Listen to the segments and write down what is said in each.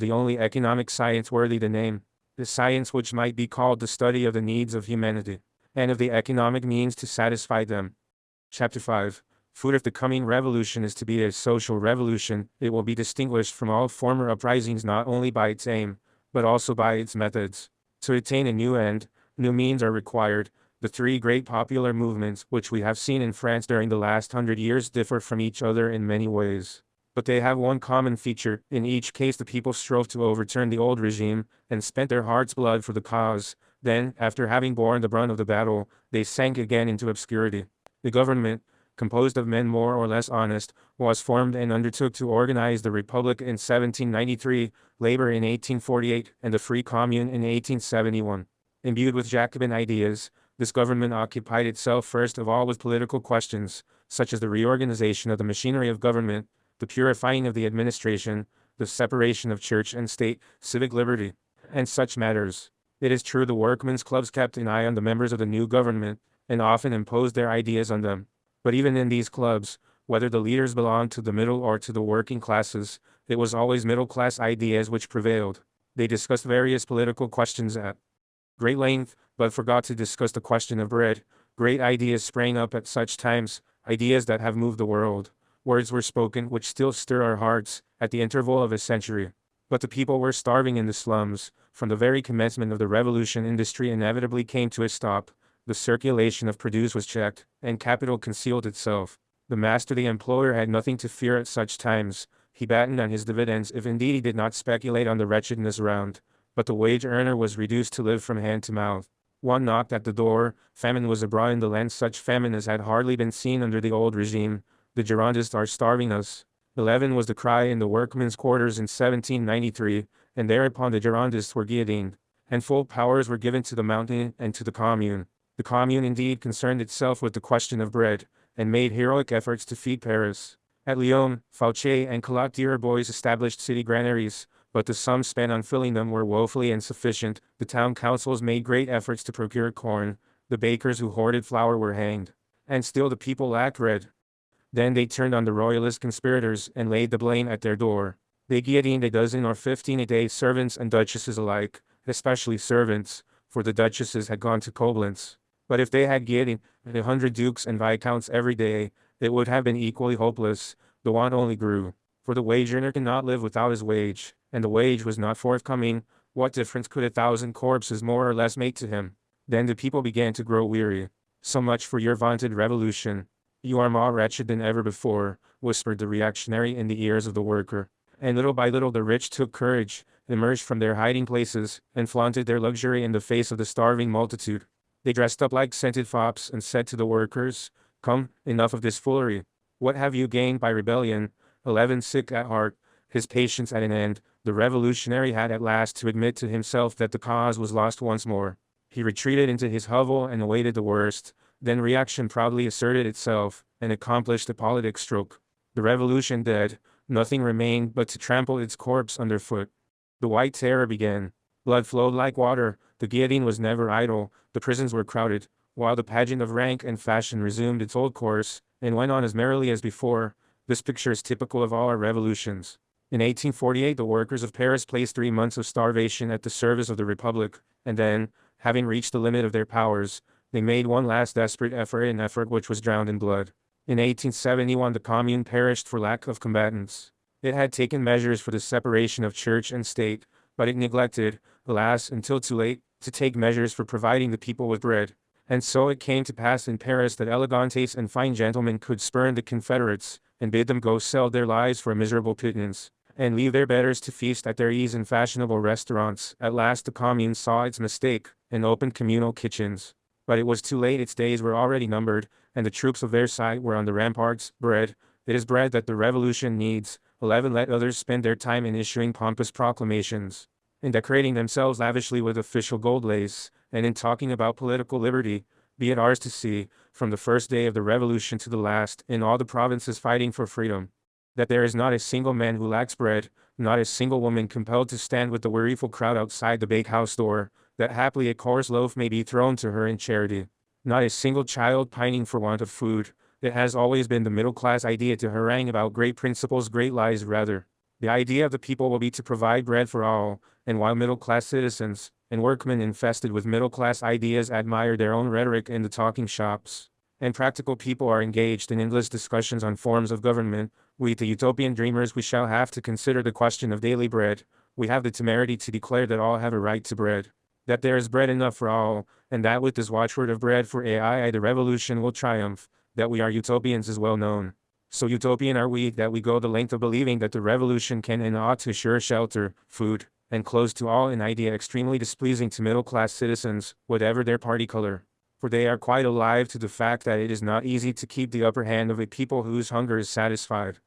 the only economic science worthy the name, the science which might be called the study of the needs of humanity, and of the economic means to satisfy them. Chapter 5. Food. If the coming revolution is to be a social revolution, it will be distinguished from all former uprisings not only by its aim, but also by its methods. To attain a new end, new means are required. The three great popular movements which we have seen in France during the last 100 years differ from each other in many ways. But they have one common feature. In each case the people strove to overturn the old regime, and spent their heart's blood for the cause. Then, after having borne the brunt of the battle, they sank again into obscurity. The government, composed of men more or less honest, was formed and undertook to organize the Republic in 1793, Labor in 1848, and the Free Commune in 1871. Imbued with Jacobin ideas, this government occupied itself first of all with political questions, such as the reorganization of the machinery of government, the purifying of the administration, the separation of church and state, civic liberty, and such matters. It is true the workmen's clubs kept an eye on the members of the new government, and often imposed their ideas on them. But even in these clubs, whether the leaders belonged to the middle or to the working classes, it was always middle-class ideas which prevailed. They discussed various political questions at great length, but forgot to discuss the question of bread. Great ideas sprang up at such times, ideas that have moved the world. Words were spoken which still stir our hearts, at the interval of a century. But the people were starving in the slums. From the very commencement of the revolution, industry inevitably came to a stop. The circulation of produce was checked, and capital concealed itself. The master, the employer, had nothing to fear at such times. He battened on his dividends, if indeed he did not speculate on the wretchedness around. But the wage earner was reduced to live from hand to mouth. One knocked at the door. Famine was abroad in the land, such famine as had hardly been seen under the old regime. The Girondists are starving us. 11 was the cry in the workmen's quarters in 1793, and thereupon the Girondists were guillotined, and full powers were given to the Mountain and to the Commune. The Commune indeed concerned itself with the question of bread, and made heroic efforts to feed Paris. At Lyon, Fauché and Colot boys established city granaries, but the sums spent on filling them were woefully insufficient. The town councils made great efforts to procure corn. The bakers who hoarded flour were hanged. And still the people lacked bread. Then they turned on the royalist conspirators and laid the blame at their door. They guillotined a dozen or 15 a day, servants and duchesses alike, especially servants, for the duchesses had gone to Coblentz. But if they had guillotined 100 dukes and viscounts every day, it would have been equally hopeless. The want only grew. For the wage earner cannot live without his wage, and the wage was not forthcoming. What difference could 1,000 corpses more or less make to him? Then the people began to grow weary. So much for your vaunted revolution. You are more wretched than ever before, whispered the reactionary in the ears of the worker. And little by little the rich took courage, emerged from their hiding places, and flaunted their luxury in the face of the starving multitude. They dressed up like scented fops and said to the workers, "Come, enough of this foolery. What have you gained by rebellion?" 11, sick at heart, his patience at an end, the revolutionary had at last to admit to himself that the cause was lost once more. He retreated into his hovel and awaited the worst. Then reaction proudly asserted itself, and accomplished a politic stroke. The revolution dead, nothing remained but to trample its corpse underfoot. The White Terror began. Blood flowed like water. The guillotine was never idle. The prisons were crowded, while the pageant of rank and fashion resumed its old course, and went on as merrily as before. This picture is typical of all our revolutions. In 1848 the workers of Paris placed 3 months of starvation at the service of the Republic, and then, having reached the limit of their powers, they made one last desperate effort, an effort which was drowned in blood. In 1871 the Commune perished for lack of combatants. It had taken measures for the separation of church and state, but it neglected, alas, until too late, to take measures for providing the people with bread. And so it came to pass in Paris that elegantes and fine gentlemen could spurn the Confederates, and bid them go sell their lives for a miserable pittance, and leave their betters to feast at their ease in fashionable restaurants. At last the Commune saw its mistake, and opened communal kitchens. But it was too late. Its days were already numbered, and the troops of Versailles were on the ramparts. Bread, it is bread that the revolution needs. 11 Let others spend their time in issuing pompous proclamations, in decorating themselves lavishly with official gold lace, and in talking about political liberty. Be it ours to see, from the first day of the revolution to the last, in all the provinces fighting for freedom, that there is not a single man who lacks bread, not a single woman compelled to stand with the weariful crowd outside the bakehouse door, that haply a coarse loaf may be thrown to her in charity. Not a single child pining for want of food. It has always been the middle-class idea to harangue about great principles, great lies rather. The idea of the people will be to provide bread for all, and while middle-class citizens and workmen infested with middle-class ideas admire their own rhetoric in the talking shops, and practical people are engaged in endless discussions on forms of government, we, the utopian dreamers, we shall have to consider the question of daily bread. We have the temerity to declare that all have a right to bread, that there is bread enough for all, and that with this watchword of bread for AI the revolution will triumph. That we are utopians is well known. So utopian are we that we go the length of believing that the revolution can and ought to assure shelter, food, and clothes to all, an idea extremely displeasing to middle-class citizens, whatever their party color. For they are quite alive to the fact that it is not easy to keep the upper hand of a people whose hunger is satisfied.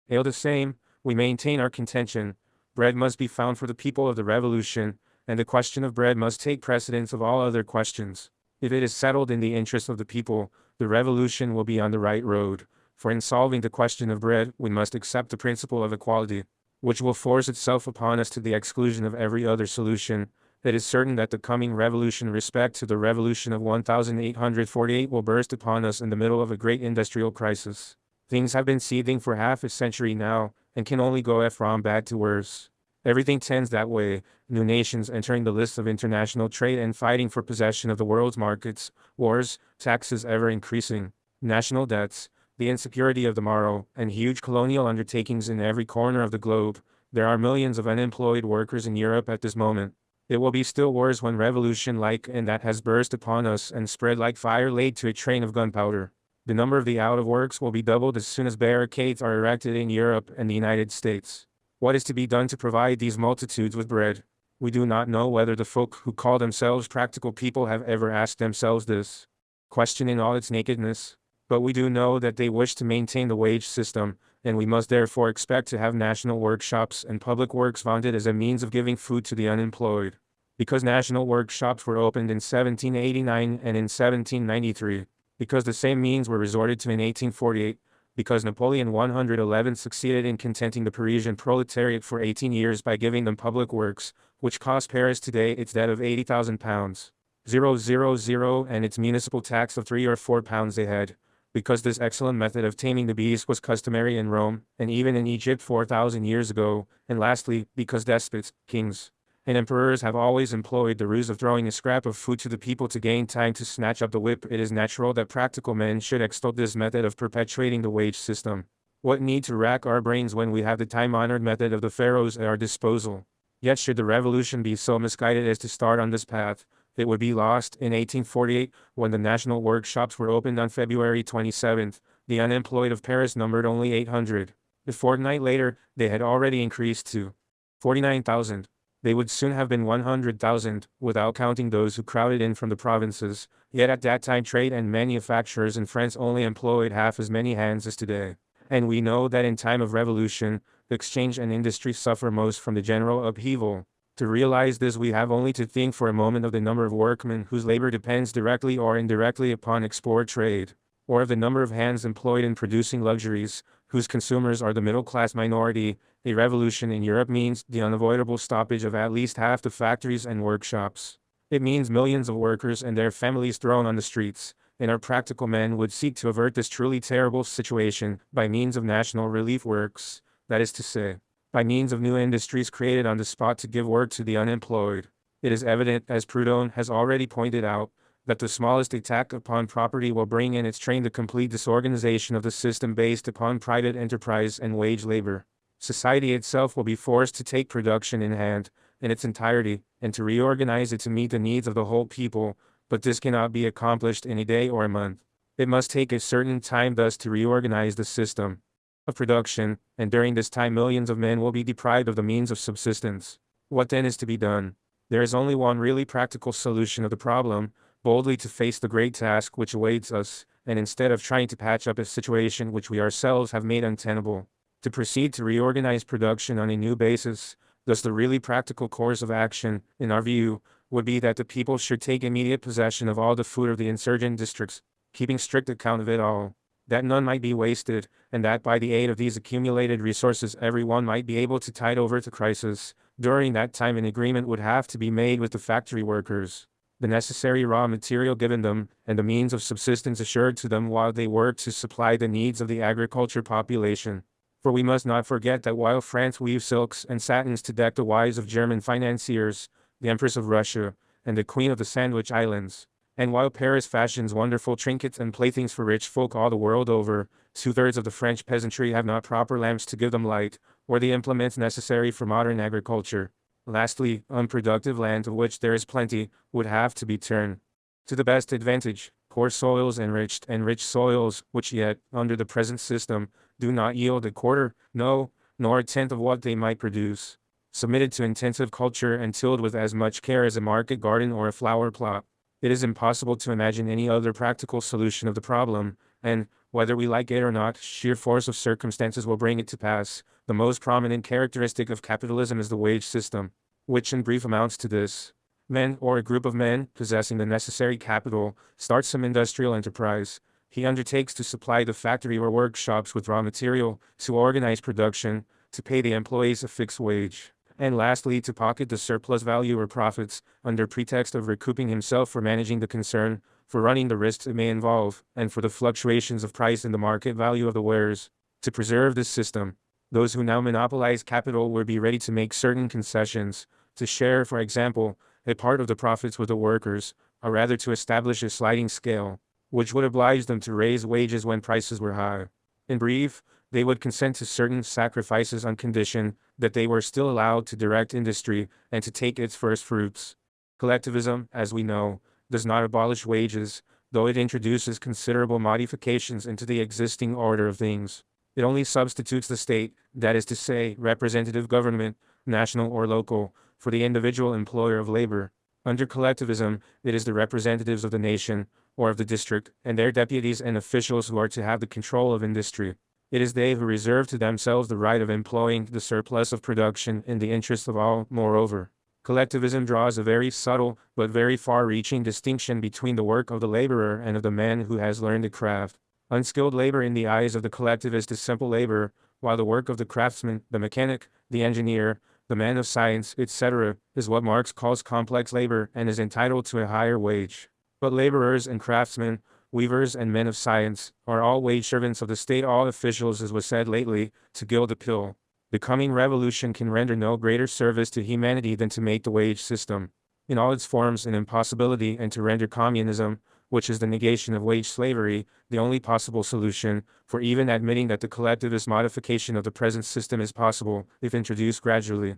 Hail the same, we maintain our contention. Bread must be found for the people of the revolution, and the question of bread must take precedence of all other questions. If it is settled in the interest of the people, the revolution will be on the right road. For in solving the question of bread, we must accept the principle of equality, which will force itself upon us to the exclusion of every other solution. It is certain that the coming revolution in respect to the revolution of 1848 will burst upon us in the middle of a great industrial crisis. Things have been seething for half a century now, and can only go from bad to worse. Everything tends that way, new nations entering the lists of international trade and fighting for possession of the world's markets, wars, taxes ever increasing, national debts, the insecurity of the morrow, and huge colonial undertakings in every corner of the globe. There are millions of unemployed workers in Europe at this moment. It will be still worse when revolution like and that has burst upon us and spread like fire laid to a train of gunpowder. The number of the out-of-works will be doubled as soon as barricades are erected in Europe and the United States. What is to be done to provide these multitudes with bread? We do not know whether the folk who call themselves practical people have ever asked themselves this question in all its nakedness. But we do know that they wish to maintain the wage system, and we must therefore expect to have national workshops and public works vaunted as a means of giving food to the unemployed. Because national workshops were opened in 1789 and in 1793, because the same means were resorted to in 1848, because Napoleon 111 succeeded in contenting the Parisian proletariat for 18 years by giving them public works, which cost Paris today its debt of £80,000, 000, and its municipal tax of £3 or £4 a head. Because this excellent method of taming the beast was customary in Rome, and even in Egypt 4,000 years ago, and lastly, because despots, kings, and emperors have always employed the ruse of throwing a scrap of food to the people to gain time to snatch up the whip, it is natural that practical men should extol this method of perpetuating the wage system. What need to rack our brains when we have the time-honored method of the pharaohs at our disposal? Yet should the revolution be so misguided as to start on this path, it would be lost. In 1848, when the national workshops were opened on February 27, the unemployed of Paris numbered only 800. A fortnight later, they had already increased to 49,000. They would soon have been 100,000, without counting those who crowded in from the provinces. Yet at that time trade and manufacturers in France only employed half as many hands as today. And we know that in time of revolution, exchange and industry suffer most from the general upheaval. To realize this, we have only to think for a moment of the number of workmen whose labor depends directly or indirectly upon export trade, or of the number of hands employed in producing luxuries, whose consumers are the middle-class minority. A revolution in Europe means the unavoidable stoppage of at least half the factories and workshops. It means millions of workers and their families thrown on the streets, and our practical men would seek to avert this truly terrible situation by means of national relief works, that is to say, by means of new industries created on the spot to give work to the unemployed. It is evident, as Proudhon has already pointed out, that the smallest attack upon property will bring in its train the complete disorganization of the system based upon private enterprise and wage labor. Society itself will be forced to take production in hand, in its entirety, and to reorganize it to meet the needs of the whole people, but this cannot be accomplished in a day or a month. It must take a certain time thus to reorganize the system of production, and during this time millions of men will be deprived of the means of subsistence. What then is to be done? There is only one really practical solution of the problem: boldly to face the great task which awaits us, and instead of trying to patch up a situation which we ourselves have made untenable, to proceed to reorganize production on a new basis. Thus the really practical course of action, in our view, would be that the people should take immediate possession of all the food of the insurgent districts, keeping strict account of it all, that none might be wasted, and that by the aid of these accumulated resources everyone might be able to tide over the crisis. During that time an agreement would have to be made with the factory workers, the necessary raw material given them, and the means of subsistence assured to them while they work to supply the needs of the agriculture population. For we must not forget that while France weaves silks and satins to deck the wives of German financiers, the Empress of Russia, and the Queen of the Sandwich Islands, and while Paris fashions wonderful trinkets and playthings for rich folk all the world over, 2/3 of the French peasantry have not proper lamps to give them light, or the implements necessary for modern agriculture. Lastly, unproductive land, of which there is plenty, would have to be turned to the best advantage. Poor soils enriched, and rich soils, which yet, under the present system, do not yield a quarter, no, nor a tenth of what they might produce, submitted to intensive culture and tilled with as much care as a market garden or a flower plot. It is impossible to imagine any other practical solution of the problem, and, whether we like it or not, sheer force of circumstances will bring it to pass. The most prominent characteristic of capitalism is the wage system, which in brief amounts to this. Men, or a group of men, possessing the necessary capital, start some industrial enterprise. He undertakes to supply the factory or workshops with raw material, to organize production, to pay the employees a fixed wage, and lastly to pocket the surplus value or profits, under pretext of recouping himself for managing the concern, for running the risks it may involve, and for the fluctuations of price in the market value of the wares. To preserve this system, those who now monopolize capital will be ready to make certain concessions, to share, for example, a part of the profits with the workers, or rather to establish a sliding scale, which would oblige them to raise wages when prices were high. In brief, they would consent to certain sacrifices on condition that they were still allowed to direct industry and to take its first fruits. Collectivism, as we know, does not abolish wages, though it introduces considerable modifications into the existing order of things. It only substitutes the state, that is to say, representative government, national or local, for the individual employer of labor. Under collectivism, it is the representatives of the nation, or of the district, and their deputies and officials who are to have the control of industry. It is they who reserve to themselves the right of employing the surplus of production in the interest of all. Moreover, collectivism draws a very subtle, but very far-reaching distinction between the work of the laborer and of the man who has learned the craft. Unskilled labor in the eyes of the collectivist is simple labor, while the work of the craftsman, the mechanic, the engineer, the man of science, etc., is what Marx calls complex labor and is entitled to a higher wage. But laborers and craftsmen, weavers and men of science, are all wage servants of the state, all officials, as was said lately, to gild the pill. The coming revolution can render no greater service to humanity than to make the wage system, in all its forms, an impossibility, and to render communism, which is the negation of wage slavery, the only possible solution, for even admitting that the collectivist modification of the present system is possible, if introduced gradually,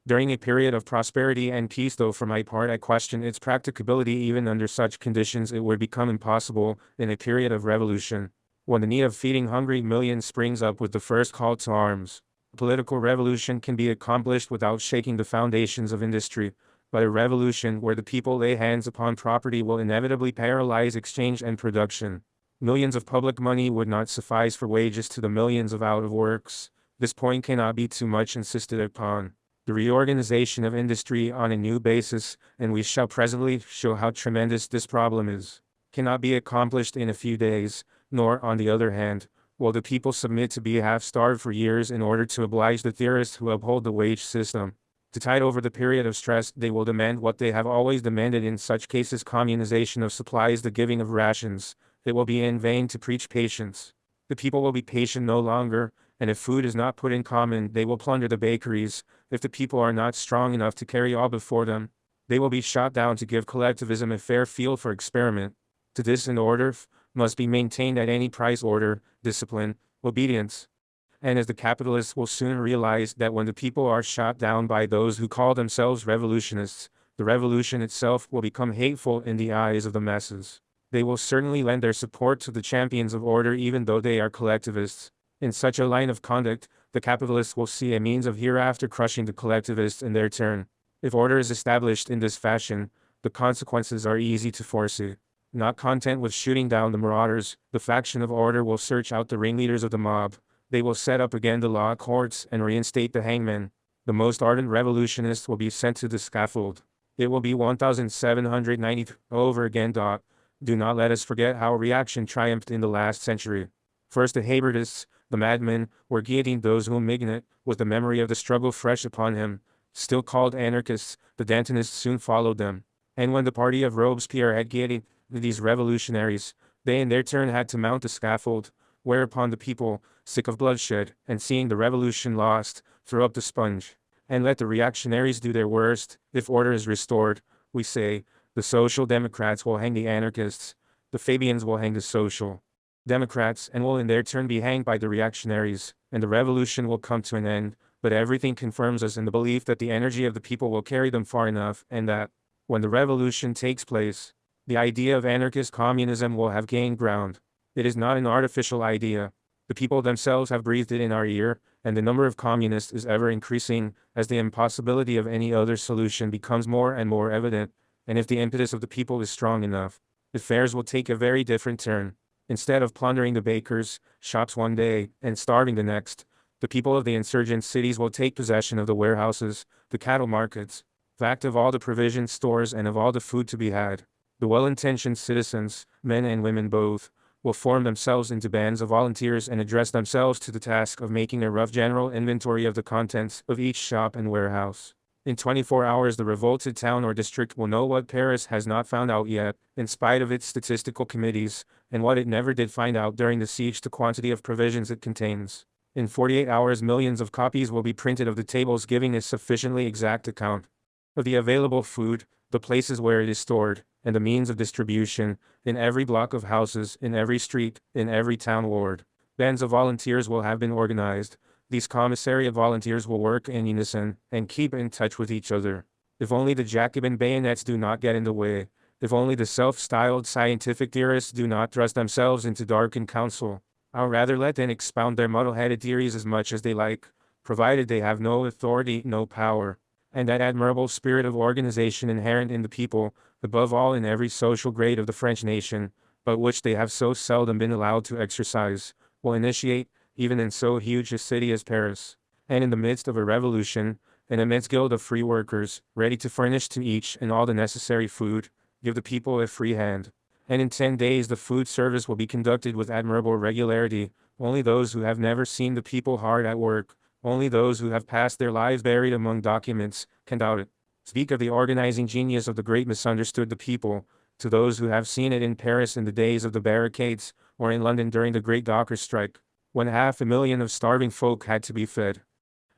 during a period of prosperity and peace, though for my part I question its practicability even under such conditions, it would become impossible in a period of revolution, when the need of feeding hungry millions springs up with the first call to arms. A political revolution can be accomplished without shaking the foundations of industry, but a revolution where the people lay hands upon property will inevitably paralyze exchange and production. Millions of public money would not suffice for wages to the millions of out-of-works. This point cannot be too much insisted upon. The reorganization of industry on a new basis, and we shall presently show how tremendous this problem is, cannot be accomplished in a few days, nor, on the other hand, will the people submit to be half-starved for years in order to oblige the theorists who uphold the wage system. To tide over the period of stress, they will demand what they have always demanded in such cases: communization of supplies, the giving of rations. It will be in vain to preach patience. The people will be patient no longer, and if food is not put in common, they will plunder the bakeries. If the people are not strong enough to carry all before them, they will be shot down to give collectivism a fair field for experiment. To this an order must be maintained at any price: order, discipline, obedience. And as the capitalists will soon realize that when the people are shot down by those who call themselves revolutionists, the revolution itself will become hateful in the eyes of the masses, they will certainly lend their support to the champions of order even though they are collectivists. In such a line of conduct, the capitalists will see a means of hereafter crushing the collectivists in their turn. If order is established in this fashion, the consequences are easy to foresee. Not content with shooting down the marauders, the faction of order will search out the ringleaders of the mob. They will set up again the law courts and reinstate the hangman. The most ardent revolutionists will be sent to the scaffold. It will be 1790 over again. Do not let us forget how reaction triumphed in the last century. First the Hebertists, the madmen, were guillotined. Those whom Mignot, with the memory of the struggle fresh upon him, still called anarchists, the Dantonists soon followed them. And when the party of Robespierre had guillotined these revolutionaries, they in their turn had to mount the scaffold, whereupon the people, sick of bloodshed, and seeing the revolution lost, throw up the sponge, and let the reactionaries do their worst. If order is restored, we say, the Social Democrats will hang the anarchists, the Fabians will hang the Social Democrats, and will in their turn be hanged by the reactionaries, and the revolution will come to an end. But everything confirms us in the belief that the energy of the people will carry them far enough, and that, when the revolution takes place, the idea of anarchist communism will have gained ground. It is not an artificial idea. The people themselves have breathed it in our ear, and the number of communists is ever increasing, as the impossibility of any other solution becomes more and more evident, and if the impetus of the people is strong enough, affairs will take a very different turn. Instead of plundering the bakers' shops one day, and starving the next, the people of the insurgent cities will take possession of the warehouses, the cattle markets, fact of all the provision stores and of all the food to be had. The well-intentioned citizens, men and women both, will form themselves into bands of volunteers and address themselves to the task of making a rough general inventory of the contents of each shop and warehouse. In 24 hours the revolted town or district will know what Paris has not found out yet, in spite of its statistical committees, and what it never did find out during the siege: the quantity of provisions it contains. In 48 hours millions of copies will be printed of the tables giving a sufficiently exact account of the available food, the places where it is stored, and the means of distribution, in every block of houses, in every street, in every town ward. Bands of volunteers will have been organized. These commissariat volunteers will work in unison, and keep in touch with each other. If only the Jacobin bayonets do not get in the way, if only the self-styled scientific theorists do not thrust themselves into darkened council, I'll rather let them expound their muddle-headed theories as much as they like, provided they have no authority, no power, and that admirable spirit of organization inherent in the people, above all in every social grade of the French nation, but which they have so seldom been allowed to exercise, will initiate, even in so huge a city as Paris, and in the midst of a revolution, an immense guild of free workers, ready to furnish to each and all the necessary food, give the people a free hand. And in 10 days the food service will be conducted with admirable regularity. Only those who have never seen the people hard at work, only those who have passed their lives buried among documents, can doubt it. Speak of the organizing genius of the great misunderstood the people, to those who have seen it in Paris in the days of the barricades, or in London during the great dockers' strike, when 500,000 of starving folk had to be fed.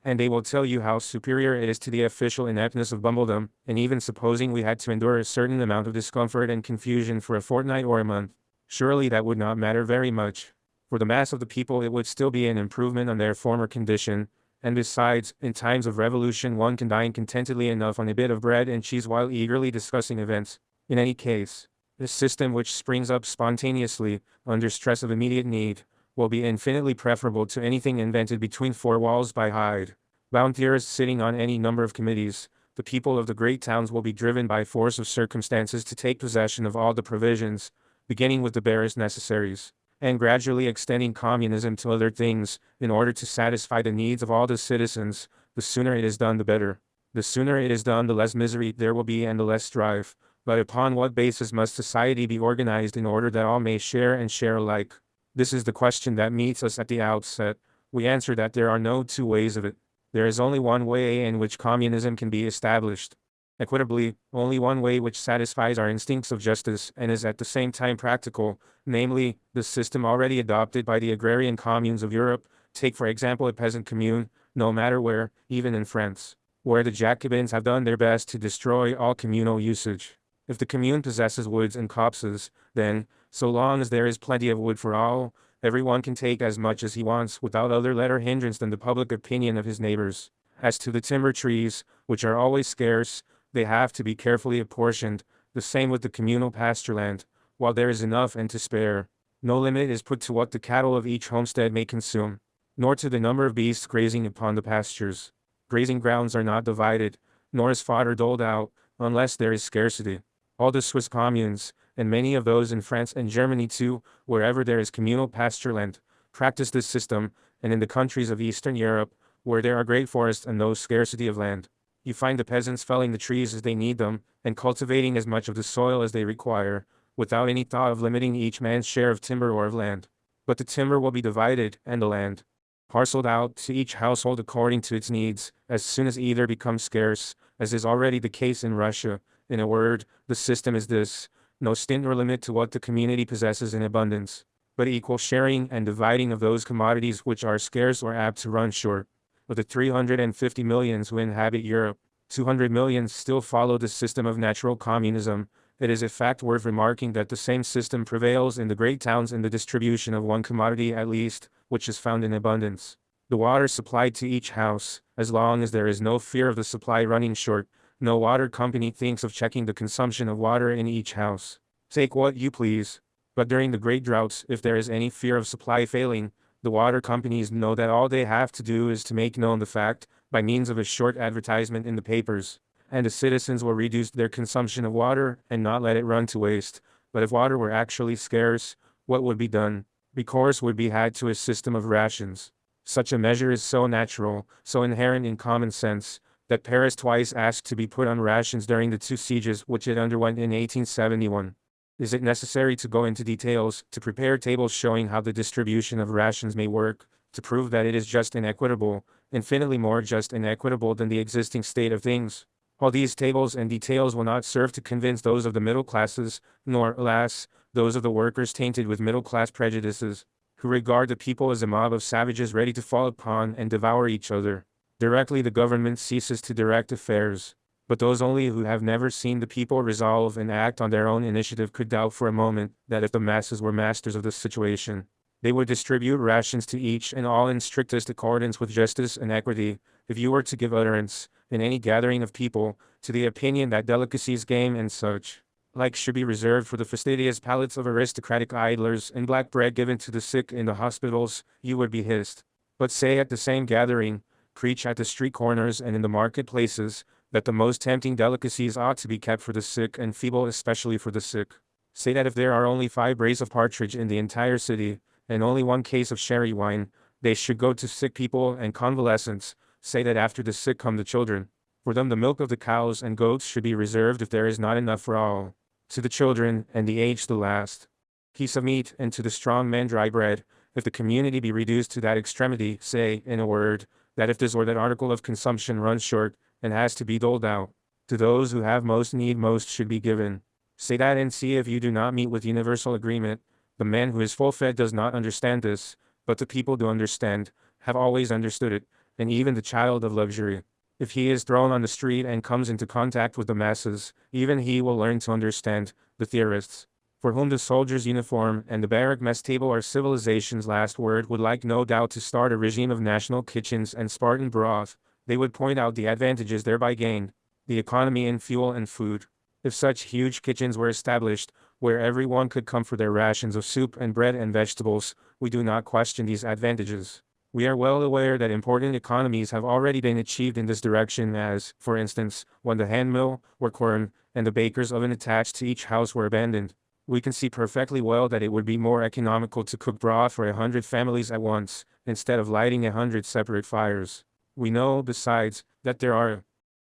And they will tell you how superior it is to the official ineptness of Bumbledom, and even supposing we had to endure a certain amount of discomfort and confusion for a fortnight or a month, surely that would not matter very much. For the mass of the people it would still be an improvement on their former condition, and besides, in times of revolution one can dine contentedly enough on a bit of bread and cheese while eagerly discussing events. In any case, this system which springs up spontaneously, under stress of immediate need, will be infinitely preferable to anything invented between four walls by Hyde. Bound theorists sitting on any number of committees, the people of the great towns will be driven by force of circumstances to take possession of all the provisions, beginning with the barest necessaries, and gradually extending communism to other things, in order to satisfy the needs of all the citizens. The sooner it is done the better. The sooner it is done the less misery there will be and the less strife. But upon what basis must society be organized in order that all may share and share alike? This is the question that meets us at the outset. We answer that there are no two ways of it. There is only one way in which communism can be established equitably, only one way which satisfies our instincts of justice and is at the same time practical, namely, the system already adopted by the agrarian communes of Europe. Take for example a peasant commune, no matter where, even in France, where the Jacobins have done their best to destroy all communal usage. If the commune possesses woods and copses, then, so long as there is plenty of wood for all, everyone can take as much as he wants without other let or hindrance than the public opinion of his neighbors. As to the timber trees, which are always scarce, they have to be carefully apportioned, the same with the communal pasture land, while there is enough and to spare. No limit is put to what the cattle of each homestead may consume, nor to the number of beasts grazing upon the pastures. Grazing grounds are not divided, nor is fodder doled out, unless there is scarcity. All the Swiss communes, and many of those in France and Germany too, wherever there is communal pasture land, practice this system, and in the countries of Eastern Europe, where there are great forests and no scarcity of land, you find the peasants felling the trees as they need them, and cultivating as much of the soil as they require, without any thought of limiting each man's share of timber or of land. But the timber will be divided, and the land parceled out to each household according to its needs, as soon as either becomes scarce, as is already the case in Russia. In a word, the system is this: no stint or limit to what the community possesses in abundance. but equal sharing and dividing of those commodities which are scarce or apt to run short. Of the 350 millions who inhabit Europe, 200 millions still follow the system of natural communism. It is a fact worth remarking that the same system prevails in the great towns in the distribution of one commodity at least, which is found in abundance. The water supplied to each house, as long as there is no fear of the supply running short, no water company thinks of checking the consumption of water in each house. Take what you please. But during the great droughts, if there is any fear of supply failing, the water companies know that all they have to do is to make known the fact, by means of a short advertisement in the papers, and the citizens will reduce their consumption of water and not let it run to waste. But if water were actually scarce, what would be done? Recourse would be had to a system of rations. Such a measure is so natural, so inherent in common sense, that Paris twice asked to be put on rations during the 2 sieges which it underwent in 1871. Is it necessary to go into details, to prepare tables showing how the distribution of rations may work, to prove that it is just and equitable, infinitely more just and equitable than the existing state of things? All these tables and details will not serve to convince those of the middle classes, nor, alas, those of the workers tainted with middle-class prejudices, who regard the people as a mob of savages ready to fall upon and devour each other, directly the government ceases to direct affairs. But those only who have never seen the people resolve and act on their own initiative could doubt for a moment that if the masses were masters of the situation, they would distribute rations to each and all in strictest accordance with justice and equity. If you were to give utterance, in any gathering of people, to the opinion that delicacies, game and such like should be reserved for the fastidious palates of aristocratic idlers, and black bread given to the sick in the hospitals, you would be hissed. But say at the same gathering, preach at the street corners and in the marketplaces, that the most tempting delicacies ought to be kept for the sick and feeble, especially for the sick. Say that if there are only 5 brace of partridge in the entire city, and only 1 case of sherry wine, they should go to sick people and convalescents. Say that after the sick come the children. For them the milk of the cows and goats should be reserved if there is not enough for all. To the children, and the aged the last piece of meat, and to the strong men dry bread. If the community be reduced to that extremity, say, in a word, that if this or that article of consumption runs short, and has to be doled out, to those who have most need most should be given. Say that and see if you do not meet with universal agreement. The man who is full-fed does not understand this, but the people do understand, have always understood it, and even the child of luxury, if he is thrown on the street and comes into contact with the masses, even he will learn to understand. The theorists, for whom the soldier's uniform and the barrack mess table are civilization's last word, would like no doubt to start a regime of national kitchens and Spartan broth. They would point out the advantages thereby gained, the economy in fuel and food. If such huge kitchens were established, where everyone could come for their rations of soup and bread and vegetables, we do not question these advantages. We are well aware that important economies have already been achieved in this direction, as, for instance, when the handmill, or quern, and the baker's oven attached to each house were abandoned. We can see perfectly well that it would be more economical to cook broth for 100 families at once, instead of lighting 100 separate fires. We know, besides, that there are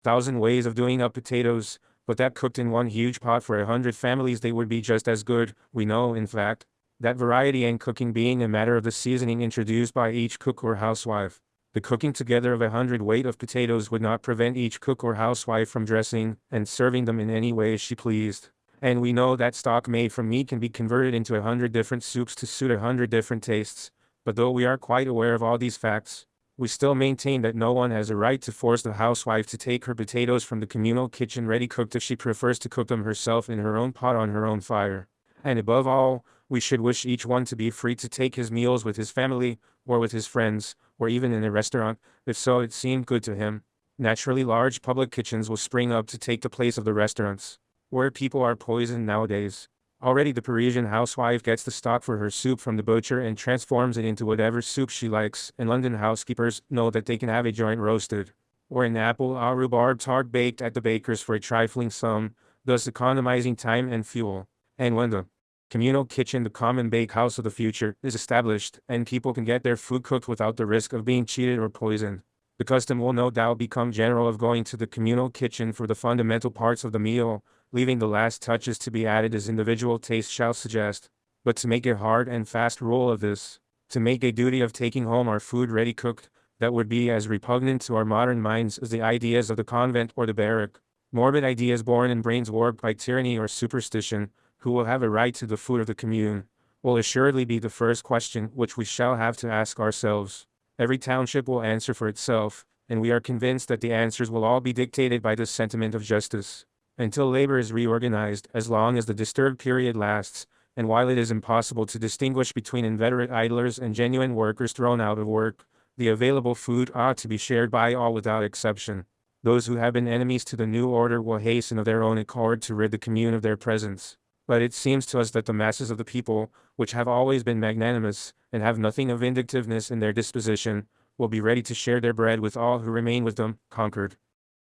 1,000 ways of doing up potatoes, but that cooked in one huge pot for 100 families they would be just as good. We know, in fact, that variety in cooking being a matter of the seasoning introduced by each cook or housewife. The cooking together of 100 weight of potatoes would not prevent each cook or housewife from dressing and serving them in any way she pleased. And we know that stock made from meat can be converted into 100 different soups to suit 100 different tastes. But though we are quite aware of all these facts, we still maintain that no one has a right to force the housewife to take her potatoes from the communal kitchen ready cooked if she prefers to cook them herself in her own pot on her own fire. And above all, we should wish each one to be free to take his meals with his family, or with his friends, or even in a restaurant, if so it seemed good to him. Naturally, large public kitchens will spring up to take the place of the restaurants, where people are poisoned nowadays. Already the Parisian housewife gets the stock for her soup from the butcher and transforms it into whatever soup she likes, and London housekeepers know that they can have a joint roasted, or an apple au rhubarb tart baked at the baker's for a trifling sum, thus economizing time and fuel. And when the communal kitchen, the common bakehouse of the future, is established, and people can get their food cooked without the risk of being cheated or poisoned, the custom will no doubt become general of going to the communal kitchen for the fundamental parts of the meal, leaving the last touches to be added as individual taste shall suggest. But to make a hard and fast rule of this, to make a duty of taking home our food ready cooked, that would be as repugnant to our modern minds as the ideas of the convent or the barrack. Morbid ideas born in brains warped by tyranny or superstition. Who will have a right to the food of the commune? will assuredly be the first question which we shall have to ask ourselves. Every township will answer for itself, and we are convinced that the answers will all be dictated by this sentiment of justice. Until labor is reorganized, as long as the disturbed period lasts, and while it is impossible to distinguish between inveterate idlers and genuine workers thrown out of work, the available food ought to be shared by all without exception. Those who have been enemies to the new order will hasten of their own accord to rid the commune of their presence. But it seems to us that the masses of the people, which have always been magnanimous, and have nothing of vindictiveness in their disposition, will be ready to share their bread with all who remain with them, conquered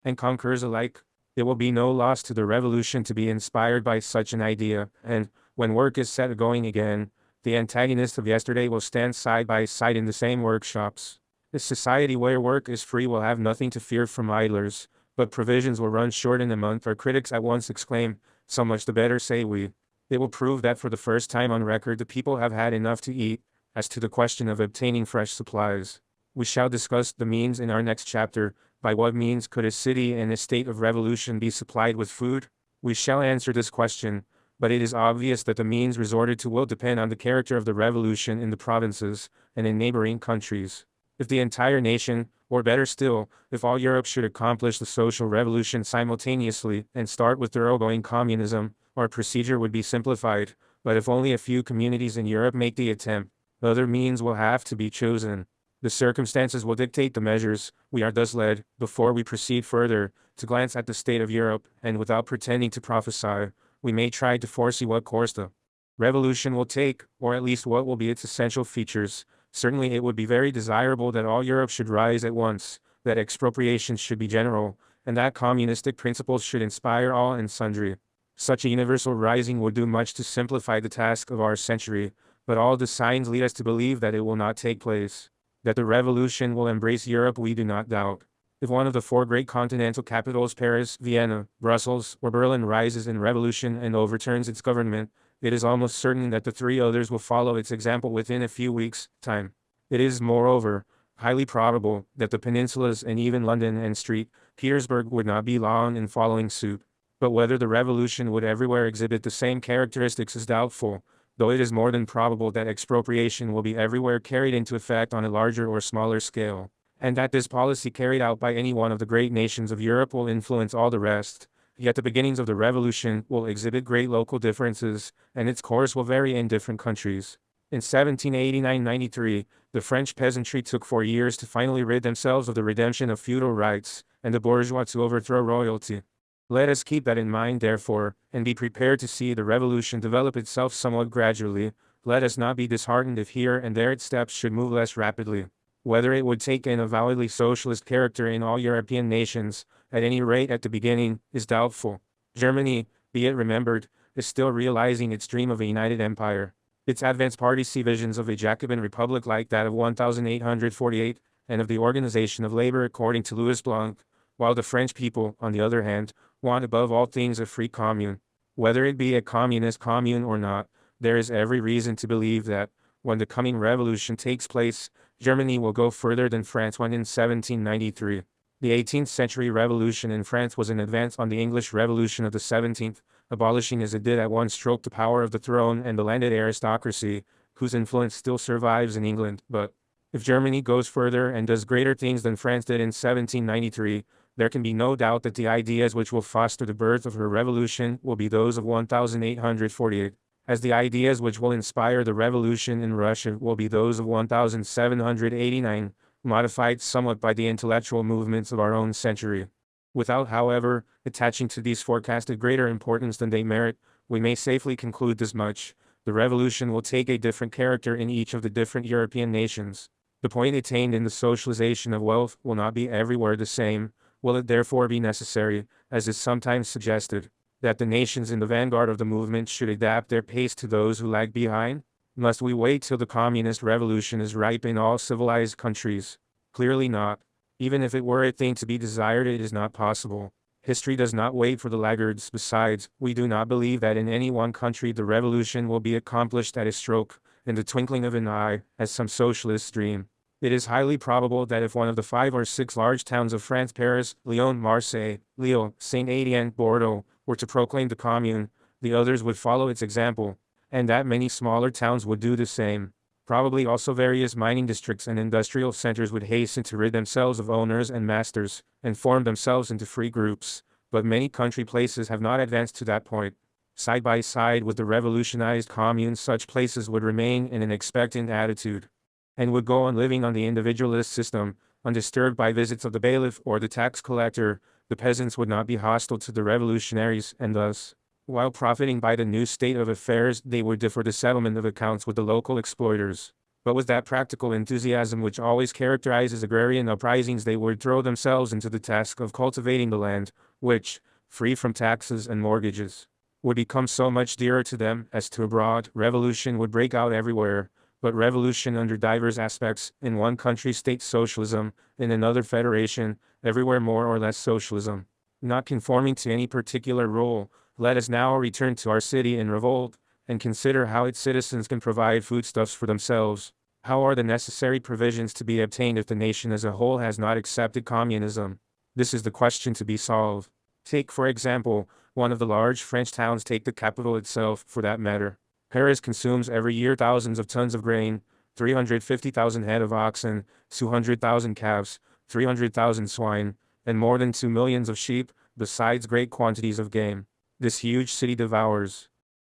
and conquerors alike. It will be no loss to the revolution to be inspired by such an idea, and, when work is set going again, the antagonists of yesterday will stand side by side in the same workshops. A society where work is free will have nothing to fear from idlers, but provisions will run short in a month. Our critics at once exclaim, "So much the better," say we. It will prove that for the first time on record the people have had enough to eat. As to the question of obtaining fresh supplies, we shall discuss the means in our next chapter. By what means could a city in a state of revolution be supplied with food? We shall answer this question, but it is obvious that the means resorted to will depend on the character of the revolution in the provinces and in neighboring countries. If the entire nation, or better still, if all Europe should accomplish the social revolution simultaneously and start with thoroughgoing communism, our procedure would be simplified, but if only a few communities in Europe make the attempt, other means will have to be chosen. The circumstances will dictate the measures. We are thus led, before we proceed further, to glance at the state of Europe, and without pretending to prophesy, we may try to foresee what course the revolution will take, or at least what will be its essential features. Certainly it would be very desirable that all Europe should rise at once, that expropriations should be general, and that communistic principles should inspire all and sundry. Such a universal rising would do much to simplify the task of our century, but all the signs lead us to believe that it will not take place. That the revolution will embrace Europe we do not doubt. If one of the four great continental capitals, Paris, Vienna, Brussels, or Berlin, rises in revolution and overturns its government, it is almost certain that the three others will follow its example within a few weeks' time. It is, moreover, highly probable that the peninsulas and even London and St. Petersburg would not be long in following suit. But whether the revolution would everywhere exhibit the same characteristics is doubtful, though it is more than probable that expropriation will be everywhere carried into effect on a larger or smaller scale, and that this policy carried out by any one of the great nations of Europe will influence all the rest. Yet the beginnings of the revolution will exhibit great local differences, and its course will vary in different countries. In 1789-93, the French peasantry took 4 years to finally rid themselves of the redemption of feudal rights, and the bourgeois to overthrow royalty. Let us keep that in mind, therefore, and be prepared to see the revolution develop itself somewhat gradually. Let us not be disheartened if here and there its steps should move less rapidly. Whether it would take an avowedly socialist character in all European nations, at any rate at the beginning, is doubtful. Germany, be it remembered, is still realizing its dream of a united empire. Its advanced parties see visions of a Jacobin republic like that of 1848, and of the organization of labor according to Louis Blanc, while the French people, on the other hand, want above all things a free commune. Whether it be a communist commune or not, there is every reason to believe that, when the coming revolution takes place, Germany will go further than France went in 1793. The 18th century revolution in France was an advance on the English Revolution of the 17th, abolishing as it did at one stroke the power of the throne and the landed aristocracy, whose influence still survives in England. But, if Germany goes further and does greater things than France did in 1793, there can be no doubt that the ideas which will foster the birth of her revolution will be those of 1848, as the ideas which will inspire the revolution in Russia will be those of 1789, modified somewhat by the intellectual movements of our own century. Without, however, attaching to these forecasted greater importance than they merit, we may safely conclude this much: the revolution will take a different character in each of the different European nations. The point attained in the socialization of wealth will not be everywhere the same. Will it therefore be necessary, as is sometimes suggested, that the nations in the vanguard of the movement should adapt their pace to those who lag behind? Must we wait till the communist revolution is ripe in all civilized countries? Clearly not. Even if it were a thing to be desired, it is not possible. History does not wait for the laggards. Besides, we do not believe that in any one country the revolution will be accomplished at a stroke, in the twinkling of an eye, as some socialists dream. It is highly probable that if one of the 5 or 6 large towns of France, Paris, Lyon, Marseille, Lille, Saint-Étienne, Bordeaux, were to proclaim the Commune, the others would follow its example, and that many smaller towns would do the same. Probably also various mining districts and industrial centers would hasten to rid themselves of owners and masters, and form themselves into free groups, but many country places have not advanced to that point. Side by side with the revolutionized communes, such places would remain in an expectant attitude, and would go on living on the individualist system, undisturbed by visits of the bailiff or the tax collector. The peasants would not be hostile to the revolutionaries, and thus, while profiting by the new state of affairs, they would defer the settlement of accounts with the local exploiters. But with that practical enthusiasm which always characterizes agrarian uprisings, they would throw themselves into the task of cultivating the land, which, free from taxes and mortgages, would become so much dearer to them as to abroad. Revolution would break out everywhere, but revolution under diverse aspects, in one country state socialism, in another federation, everywhere more or less socialism. Not conforming to any particular rule, let us now return to our city in revolt, and consider how its citizens can provide foodstuffs for themselves. How are the necessary provisions to be obtained if the nation as a whole has not accepted communism? This is the question to be solved. Take, for example, one of the large French towns, take the capital itself, for that matter. Paris consumes every year thousands of tons of grain, 350,000 head of oxen, 200,000 calves, 300,000 swine, and more than 2 millions of sheep, besides great quantities of game. This huge city devours,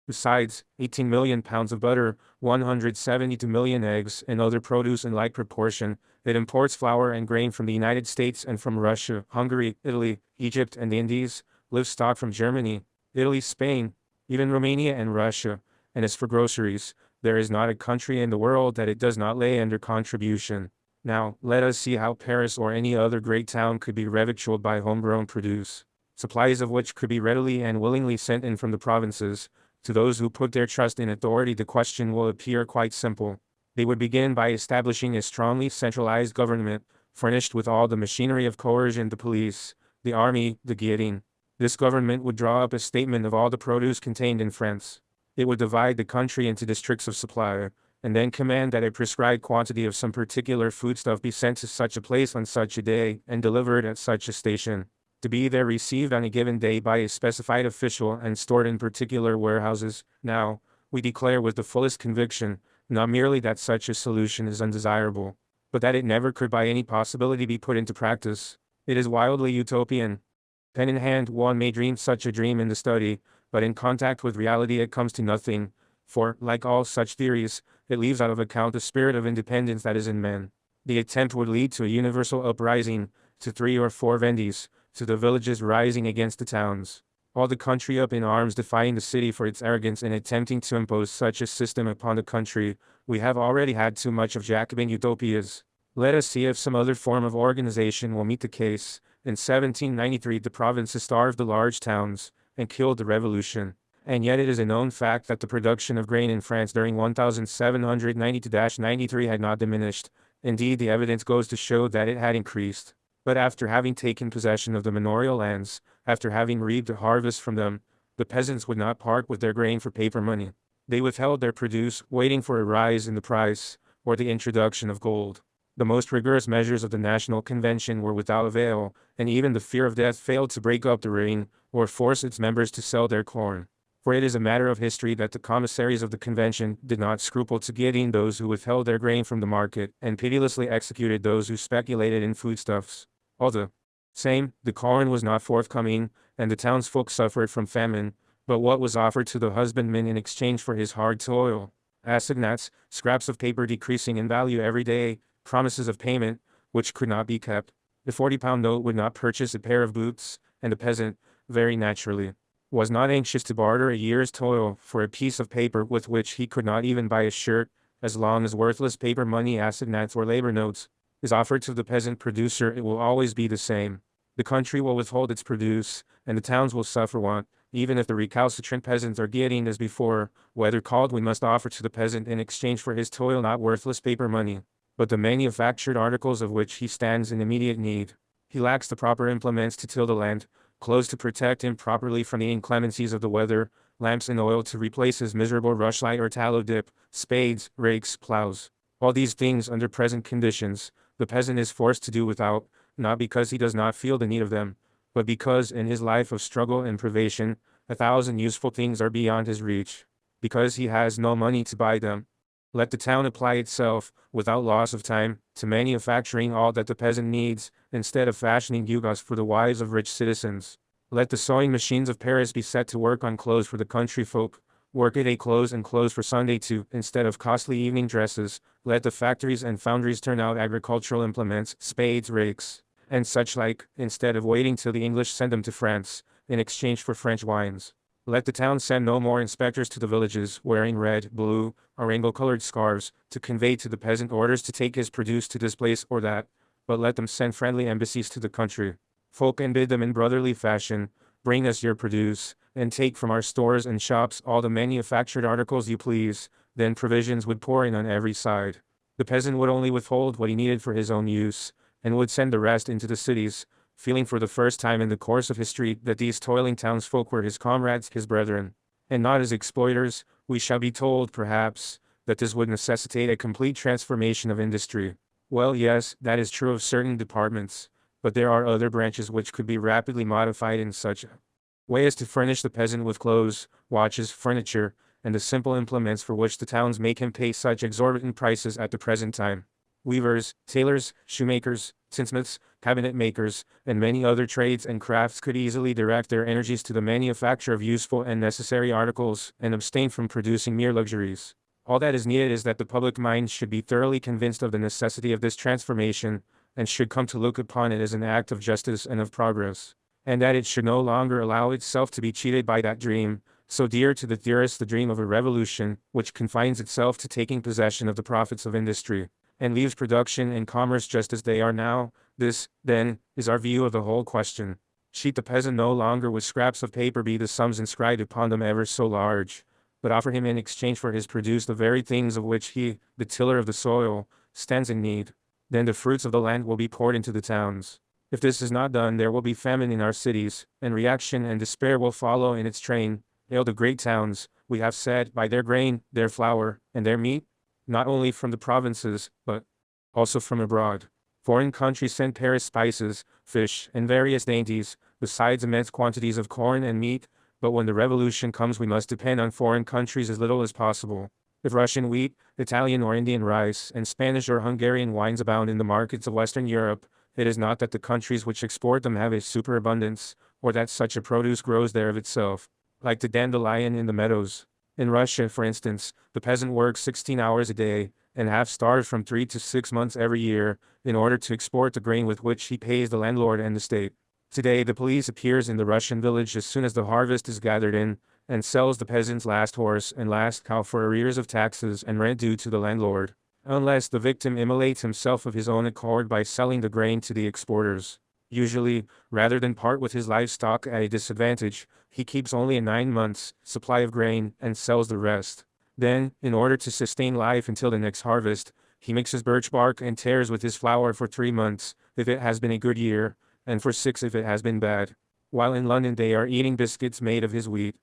besides, 18 million pounds of butter, 172 million eggs, and other produce in like proportion. It imports flour and grain from the United States and from Russia, Hungary, Italy, Egypt, and the Indies, livestock from Germany, Italy, Spain, even Romania and Russia. And as for groceries, there is not a country in the world that it does not lay under contribution. Now, let us see how Paris or any other great town could be revictualled by homegrown produce, supplies of which could be readily and willingly sent in from the provinces. To those who put their trust in authority, the question will appear quite simple. They would begin by establishing a strongly centralized government, furnished with all the machinery of coercion: the police, the army, the guillotine. This government would draw up a statement of all the produce contained in France. It would divide the country into districts of supply, and then command that a prescribed quantity of some particular foodstuff be sent to such a place on such a day, and delivered at such a station, to be there received on a given day by a specified official and stored in particular warehouses. Now, we declare with the fullest conviction, not merely that such a solution is undesirable, but that it never could by any possibility be put into practice. It is wildly utopian. Pen in hand, one may dream such a dream in the study, but in contact with reality it comes to nothing, for, like all such theories, it leaves out of account the spirit of independence that is in men. The attempt would lead to a universal uprising, to 3 or 4 Vendées, to the villages rising against the towns, all the country up in arms defying the city for its arrogance in attempting to impose such a system upon the country. We have already had too much of Jacobin utopias. Let us see if some other form of organization will meet the case. In 1793 the provinces starved the large towns, and killed the revolution. And yet it is a known fact that the production of grain in France during 1792-93 had not diminished. Indeed, the evidence goes to show that it had increased. But after having taken possession of the manorial lands, after having reaped a harvest from them, the peasants would not part with their grain for paper money. They withheld their produce, waiting for a rise in the price, or the introduction of gold. The most rigorous measures of the National Convention were without avail, and even the fear of death failed to break up the ring, or force its members to sell their corn. For it is a matter of history that the commissaries of the Convention did not scruple to guillotine those who withheld their grain from the market, and pitilessly executed those who speculated in foodstuffs. All the same, the corn was not forthcoming, and the townsfolk suffered from famine. But what was offered to the husbandman in exchange for his hard toil? Assignats, scraps of paper decreasing in value every day, promises of payment, which could not be kept. The 40-pound note would not purchase a pair of boots, and the peasant, very naturally, was not anxious to barter a year's toil for a piece of paper with which he could not even buy a shirt. As long as worthless paper money, assignats or labor notes, is offered to the peasant producer, it will always be the same. The country will withhold its produce, and the towns will suffer want. Even if the recalcitrant peasants are guillotined as before, whether called, we must offer to the peasant in exchange for his toil not worthless paper money, but the manufactured articles of which he stands in immediate need. He lacks the proper implements to till the land, clothes to protect him properly from the inclemencies of the weather, lamps and oil to replace his miserable rushlight or tallow dip, spades, rakes, plows. All these things under present conditions, the peasant is forced to do without, not because he does not feel the need of them, but because in his life of struggle and privation, 1,000 useful things are beyond his reach. because he has no money to buy them. Let the town apply itself, without loss of time, to manufacturing all that the peasant needs, instead of fashioning gewgaws for the wives of rich citizens. Let the sewing machines of Paris be set to work on clothes for the country folk. Work-a-day clothes and clothes for Sunday too, instead of costly evening dresses. Let the factories and foundries turn out agricultural implements, spades, rakes, and such like, instead of waiting till the English send them to France, in exchange for French wines. Let the town send no more inspectors to the villages, wearing red, blue, or rainbow-colored scarves, to convey to the peasant orders to take his produce to this place or that, but let them send friendly embassies to the country folk and bid them in brotherly fashion, bring us your produce, and take from our stores and shops all the manufactured articles you please. Then provisions would pour in on every side. The peasant would only withhold what he needed for his own use, and would send the rest into the cities, feeling for the first time in the course of history that these toiling townsfolk were his comrades, his brethren, and not his exploiters. We shall be told, perhaps, that this would necessitate a complete transformation of industry. Well, yes, that is true of certain departments, but there are other branches which could be rapidly modified in such a way as to furnish the peasant with clothes, watches, furniture, and the simple implements for which the towns make him pay such exorbitant prices at the present time. Weavers, tailors, shoemakers, tinsmiths, cabinet makers, and many other trades and crafts could easily direct their energies to the manufacture of useful and necessary articles, and abstain from producing mere luxuries. All that is needed is that the public mind should be thoroughly convinced of the necessity of this transformation, and should come to look upon it as an act of justice and of progress, and that it should no longer allow itself to be cheated by that dream, so dear to the theorists, the dream of a revolution, which confines itself to taking possession of the profits of industry, and leaves production and commerce just as they are now. This, then, is our view of the whole question. Cheat the peasant no longer with scraps of paper, be the sums inscribed upon them ever so large, but offer him in exchange for his produce the very things of which he, the tiller of the soil, stands in need. Then the fruits of the land will be poured into the towns. If this is not done, there will be famine in our cities, and reaction and despair will follow in its train. Hail the great towns, we have said, by their grain, their flour, and their meat, not only from the provinces, but also from abroad. Foreign countries send Paris spices, fish, and various dainties, besides immense quantities of corn and meat, but when the revolution comes we must depend on foreign countries as little as possible. If Russian wheat, Italian or Indian rice, and Spanish or Hungarian wines abound in the markets of Western Europe, it is not that the countries which export them have a superabundance, or that such a produce grows there of itself, like the dandelion in the meadows. In Russia, for instance, the peasant works 16 hours a day, and half starves from 3 to 6 months every year, in order to export the grain with which he pays the landlord and the state. Today the police appears in the Russian village as soon as the harvest is gathered in, and sells the peasant's last horse and last cow for arrears of taxes and rent due to the landlord, unless the victim immolates himself of his own accord by selling the grain to the exporters. Usually, rather than part with his livestock at a disadvantage, he keeps only a 9 months' supply of grain and sells the rest. Then, in order to sustain life until the next harvest, he mixes birch bark and tares with his flour for 3 months, if it has been a good year, and for 6 if it has been bad. While in London they are eating biscuits made of his wheat.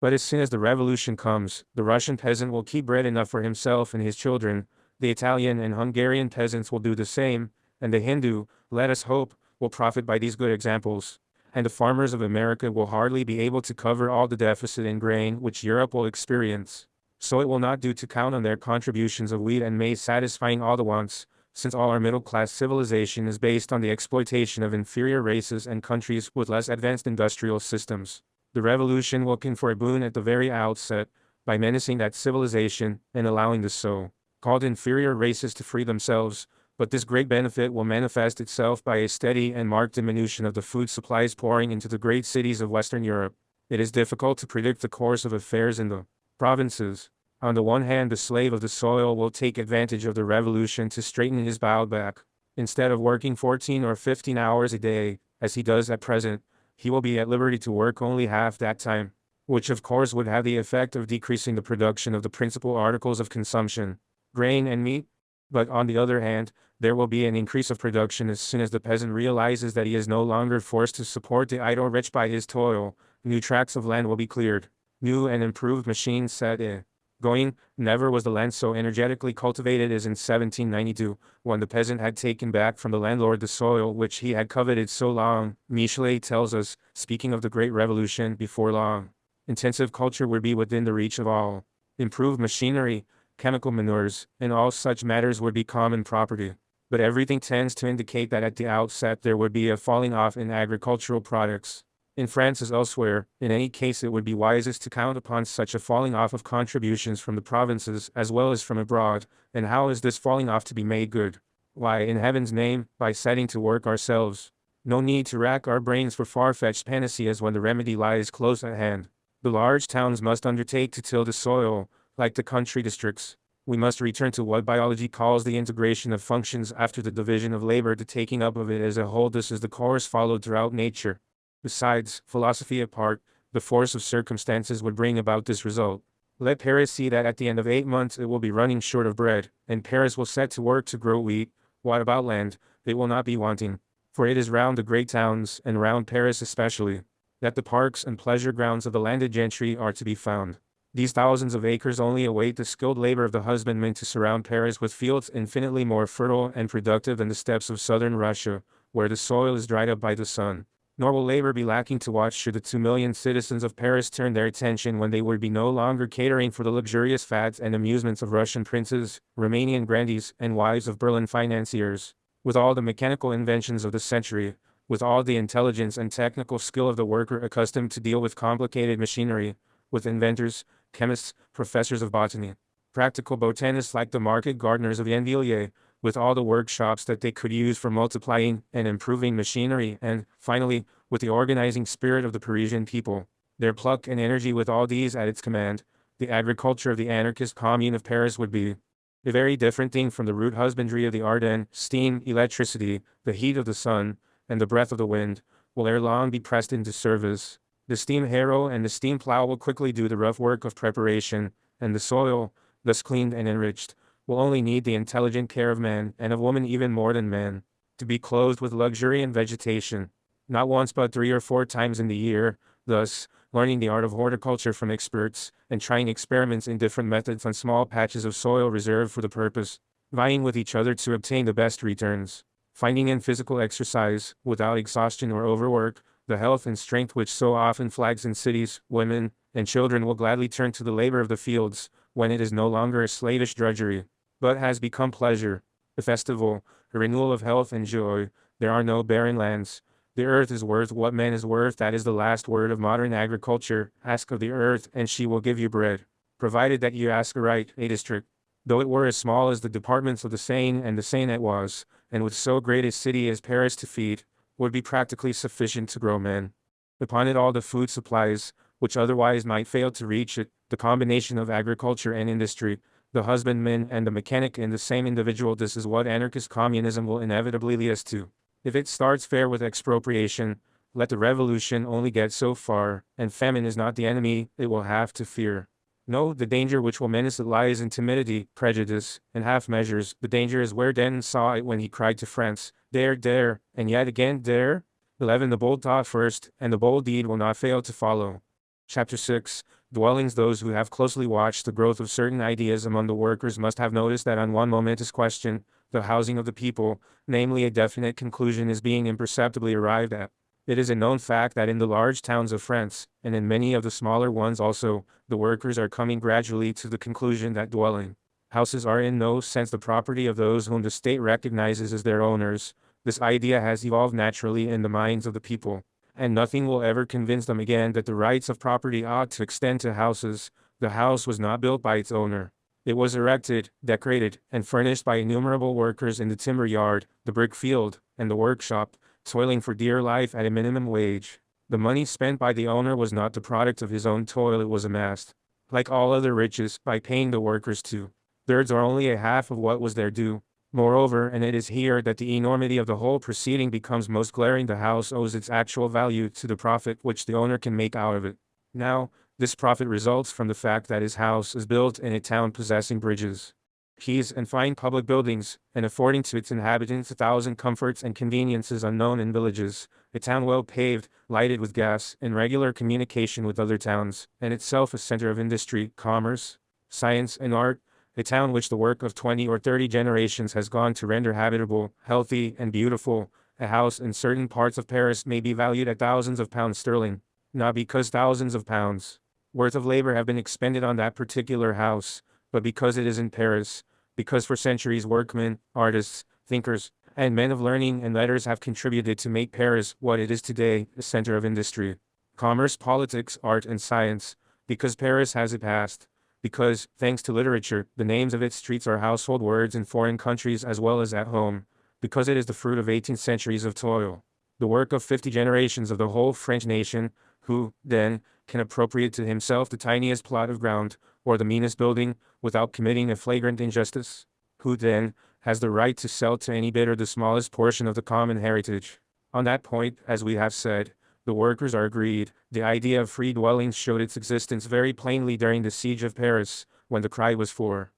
But as soon as the revolution comes, the Russian peasant will keep bread enough for himself and his children, the Italian and Hungarian peasants will do the same, and the Hindu, let us hope, will profit by these good examples, and the farmers of America will hardly be able to cover all the deficit in grain which Europe will experience. So it will not do to count on their contributions of wheat and maize satisfying all the wants, since all our middle-class civilization is based on the exploitation of inferior races and countries with less advanced industrial systems. The revolution will confer a boon at the very outset, by menacing that civilization, and allowing the so-called inferior races to free themselves, but this great benefit will manifest itself by a steady and marked diminution of the food supplies pouring into the great cities of Western Europe. It is difficult to predict the course of affairs in the provinces. On the one hand, the slave of the soil will take advantage of the revolution to straighten his bowed back. Instead of working 14 or 15 hours a day, as he does at present, he will be at liberty to work only half that time, which of course would have the effect of decreasing the production of the principal articles of consumption, grain and meat. But on the other hand, there will be an increase of production as soon as the peasant realizes that he is no longer forced to support the idle rich by his toil. New tracts of land will be cleared, new and improved machines set in going. Never was the land so energetically cultivated as in 1792, when the peasant had taken back from the landlord the soil which he had coveted so long. Michelet tells us, speaking of the Great Revolution, before long, intensive culture would be within the reach of all. Improved machinery, chemical manures, and all such matters would be common property. But everything tends to indicate that at the outset there would be a falling off in agricultural products. In France as elsewhere, in any case it would be wisest to count upon such a falling off of contributions from the provinces as well as from abroad. And how is this falling off to be made good? Why, in heaven's name, by setting to work ourselves. No need to rack our brains for far-fetched panaceas when the remedy lies close at hand. The large towns must undertake to till the soil, like the country districts. We must return to what biology calls the integration of functions after the division of labor, the taking up of it as a whole. This is the course followed throughout nature. Besides, philosophy apart, the force of circumstances would bring about this result. Let Paris see that at the end of 8 months it will be running short of bread, and Paris will set to work to grow wheat. What about land? It will not be wanting. For it is round the great towns, and round Paris especially, that the parks and pleasure grounds of the landed gentry are to be found. These thousands of acres only await the skilled labor of the husbandman to surround Paris with fields infinitely more fertile and productive than the steppes of southern Russia, where the soil is dried up by the sun. Nor will labor be lacking to watch should the 2,000,000 citizens of Paris turn their attention when they would be no longer catering for the luxurious fads and amusements of Russian princes, Romanian grandees, and wives of Berlin financiers. With all the mechanical inventions of the century, with all the intelligence and technical skill of the worker accustomed to deal with complicated machinery, with inventors, chemists, professors of botany, practical botanists like the market gardeners of Yenvilliers, with all the workshops that they could use for multiplying and improving machinery, and, finally, with the organizing spirit of the Parisian people, their pluck and energy, with all these at its command, the agriculture of the anarchist commune of Paris would be a very different thing from the rude husbandry of the Ardennes. Steam, electricity, the heat of the sun, and the breath of the wind, will ere long be pressed into service. The steam harrow and the steam plow will quickly do the rough work of preparation, and the soil, thus cleaned and enriched, will only need the intelligent care of man, and of woman even more than man, to be clothed with luxuriant vegetation, not once but 3 or 4 times in the year, thus, learning the art of horticulture from experts, and trying experiments in different methods on small patches of soil reserved for the purpose, vying with each other to obtain the best returns, finding in physical exercise, without exhaustion or overwork, the health and strength which so often flags in cities. Women and children will gladly turn to the labor of the fields, when it is no longer a slavish drudgery, but has become pleasure, a festival, a renewal of health and joy. There are no barren lands. The earth is worth what man is worth. That is the last word of modern agriculture. Ask of the earth, and she will give you bread, provided that you ask aright. A district, though it were as small as the departments of the Seine and the Seine-et-Oise, and with so great a city as Paris to feed, would be practically sufficient to grow men. Upon it all the food supplies, which otherwise might fail to reach it, the combination of agriculture and industry, the husbandman and the mechanic in the same individual. This is what anarchist communism will inevitably lead us to. If it starts fair with expropriation, let the revolution only get so far, and famine is not the enemy it will have to fear. No, the danger which will menace it lies in timidity, prejudice, and half measures. The danger is where Denon saw it when he cried to France, "Dare, dare, and yet again dare." 11. The bold thought first, and the bold deed will not fail to follow. Chapter 6. Dwellings. Those who have closely watched the growth of certain ideas among the workers must have noticed that on one momentous question, the housing of the people, namely a definite conclusion is being imperceptibly arrived at. It is a known fact that in the large towns of France, and in many of the smaller ones also, the workers are coming gradually to the conclusion that dwelling houses are in no sense the property of those whom the state recognizes as their owners. This idea has evolved naturally in the minds of the people, and nothing will ever convince them again that the rights of property ought to extend to houses. The house was not built by its owner. It was erected, decorated, and furnished by innumerable workers in the timber yard, the brick field, and the workshop, toiling for dear life at a minimum wage. The money spent by the owner was not the product of his own toil. It was amassed, like all other riches, by paying the workers 2/3 or only a half of what was their due. Moreover, and it is here that the enormity of the whole proceeding becomes most glaring, the house owes its actual value to the profit which the owner can make out of it. Now, this profit results from the fact that his house is built in a town possessing bridges, quays, and fine public buildings, and affording to its inhabitants 1,000 comforts and conveniences unknown in villages, a town well paved, lighted with gas, in regular communication with other towns, and itself a center of industry, commerce, science, and art, a town which the work of 20 or 30 generations has gone to render habitable, healthy, and beautiful. A house in certain parts of Paris may be valued at thousands of pounds sterling, not because thousands of pounds worth of labor have been expended on that particular house, but because it is in Paris, because for centuries workmen, artists, thinkers, and men of learning and letters have contributed to make Paris what it is today, a center of industry, commerce, politics, art, and science, because Paris has a past, because, thanks to literature, the names of its streets are household words in foreign countries as well as at home, because it is the fruit of 18 centuries of toil, the work of 50 generations of the whole French nation, who, then, can appropriate to himself the tiniest plot of ground, or the meanest building, without committing a flagrant injustice, who, then, has the right to sell to any bidder the smallest portion of the common heritage. On that point, as we have said, the workers are agreed. The idea of free dwellings showed its existence very plainly during the siege of Paris, when the cry was for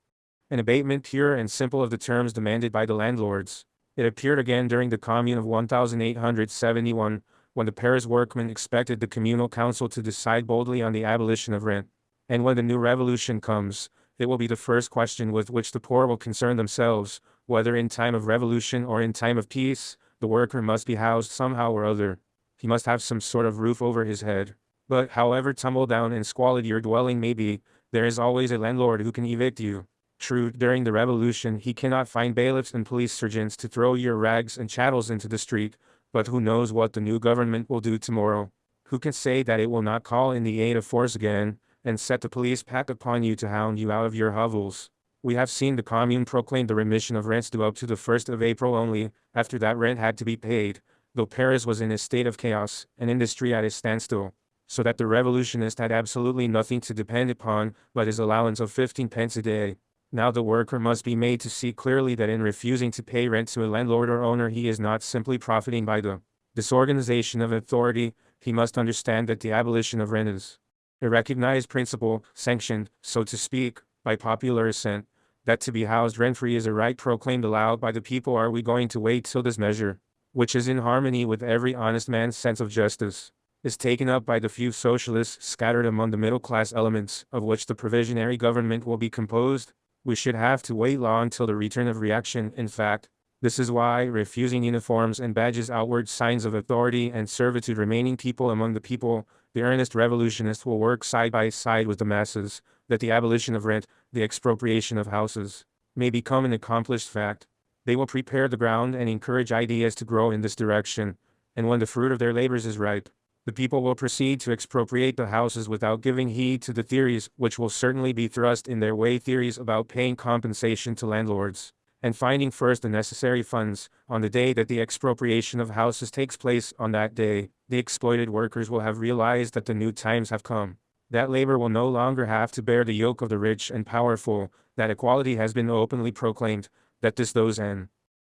an abatement pure and simple of the terms demanded by the landlords. It appeared again during the Commune of 1871, when the Paris workmen expected the communal council to decide boldly on the abolition of rent. And when the new revolution comes, it will be the first question with which the poor will concern themselves, whether in time of revolution or in time of peace. The worker must be housed somehow or other. He must have some sort of roof over his head. But however tumble down and squalid your dwelling may be, there is always a landlord who can evict you. True, during the revolution he cannot find bailiffs and police sergeants to throw your rags and chattels into the street, but who knows what the new government will do tomorrow? Who can say that it will not call in the aid of force again, and set the police pack upon you to hound you out of your hovels? We have seen the Commune proclaim the remission of rents due up to the 1st of April only. After that rent had to be paid, though Paris was in a state of chaos, and industry at a standstill, so that the revolutionist had absolutely nothing to depend upon but his allowance of 15 pence a day. Now the worker must be made to see clearly that in refusing to pay rent to a landlord or owner he is not simply profiting by the disorganization of authority. He must understand that the abolition of rent is a recognized principle, sanctioned, so to speak, by popular assent, that to be housed rent-free is a right proclaimed aloud by the people. Are we going to wait till this measure, which is in harmony with every honest man's sense of justice, is taken up by the few socialists scattered among the middle-class elements, of which the provisionary government will be composed? We should have to wait long till the return of reaction. In fact, this is why, refusing uniforms and badges, outward signs of authority and servitude, remaining people among the people, the earnest revolutionists will work side by side with the masses, that the abolition of rent, the expropriation of houses, may become an accomplished fact. They will prepare the ground and encourage ideas to grow in this direction, and when the fruit of their labors is ripe, the people will proceed to expropriate the houses without giving heed to the theories which will certainly be thrust in their way, theories about paying compensation to landlords, and finding first the necessary funds. On the day that the expropriation of houses takes place, on that day, the exploited workers will have realized that the new times have come, that labor will no longer have to bear the yoke of the rich and powerful, that equality has been openly proclaimed, that those and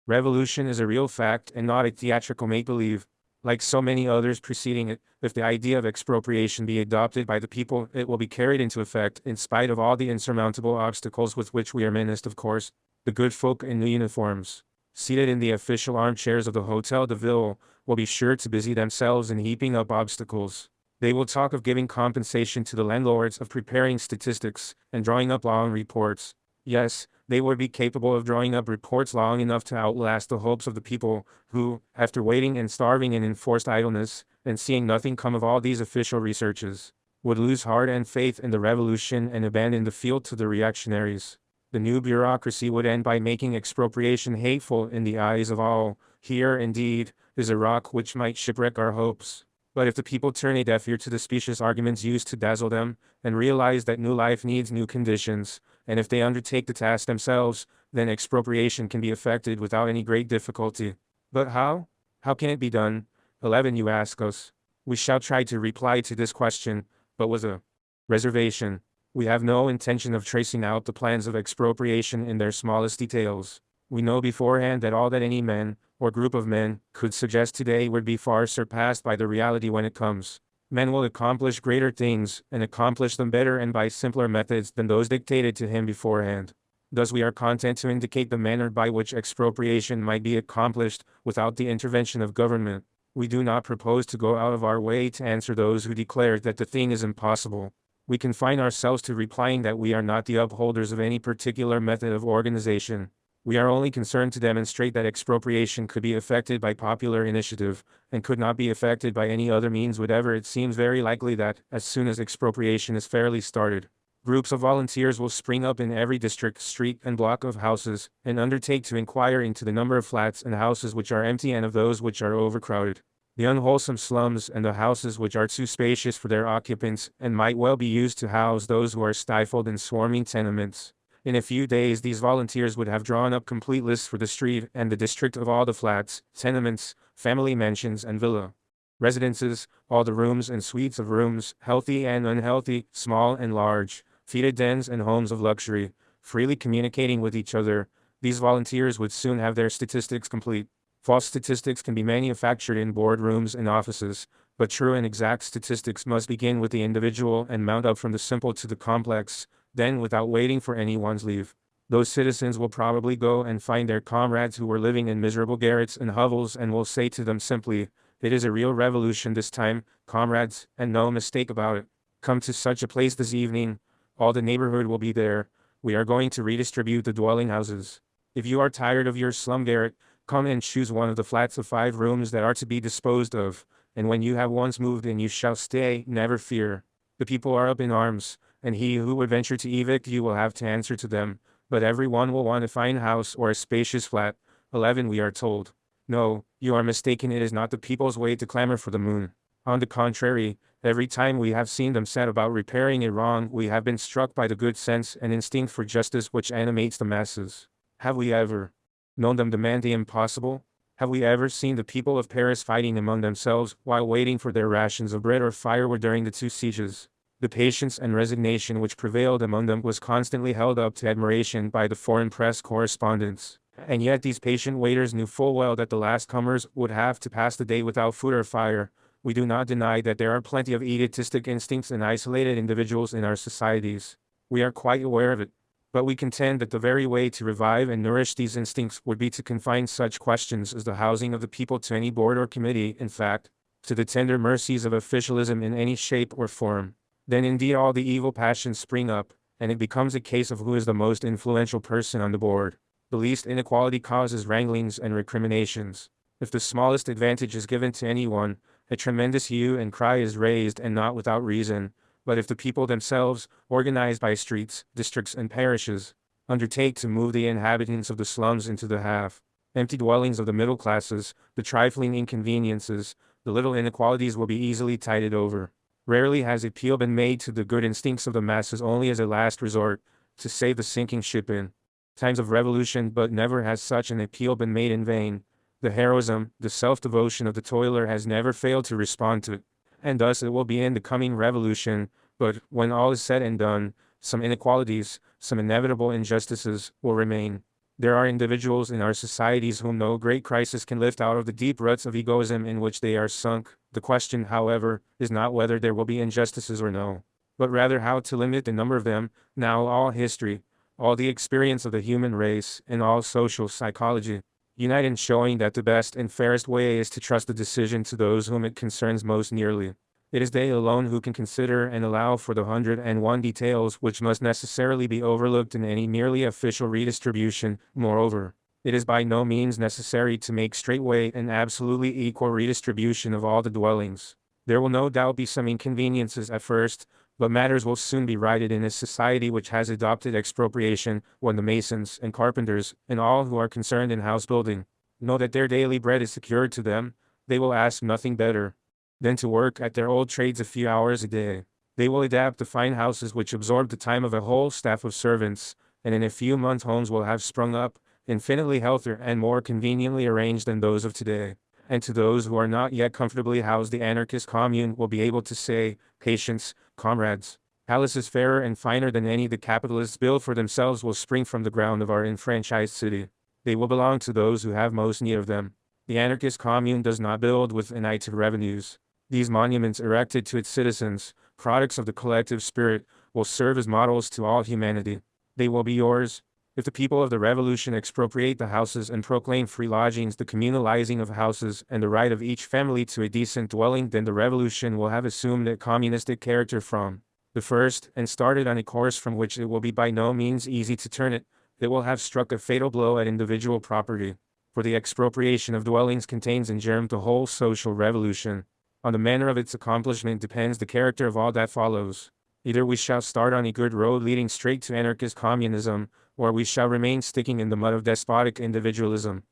revolution is a real fact and not a theatrical make-believe. Like so many others preceding it, if the idea of expropriation be adopted by the people, it will be carried into effect, in spite of all the insurmountable obstacles with which we are menaced. Of course, the good folk in new uniforms, seated in the official armchairs of the Hotel de Ville, will be sure to busy themselves in heaping up obstacles. They will talk of giving compensation to the landlords, of preparing statistics, and drawing up long reports. Yes, they would be capable of drawing up reports long enough to outlast the hopes of the people, who, after waiting and starving in enforced idleness, and seeing nothing come of all these official researches, would lose heart and faith in the revolution and abandon the field to the reactionaries. The new bureaucracy would end by making expropriation hateful in the eyes of all. Here, indeed, is a rock which might shipwreck our hopes. But if the people turn a deaf ear to the specious arguments used to dazzle them, and realize that new life needs new conditions, and if they undertake the task themselves, then expropriation can be effected without any great difficulty. But how? How can it be done? 11. You ask us. We shall try to reply to this question, but with a reservation. We have no intention of tracing out the plans of expropriation in their smallest details. We know beforehand that all that any man, or group of men, could suggest today would be far surpassed by the reality when it comes. Men will accomplish greater things, and accomplish them better and by simpler methods than those dictated to him beforehand. Thus we are content to indicate the manner by which expropriation might be accomplished, without the intervention of government. We do not propose to go out of our way to answer those who declare that the thing is impossible. We confine ourselves to replying that we are not the upholders of any particular method of organization. We are only concerned to demonstrate that expropriation could be effected by popular initiative, and could not be effected by any other means whatever. It seems very likely that, as soon as expropriation is fairly started, groups of volunteers will spring up in every district, street, and block of houses, and undertake to inquire into the number of flats and houses which are empty and of those which are overcrowded. The unwholesome slums and the houses which are too spacious for their occupants, and might well be used to house those who are stifled in swarming tenements. In a few days these volunteers would have drawn up complete lists for the street and the district of all the flats, tenements, family mansions and villa residences, all the rooms and suites of rooms, healthy and unhealthy, small and large, fetid dens and homes of luxury, freely communicating with each other. These volunteers would soon have their statistics complete. False statistics can be manufactured in boardrooms and offices, but true and exact statistics must begin with the individual and mount up from the simple to the complex. Then, without waiting for anyone's leave, those citizens will probably go and find their comrades who were living in miserable garrets and hovels and will say to them simply, "It is a real revolution this time, comrades, and no mistake about it. Come to such a place this evening. All the neighborhood will be there. We are going to redistribute the dwelling houses. If you are tired of your slum garret, come and choose one of the flats of 5 rooms that are to be disposed of, and when you have once moved in you shall stay, never fear." The people are up in arms, and he who would venture to evict you will have to answer to them, but every one will want a fine house or a spacious flat. 11. We are told, "No, you are mistaken. It is not the people's way to clamor for the moon. On the contrary, every time we have seen them set about repairing a wrong, we have been struck by the good sense and instinct for justice which animates the masses. Have we ever known them demand the impossible? Have we ever seen the people of Paris fighting among themselves while waiting for their rations of bread or firewood during the 2 sieges? The patience and resignation which prevailed among them was constantly held up to admiration by the foreign press correspondents. And yet these patient waiters knew full well that the last comers would have to pass the day without food or fire. We do not deny that there are plenty of egotistic instincts and isolated individuals in our societies. We are quite aware of it. But we contend that the very way to revive and nourish these instincts would be to confine such questions as the housing of the people to any board or committee, in fact, to the tender mercies of officialism in any shape or form. Then indeed all the evil passions spring up, and it becomes a case of who is the most influential person on the board. The least inequality causes wranglings and recriminations. If the smallest advantage is given to anyone, a tremendous hue and cry is raised, and not without reason. But if the people themselves, organized by streets, districts and parishes, undertake to move the inhabitants of the slums into the half-empty dwellings of the middle classes, the trifling inconveniences, the little inequalities will be easily tided over. Rarely has appeal been made to the good instincts of the masses only as a last resort, to save the sinking ship in times of revolution, but never has such an appeal been made in vain. The heroism, the self-devotion of the toiler has never failed to respond to it, and thus it will be in the coming revolution. But, when all is said and done, some inequalities, some inevitable injustices, will remain. There are individuals in our societies whom no great crisis can lift out of the deep ruts of egoism in which they are sunk. The question, however, is not whether there will be injustices or no, but rather how to limit the number of them. Now all history, all the experience of the human race, and all social psychology, unite in showing that the best and fairest way is to trust the decision to those whom it concerns most nearly. It is they alone who can consider and allow for the 101 details which must necessarily be overlooked in any merely official redistribution. Moreover, it is by no means necessary to make straightway an absolutely equal redistribution of all the dwellings. There will no doubt be some inconveniences at first, but matters will soon be righted in a society which has adopted expropriation, when the masons and carpenters, and all who are concerned in house building, know that their daily bread is secured to them. They will ask nothing better than to work at their old trades a few hours a day. They will adapt the fine houses which absorb the time of a whole staff of servants, and in a few months homes will have sprung up, infinitely healthier and more conveniently arranged than those of today. And to those who are not yet comfortably housed, the anarchist commune will be able to say, "Patience, comrades. Palaces fairer and finer than any the capitalists build for themselves will spring from the ground of our enfranchised city. They will belong to those who have most need of them." The anarchist commune does not build with an eye to revenues. These monuments erected to its citizens, products of the collective spirit, will serve as models to all humanity. They will be yours. If the people of the revolution expropriate the houses and proclaim free lodgings, the communalizing of houses, and the right of each family to a decent dwelling, then the revolution will have assumed a communistic character from the first, and started on a course from which it will be by no means easy to turn it. It will have struck a fatal blow at individual property. For the expropriation of dwellings contains in germ the whole social revolution. On the manner of its accomplishment depends the character of all that follows. Either we shall start on a good road leading straight to anarchist communism, or we shall remain sticking in the mud of despotic individualism.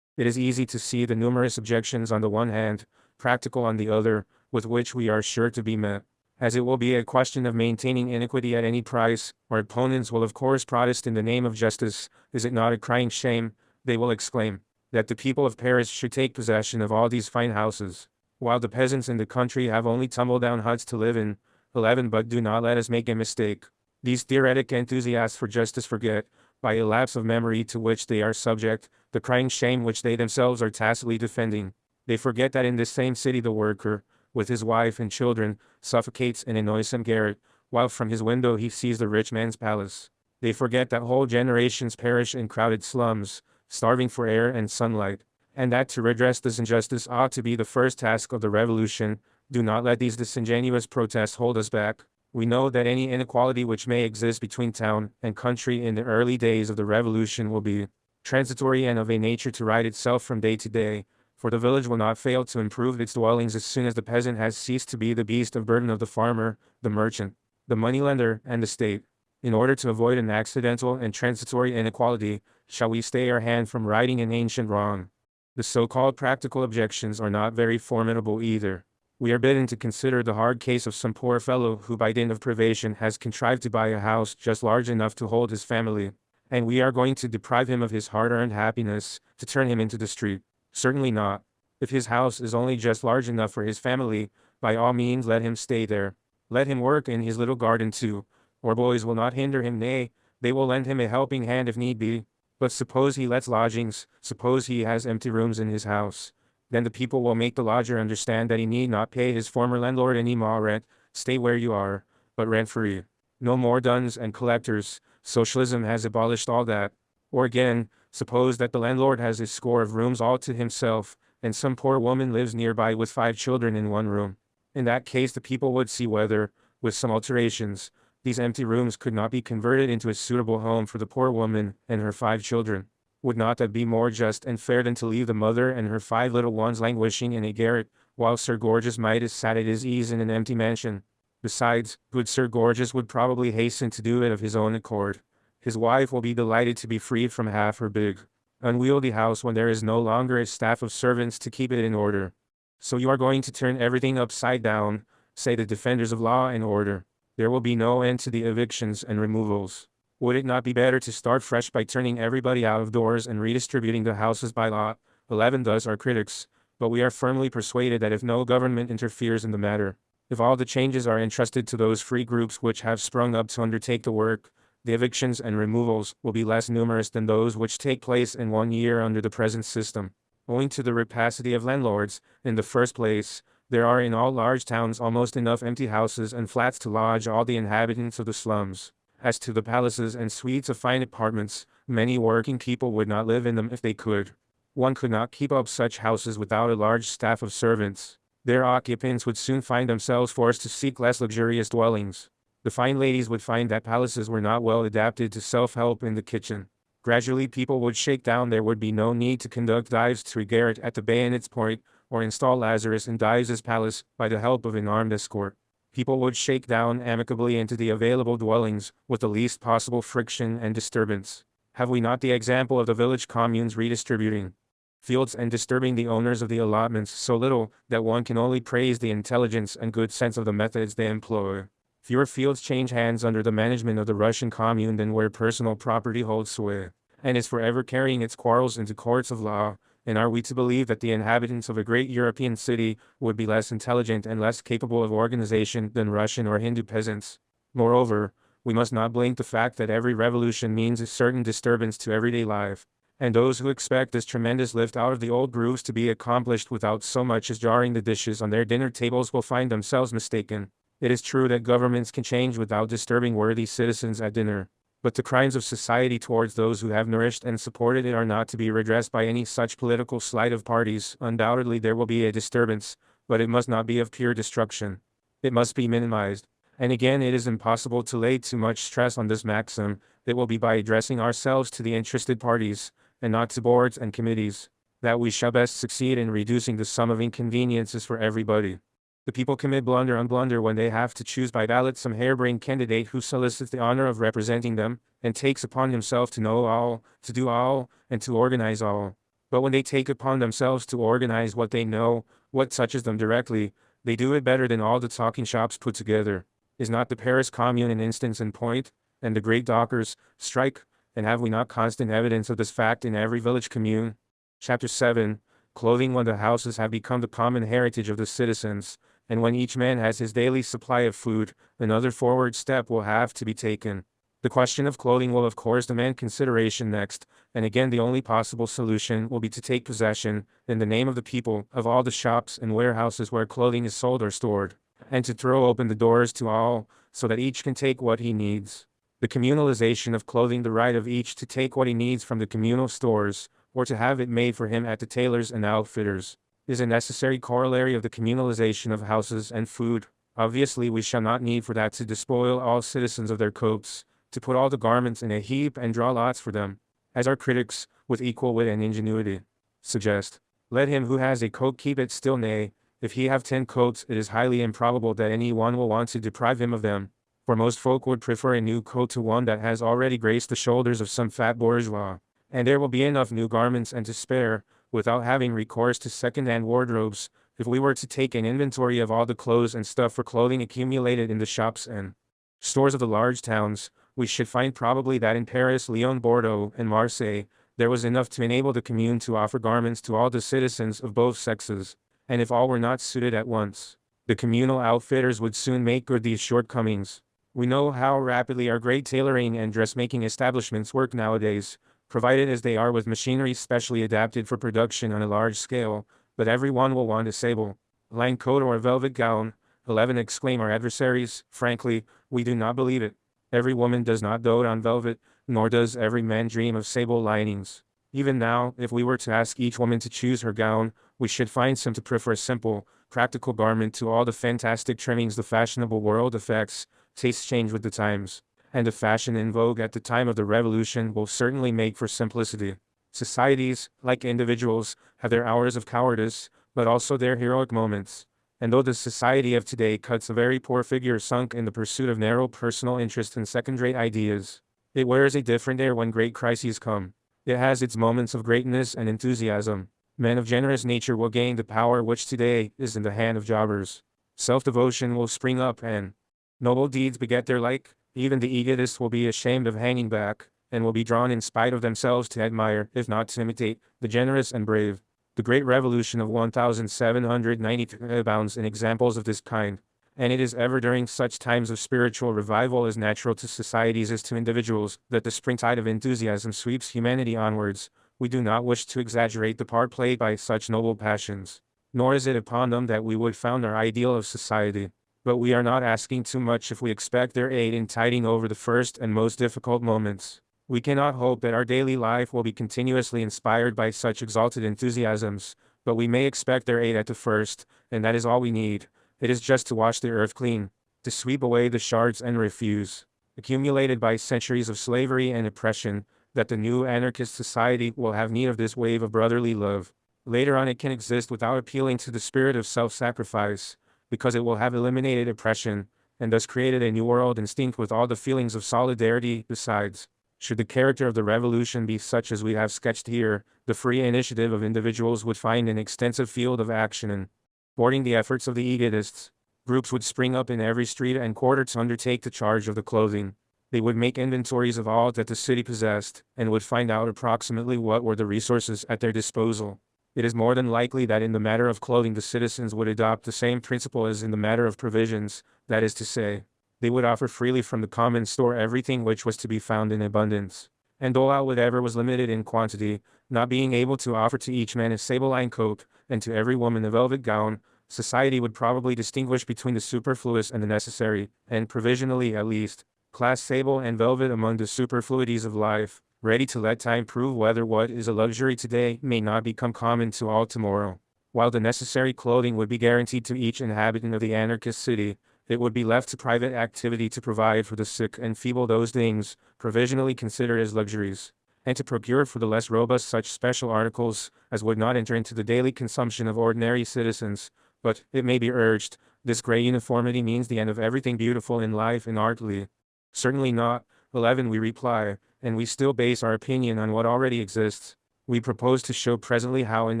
It is easy to see the numerous objections on the one hand, practical on the other, with which we are sure to be met. As it will be a question of maintaining iniquity at any price, our opponents will of course protest in the name of justice. Is it not a crying shame, they will exclaim, that the people of Paris should take possession of all these fine houses, while the peasants in the country have only tumble-down huts to live in? 11. But do not let us make a mistake. These theoretic enthusiasts for justice forget, by a lapse of memory to which they are subject, the crying shame which they themselves are tacitly defending. They forget that in this same city the worker, with his wife and children, suffocates in a noisome garret, while from his window he sees the rich man's palace. They forget that whole generations perish in crowded slums, starving for air and sunlight, and that to redress this injustice ought to be the first task of the revolution. Do not let these disingenuous protests hold us back. We know that any inequality which may exist between town and country in the early days of the revolution will be transitory and of a nature to right itself from day to day, for the village will not fail to improve its dwellings as soon as the peasant has ceased to be the beast of burden of the farmer, the merchant, the moneylender, and the state. In order to avoid an accidental and transitory inequality, shall we stay our hand from righting an ancient wrong? The so-called practical objections are not very formidable either. We are bidden to consider the hard case of some poor fellow who by dint of privation has contrived to buy a house just large enough to hold his family, and we are going to deprive him of his hard-earned happiness, to turn him into the street. Certainly not. If his house is only just large enough for his family, by all means let him stay there. Let him work in his little garden too. Our boys will not hinder him, nay, they will lend him a helping hand if need be. But suppose he lets lodgings, suppose he has empty rooms in his house. Then the people will make the lodger understand that he need not pay his former landlord any more rent. Stay where you are, but rent free. No more duns and collectors. Socialism has abolished all that. Or again, suppose that the landlord has a score of rooms all to himself, and some poor woman lives nearby with 5 children in one room. In that case the people would see whether, with some alterations, these empty rooms could not be converted into a suitable home for the poor woman and her 5 children. Would not that be more just and fair than to leave the mother and her 5 little ones languishing in a garret, while Sir Gorgeous Midas sat at his ease in an empty mansion? Besides, good Sir Gorgeous would probably hasten to do it of his own accord. His wife will be delighted to be freed from half her big, unwieldy house when there is no longer a staff of servants to keep it in order. So you are going to turn everything upside down, say the defenders of law and order. There will be no end to the evictions and removals. Would it not be better to start fresh by turning everybody out of doors and redistributing the houses by lot? 11. Thus are critics, but we are firmly persuaded that if no government interferes in the matter, if all the changes are entrusted to those free groups which have sprung up to undertake the work, the evictions and removals will be less numerous than those which take place in 1 year under the present system. Owing to the rapacity of landlords, in the first place, there are in all large towns almost enough empty houses and flats to lodge all the inhabitants of the slums. As to the palaces and suites of fine apartments, many working people would not live in them if they could. One could not keep up such houses without a large staff of servants. Their occupants would soon find themselves forced to seek less luxurious dwellings. The fine ladies would find that palaces were not well adapted to self-help in the kitchen. Gradually people would shake down. There would be no need to conduct Dives to a garret at the bayonet's point, or install Lazarus in Dives's palace by the help of an armed escort. People would shake down amicably into the available dwellings, with the least possible friction and disturbance. Have we not the example of the village communes redistributing fields and disturbing the owners of the allotments so little, that one can only praise the intelligence and good sense of the methods they employ? Fewer fields change hands under the management of the Russian commune than where personal property holds sway, and is forever carrying its quarrels into courts of law. And are we to believe that the inhabitants of a great European city would be less intelligent and less capable of organization than Russian or Hindu peasants? Moreover, we must not blink the fact that every revolution means a certain disturbance to everyday life, and those who expect this tremendous lift out of the old grooves to be accomplished without so much as jarring the dishes on their dinner tables will find themselves mistaken. It is true that governments can change without disturbing worthy citizens at dinner, but the crimes of society towards those who have nourished and supported it are not to be redressed by any such political sleight of parties. Undoubtedly there will be a disturbance, but it must not be of pure destruction. It must be minimized. And again, it is impossible to lay too much stress on this maxim. It will be by addressing ourselves to the interested parties, and not to boards and committees, that we shall best succeed in reducing the sum of inconveniences for everybody. The people commit blunder on blunder when they have to choose by ballot some harebrained candidate who solicits the honor of representing them, and takes upon himself to know all, to do all, and to organize all. But when they take upon themselves to organize what they know, what touches them directly, they do it better than all the talking shops put together. Is not the Paris Commune an instance in point, and the great dockers' strike, and have we not constant evidence of this fact in every village commune? Chapter 7. Clothing. When the houses have become the common heritage of the citizens, and when each man has his daily supply of food, another forward step will have to be taken. The question of clothing will of course demand consideration next, and again the only possible solution will be to take possession, in the name of the people, of all the shops and warehouses where clothing is sold or stored, and to throw open the doors to all, so that each can take what he needs. The communalization of clothing, the right of each to take what he needs from the communal stores, or to have it made for him at the tailors and outfitters, is a necessary corollary of the communalization of houses and food. Obviously we shall not need for that to despoil all citizens of their coats, to put all the garments in a heap and draw lots for them, as our critics, with equal wit and ingenuity, suggest. Let him who has a coat keep it still, nay, if he have 10 coats, it is highly improbable that any one will want to deprive him of them, for most folk would prefer a new coat to one that has already graced the shoulders of some fat bourgeois, and there will be enough new garments and to spare, without having recourse to second-hand wardrobes, if we were to take an inventory of all the clothes and stuff for clothing accumulated in the shops and stores of the large towns. We should find probably that in Paris, Lyon, Bordeaux, and Marseille, there was enough to enable the commune to offer garments to all the citizens of both sexes, and if all were not suited at once, the communal outfitters would soon make good these shortcomings. We know how rapidly our great tailoring and dressmaking establishments work nowadays, provided as they are with machinery specially adapted for production on a large scale, but every one will want a sable lined coat or a velvet gown. 11. Exclaim our adversaries. Frankly, we do not believe it. Every woman does not dote on velvet, nor does every man dream of sable linings. Even now, if we were to ask each woman to choose her gown, we should find some to prefer a simple, practical garment to all the fantastic trimmings the fashionable world affects. Tastes change with the times, and the fashion in vogue at the time of the Revolution will certainly make for simplicity. Societies, like individuals, have their hours of cowardice, but also their heroic moments. And though the society of today cuts a very poor figure sunk in the pursuit of narrow personal interest and second-rate ideas, it wears a different air when great crises come. It has its moments of greatness and enthusiasm. Men of generous nature will gain the power which today is in the hand of jobbers. Self-devotion will spring up and noble deeds beget their like. Even the egotists will be ashamed of hanging back, and will be drawn in spite of themselves to admire, if not to imitate, the generous and brave. The Great Revolution of 1792 abounds in examples of this kind, and it is ever during such times of spiritual revival as natural to societies as to individuals, that the springtide of enthusiasm sweeps humanity onwards. We do not wish to exaggerate the part played by such noble passions, nor is it upon them that we would found our ideal of society, but we are not asking too much if we expect their aid in tiding over the first and most difficult moments. We cannot hope that our daily life will be continuously inspired by such exalted enthusiasms, but we may expect their aid at the first, and that is all we need. It is just to wash the earth clean, to sweep away the shards and refuse, accumulated by centuries of slavery and oppression, that the new anarchist society will have need of this wave of brotherly love. Later on it can exist without appealing to the spirit of self-sacrifice, because it will have eliminated oppression, and thus created a new world instinct with all the feelings of solidarity. Besides, should the character of the revolution be such as we have sketched here, the free initiative of individuals would find an extensive field of action, and, thwarting the efforts of the egotists, groups would spring up in every street and quarter to undertake the charge of the clothing. They would make inventories of all that the city possessed, and would find out approximately what were the resources at their disposal. It is more than likely that in the matter of clothing the citizens would adopt the same principle as in the matter of provisions, that is to say, they would offer freely from the common store everything which was to be found in abundance, and dole out whatever was limited in quantity. Not being able to offer to each man a sable-lined coat, and to every woman a velvet gown, society would probably distinguish between the superfluous and the necessary, and provisionally at least, class sable and velvet among the superfluities of life, ready to let time prove whether what is a luxury today may not become common to all tomorrow, while the necessary clothing would be guaranteed to each inhabitant of the anarchist city, It would be left to private activity to provide for the sick and feeble those things, provisionally considered as luxuries, and to procure for the less robust such special articles as would not enter into the daily consumption of ordinary citizens. But, it may be urged, this great uniformity means the end of everything beautiful in life and artly. Certainly not. 11. We reply, and we still base our opinion on what already exists. We propose to show presently how an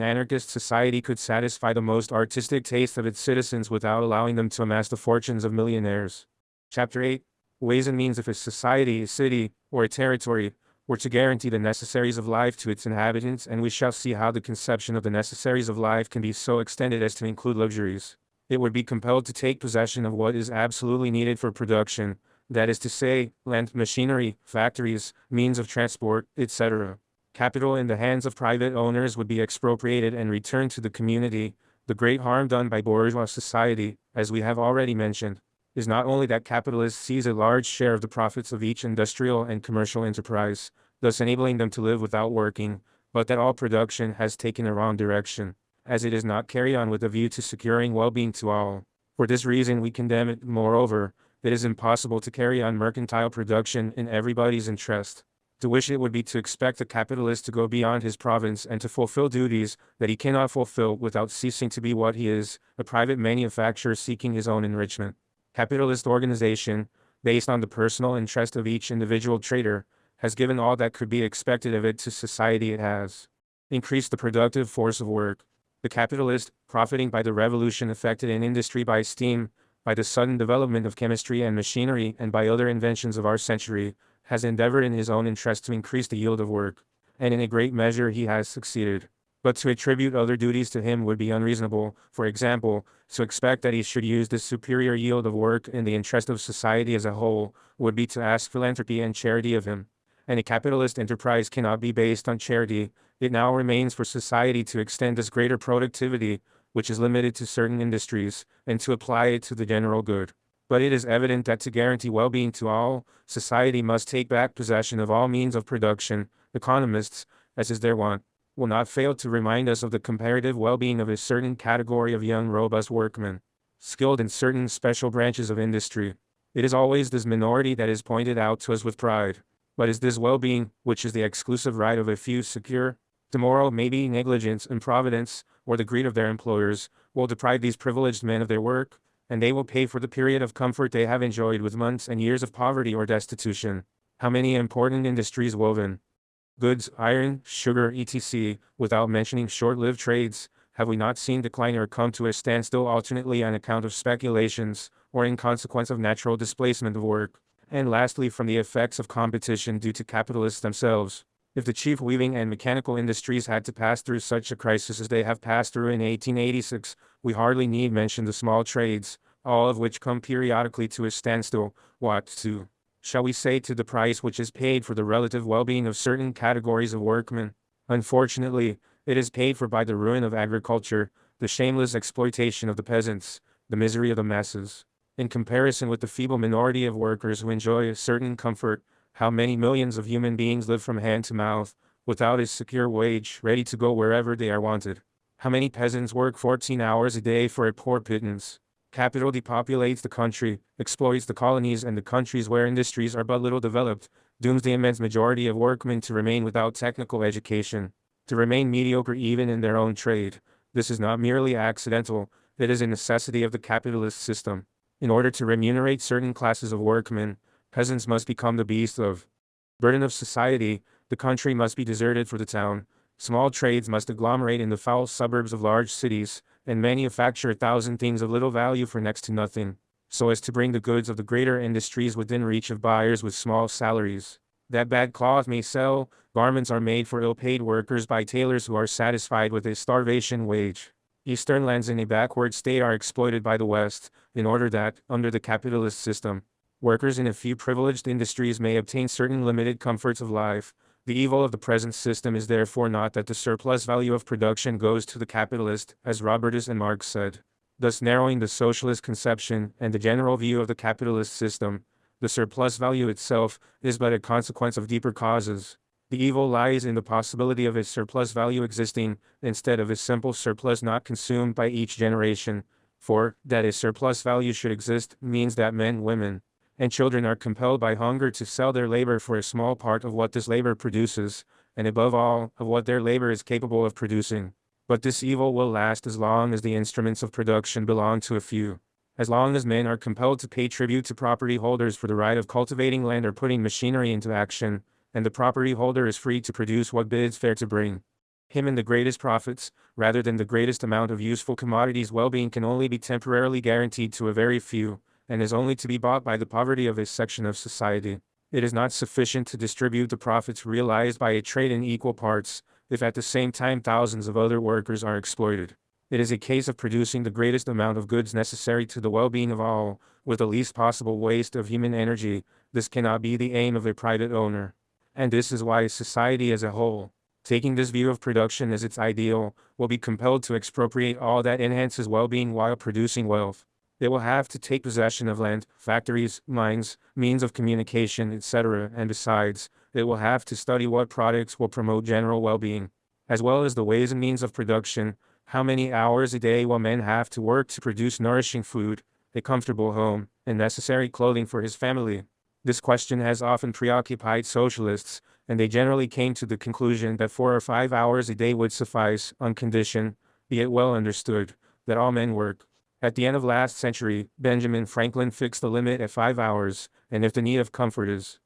anarchist society could satisfy the most artistic taste of its citizens without allowing them to amass the fortunes of millionaires. Chapter 8. Ways and means. If a society, a city, or a territory were to guarantee the necessaries of life to its inhabitants, and we shall see how the conception of the necessaries of life can be so extended as to include luxuries, it would be compelled to take possession of what is absolutely needed for production, that is to say, land, machinery, factories, means of transport, etc. Capital in the hands of private owners would be expropriated and returned to the community. The great harm done by bourgeois society, as we have already mentioned, is not only that capitalists seize a large share of the profits of each industrial and commercial enterprise, thus enabling them to live without working, but that all production has taken a wrong direction, as it is not carried on with a view to securing well-being to all. For this reason we condemn it. Moreover, it is impossible to carry on mercantile production in everybody's interest. To wish it would be to expect the capitalist to go beyond his province and to fulfill duties that he cannot fulfill without ceasing to be what he is, a private manufacturer seeking his own enrichment. Capitalist organization, based on the personal interest of each individual trader, has given all that could be expected of it to society. It has increased the productive force of work. The capitalist, profiting by the revolution effected in industry by steam, by the sudden development of chemistry and machinery, and by other inventions of our century, has endeavored in his own interest to increase the yield of work, and in a great measure he has succeeded. But to attribute other duties to him would be unreasonable. For example, to expect that he should use this superior yield of work in the interest of society as a whole, would be to ask philanthropy and charity of him. And a capitalist enterprise cannot be based on charity. It now remains for society to extend this greater productivity, which is limited to certain industries, and to apply it to the general good. But it is evident that to guarantee well-being to all, society must take back possession of all means of production. Economists, as is their wont, will not fail to remind us of the comparative well-being of a certain category of young robust workmen, skilled in certain special branches of industry. It is always this minority that is pointed out to us with pride. But is this well-being, which is the exclusive right of a few, secure? Tomorrow maybe negligence, improvidence, or the greed of their employers, will deprive these privileged men of their work, and they will pay for the period of comfort they have enjoyed with months and years of poverty or destitution. How many important industries woven goods, iron, sugar, etc., without mentioning short-lived trades, have we not seen decline or come to a standstill alternately on account of speculations, or in consequence of natural displacement of work, and lastly from the effects of competition due to capitalists themselves? If the chief weaving and mechanical industries had to pass through such a crisis as they have passed through in 1886, we hardly need mention the small trades, all of which come periodically to a standstill. What, too, shall we say to the price which is paid for the relative well-being of certain categories of workmen? Unfortunately, it is paid for by the ruin of agriculture, the shameless exploitation of the peasants, the misery of the masses. In comparison with the feeble minority of workers who enjoy a certain comfort, how many millions of human beings live from hand to mouth, without a secure wage, ready to go wherever they are wanted? How many peasants work 14 hours a day for a poor pittance? Capital depopulates the country, exploits the colonies and the countries where industries are but little developed, dooms the immense majority of workmen to remain without technical education, to remain mediocre even in their own trade. This is not merely accidental, it is a necessity of the capitalist system. In order to remunerate certain classes of workmen, peasants must become the beasts of burden of society, the country must be deserted for the town, small trades must agglomerate in the foul suburbs of large cities, and manufacture 1,000 things of little value for next to nothing, so as to bring the goods of the greater industries within reach of buyers with small salaries. That bad cloth may sell, garments are made for ill-paid workers by tailors who are satisfied with a starvation wage. Eastern lands in a backward state are exploited by the West, in order that, under the capitalist system, workers in a few privileged industries may obtain certain limited comforts of life. The evil of the present system is therefore not that the surplus value of production goes to the capitalist, as Robertus and Marx said, thus narrowing the socialist conception and the general view of the capitalist system. The surplus value itself is but a consequence of deeper causes. The evil lies in the possibility of a surplus value existing, instead of a simple surplus not consumed by each generation. For, that a surplus value should exist, means that men, women, and children are compelled by hunger to sell their labor for a small part of what this labor produces, and above all, of what their labor is capable of producing. But this evil will last as long as the instruments of production belong to a few. As long as men are compelled to pay tribute to property holders for the right of cultivating land or putting machinery into action, and the property holder is free to produce what bids fair to bring him in the greatest profits, rather than the greatest amount of useful commodities, well-being can only be temporarily guaranteed to a very few, and is only to be bought by the poverty of a section of society. It is not sufficient to distribute the profits realized by a trade in equal parts, if at the same time thousands of other workers are exploited. It is a case of producing the greatest amount of goods necessary to the well-being of all, with the least possible waste of human energy. This cannot be the aim of a private owner. And this is why society as a whole, taking this view of production as its ideal, will be compelled to expropriate all that enhances well-being while producing wealth. They will have to take possession of land, factories, mines, means of communication, etc., and besides, they will have to study what products will promote general well-being, as well as the ways and means of production. How many hours a day will men have to work to produce nourishing food, a comfortable home, and necessary clothing for his family? This question has often preoccupied socialists, and they generally came to the conclusion that 4 or 5 hours a day would suffice, on condition, be it well understood, that all men work. At the end of last century, Benjamin Franklin fixed the limit at 5 hours, and if the need of comfort is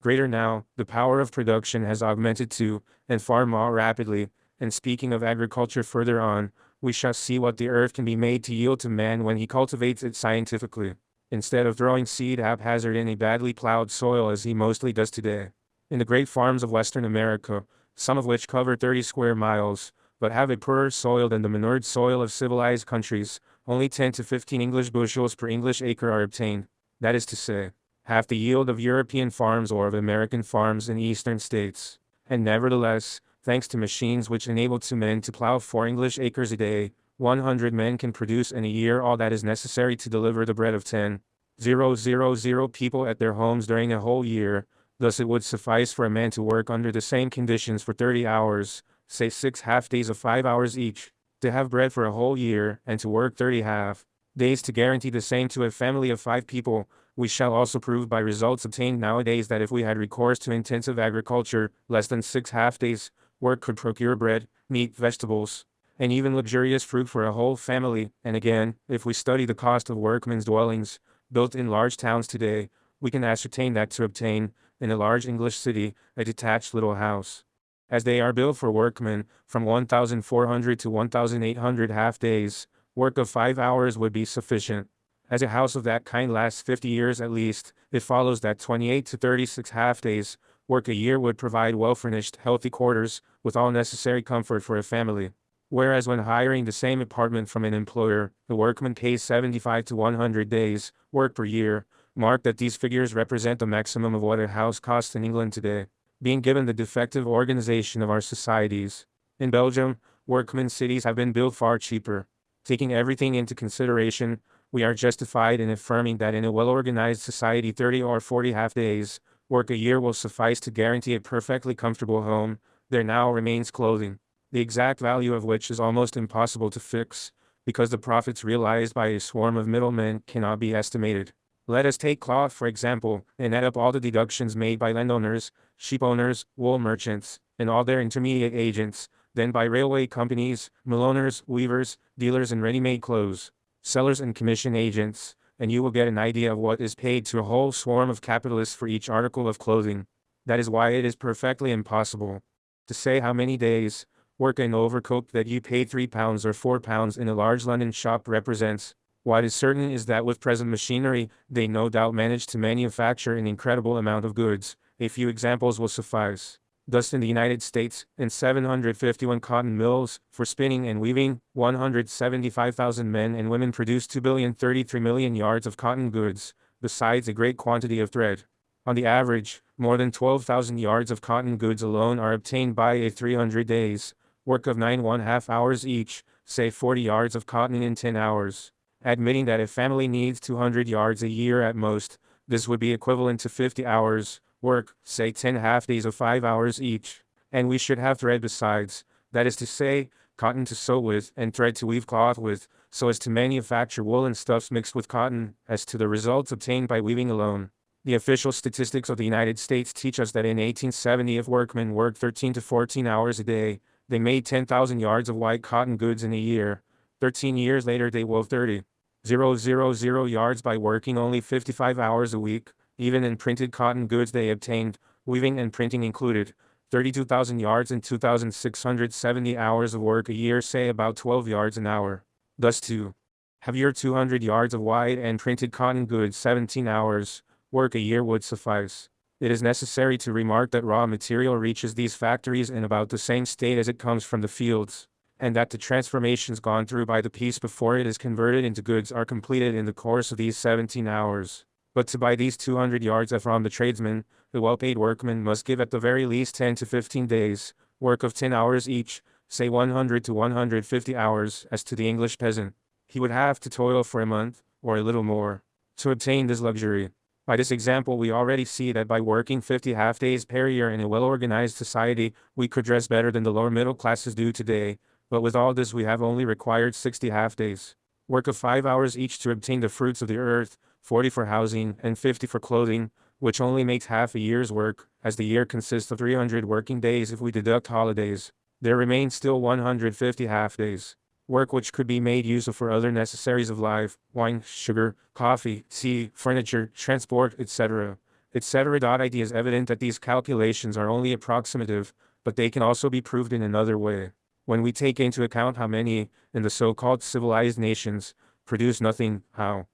greater now, the power of production has augmented too, and far more rapidly. And speaking of agriculture further on, we shall see what the earth can be made to yield to man when he cultivates it scientifically, instead of throwing seed haphazard in a badly plowed soil as he mostly does today. In the great farms of Western America, some of which cover 30 square miles, but have a poorer soil than the manured soil of civilized countries, only 10 to 15 English bushels per English acre are obtained, that is to say, half the yield of European farms or of American farms in eastern states. And nevertheless, thanks to machines which enable 2 men to plow 4 English acres a day, 100 men can produce in a year all that is necessary to deliver the bread of 10,000 people at their homes during a whole year. Thus it would suffice for a man to work under the same conditions for 30 hours, say 6 half-days of 5 hours each, to have bread for a whole year, and to work 30 half-days to guarantee the same to a family of 5 people. We shall also prove by results obtained nowadays that if we had recourse to intensive agriculture, less than 6 half-days' work could procure bread, meat, vegetables, and even luxurious fruit for a whole family. And again, if we study the cost of workmen's dwellings, built in large towns today, we can ascertain that to obtain, in a large English city, a detached little house, as they are built for workmen, from 1,400 to 1,800 half-days, work of 5 hours would be sufficient. As a house of that kind lasts 50 years at least, it follows that 28 to 36 half-days, work a year would provide well-furnished, healthy quarters, with all necessary comfort for a family. Whereas when hiring the same apartment from an employer, the workman pays 75 to 100 days, work per year. Mark that these figures represent the maximum of what a house costs in England today, being given the defective organization of our societies. In Belgium, workmen's cities have been built far cheaper. Taking everything into consideration, we are justified in affirming that in a well-organized society 30 or 40 half-days, work a year will suffice to guarantee a perfectly comfortable home. There now remains clothing, the exact value of which is almost impossible to fix, because the profits realized by a swarm of middlemen cannot be estimated. Let us take cloth for example, and add up all the deductions made by landowners, sheep owners, wool merchants, and all their intermediate agents, then by railway companies, millowners, weavers, dealers in ready-made clothes, sellers and commission agents, and you will get an idea of what is paid to a whole swarm of capitalists for each article of clothing. That is why it is perfectly impossible to say how many days' work an overcoat that you pay £3 or £4 in a large London shop represents. What is certain is that with present machinery, they no doubt manage to manufacture an incredible amount of goods. A few examples will suffice. Thus in the United States, in 751 cotton mills, for spinning and weaving, 175,000 men and women produce 2,033,000,000 yards of cotton goods, besides a great quantity of thread. On the average, more than 12,000 yards of cotton goods alone are obtained by a 300 days, work of 9½ hours each, say 40 yards of cotton in 10 hours. Admitting that a family needs 200 yards a year at most, this would be equivalent to 50 hours, work, say 10 half-days of 5 hours each. And we should have thread besides, that is to say, cotton to sew with, and thread to weave cloth with, so as to manufacture woolen stuffs mixed with cotton, as to the results obtained by weaving alone. The official statistics of the United States teach us that in 1870 if workmen worked 13 to 14 hours a day, they made 10,000 yards of white cotton goods in a year. 13 years later they wove 30,000 yards by working only 55 hours a week. Even in printed cotton goods they obtained, weaving and printing included, 32,000 yards and 2,670 hours of work a year, say about 12 yards an hour. Thus to have your 200 yards of white and printed cotton goods 17 hours work a year would suffice. It is necessary to remark that raw material reaches these factories in about the same state as it comes from the fields, and that the transformations gone through by the piece before it is converted into goods are completed in the course of these 17 hours. But to buy these 200 yards from the tradesman, the well-paid workman must give at the very least 10 to 15 days, work of 10 hours each, say 100 to 150 hours. As to the English peasant, he would have to toil for a month, or a little more, to obtain this luxury. By this example we already see that by working 50 half-days per year in a well-organized society, we could dress better than the lower middle classes do today, but with all this we have only required 60 half-days, work of 5 hours each to obtain the fruits of the earth, 40 for housing, and 50 for clothing, which only makes half a year's work, as the year consists of 300 working days if we deduct holidays. There remain still 150 half-days, work which could be made use of for other necessaries of life, wine, sugar, coffee, tea, furniture, transport, etc., etc. It is evident that these calculations are only approximative, but they can also be proved in another way. When we take into account how many, in the so-called civilized nations, produce nothing, how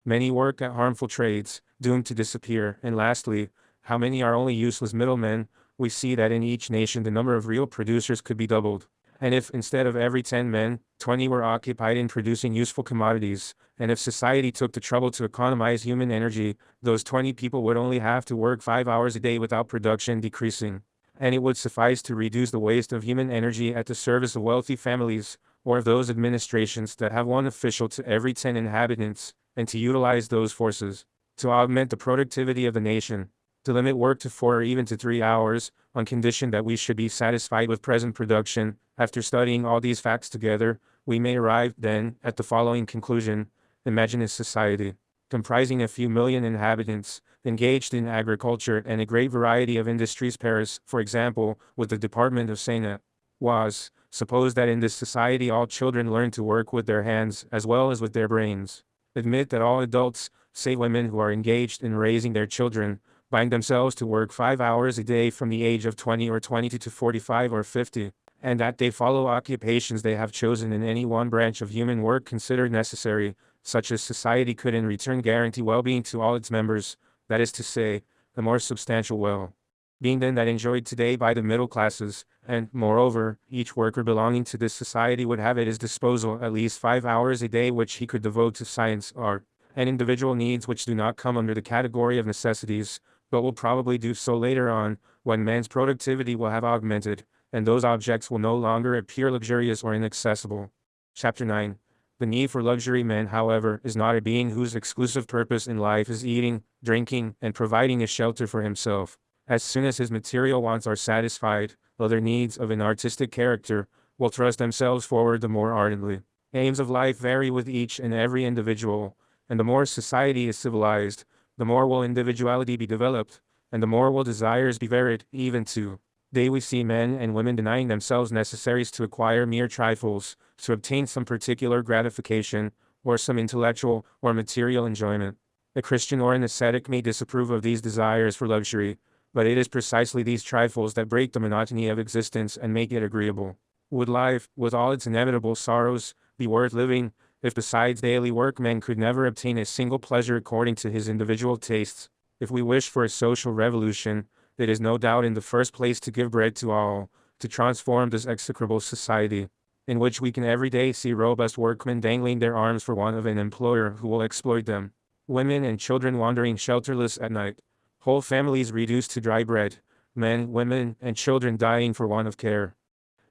many work at harmful trades, doomed to disappear, and lastly, how many are only useless middlemen, we see that in each nation the number of real producers could be doubled. And if, instead of every 10 men, 20 were occupied in producing useful commodities, and if society took the trouble to economize human energy, those 20 people would only have to work 5 hours a day without production decreasing. And it would suffice to reduce the waste of human energy at the service of wealthy families, or of those administrations that have one official to every 10 inhabitants, and to utilize those forces to augment the productivity of the nation, to limit work to 4 or even to 3 hours, on condition that we should be satisfied with present production. After studying all these facts together, we may arrive, then, at the following conclusion. Imagine a society, comprising a few million inhabitants, engaged in agriculture and a great variety of industries. Paris, for example, with the department of Seine, was. Suppose that in this society all children learn to work with their hands as well as with their brains. Admit that all adults, say women who are engaged in raising their children, bind themselves to work 5 hours a day from the age of 20 or 22 to 45 or 50, and that they follow occupations they have chosen in any one branch of human work considered necessary. Such a society could in return guarantee well-being to all its members, that is to say, a more substantial well-being than that enjoyed today by the middle classes, and, moreover, each worker belonging to this society would have at his disposal at least 5 hours a day which he could devote to science, art, and individual needs which do not come under the category of necessities, but will probably do so later on, when man's productivity will have augmented, and those objects will no longer appear luxurious or inaccessible. Chapter 9. The need for luxury. Man, however, is not a being whose exclusive purpose in life is eating, drinking, and providing a shelter for himself. As soon as his material wants are satisfied, other needs of an artistic character will thrust themselves forward the more ardently. Aims of life vary with each and every individual, and the more society is civilized, the more will individuality be developed, and the more will desires be varied. Even today we see men and women denying themselves necessaries to acquire mere trifles, to obtain some particular gratification, or some intellectual or material enjoyment. A Christian or an ascetic may disapprove of these desires for luxury, but it is precisely these trifles that break the monotony of existence and make it agreeable. Would life, with all its inevitable sorrows, be worth living, if besides daily work man could never obtain a single pleasure according to his individual tastes? If we wish for a social revolution, it is no doubt in the first place to give bread to all, to transform this execrable society, in which we can every day see robust workmen dangling their arms for want of an employer who will exploit them, women and children wandering shelterless at night, whole families reduced to dry bread, men, women, and children dying for want of care,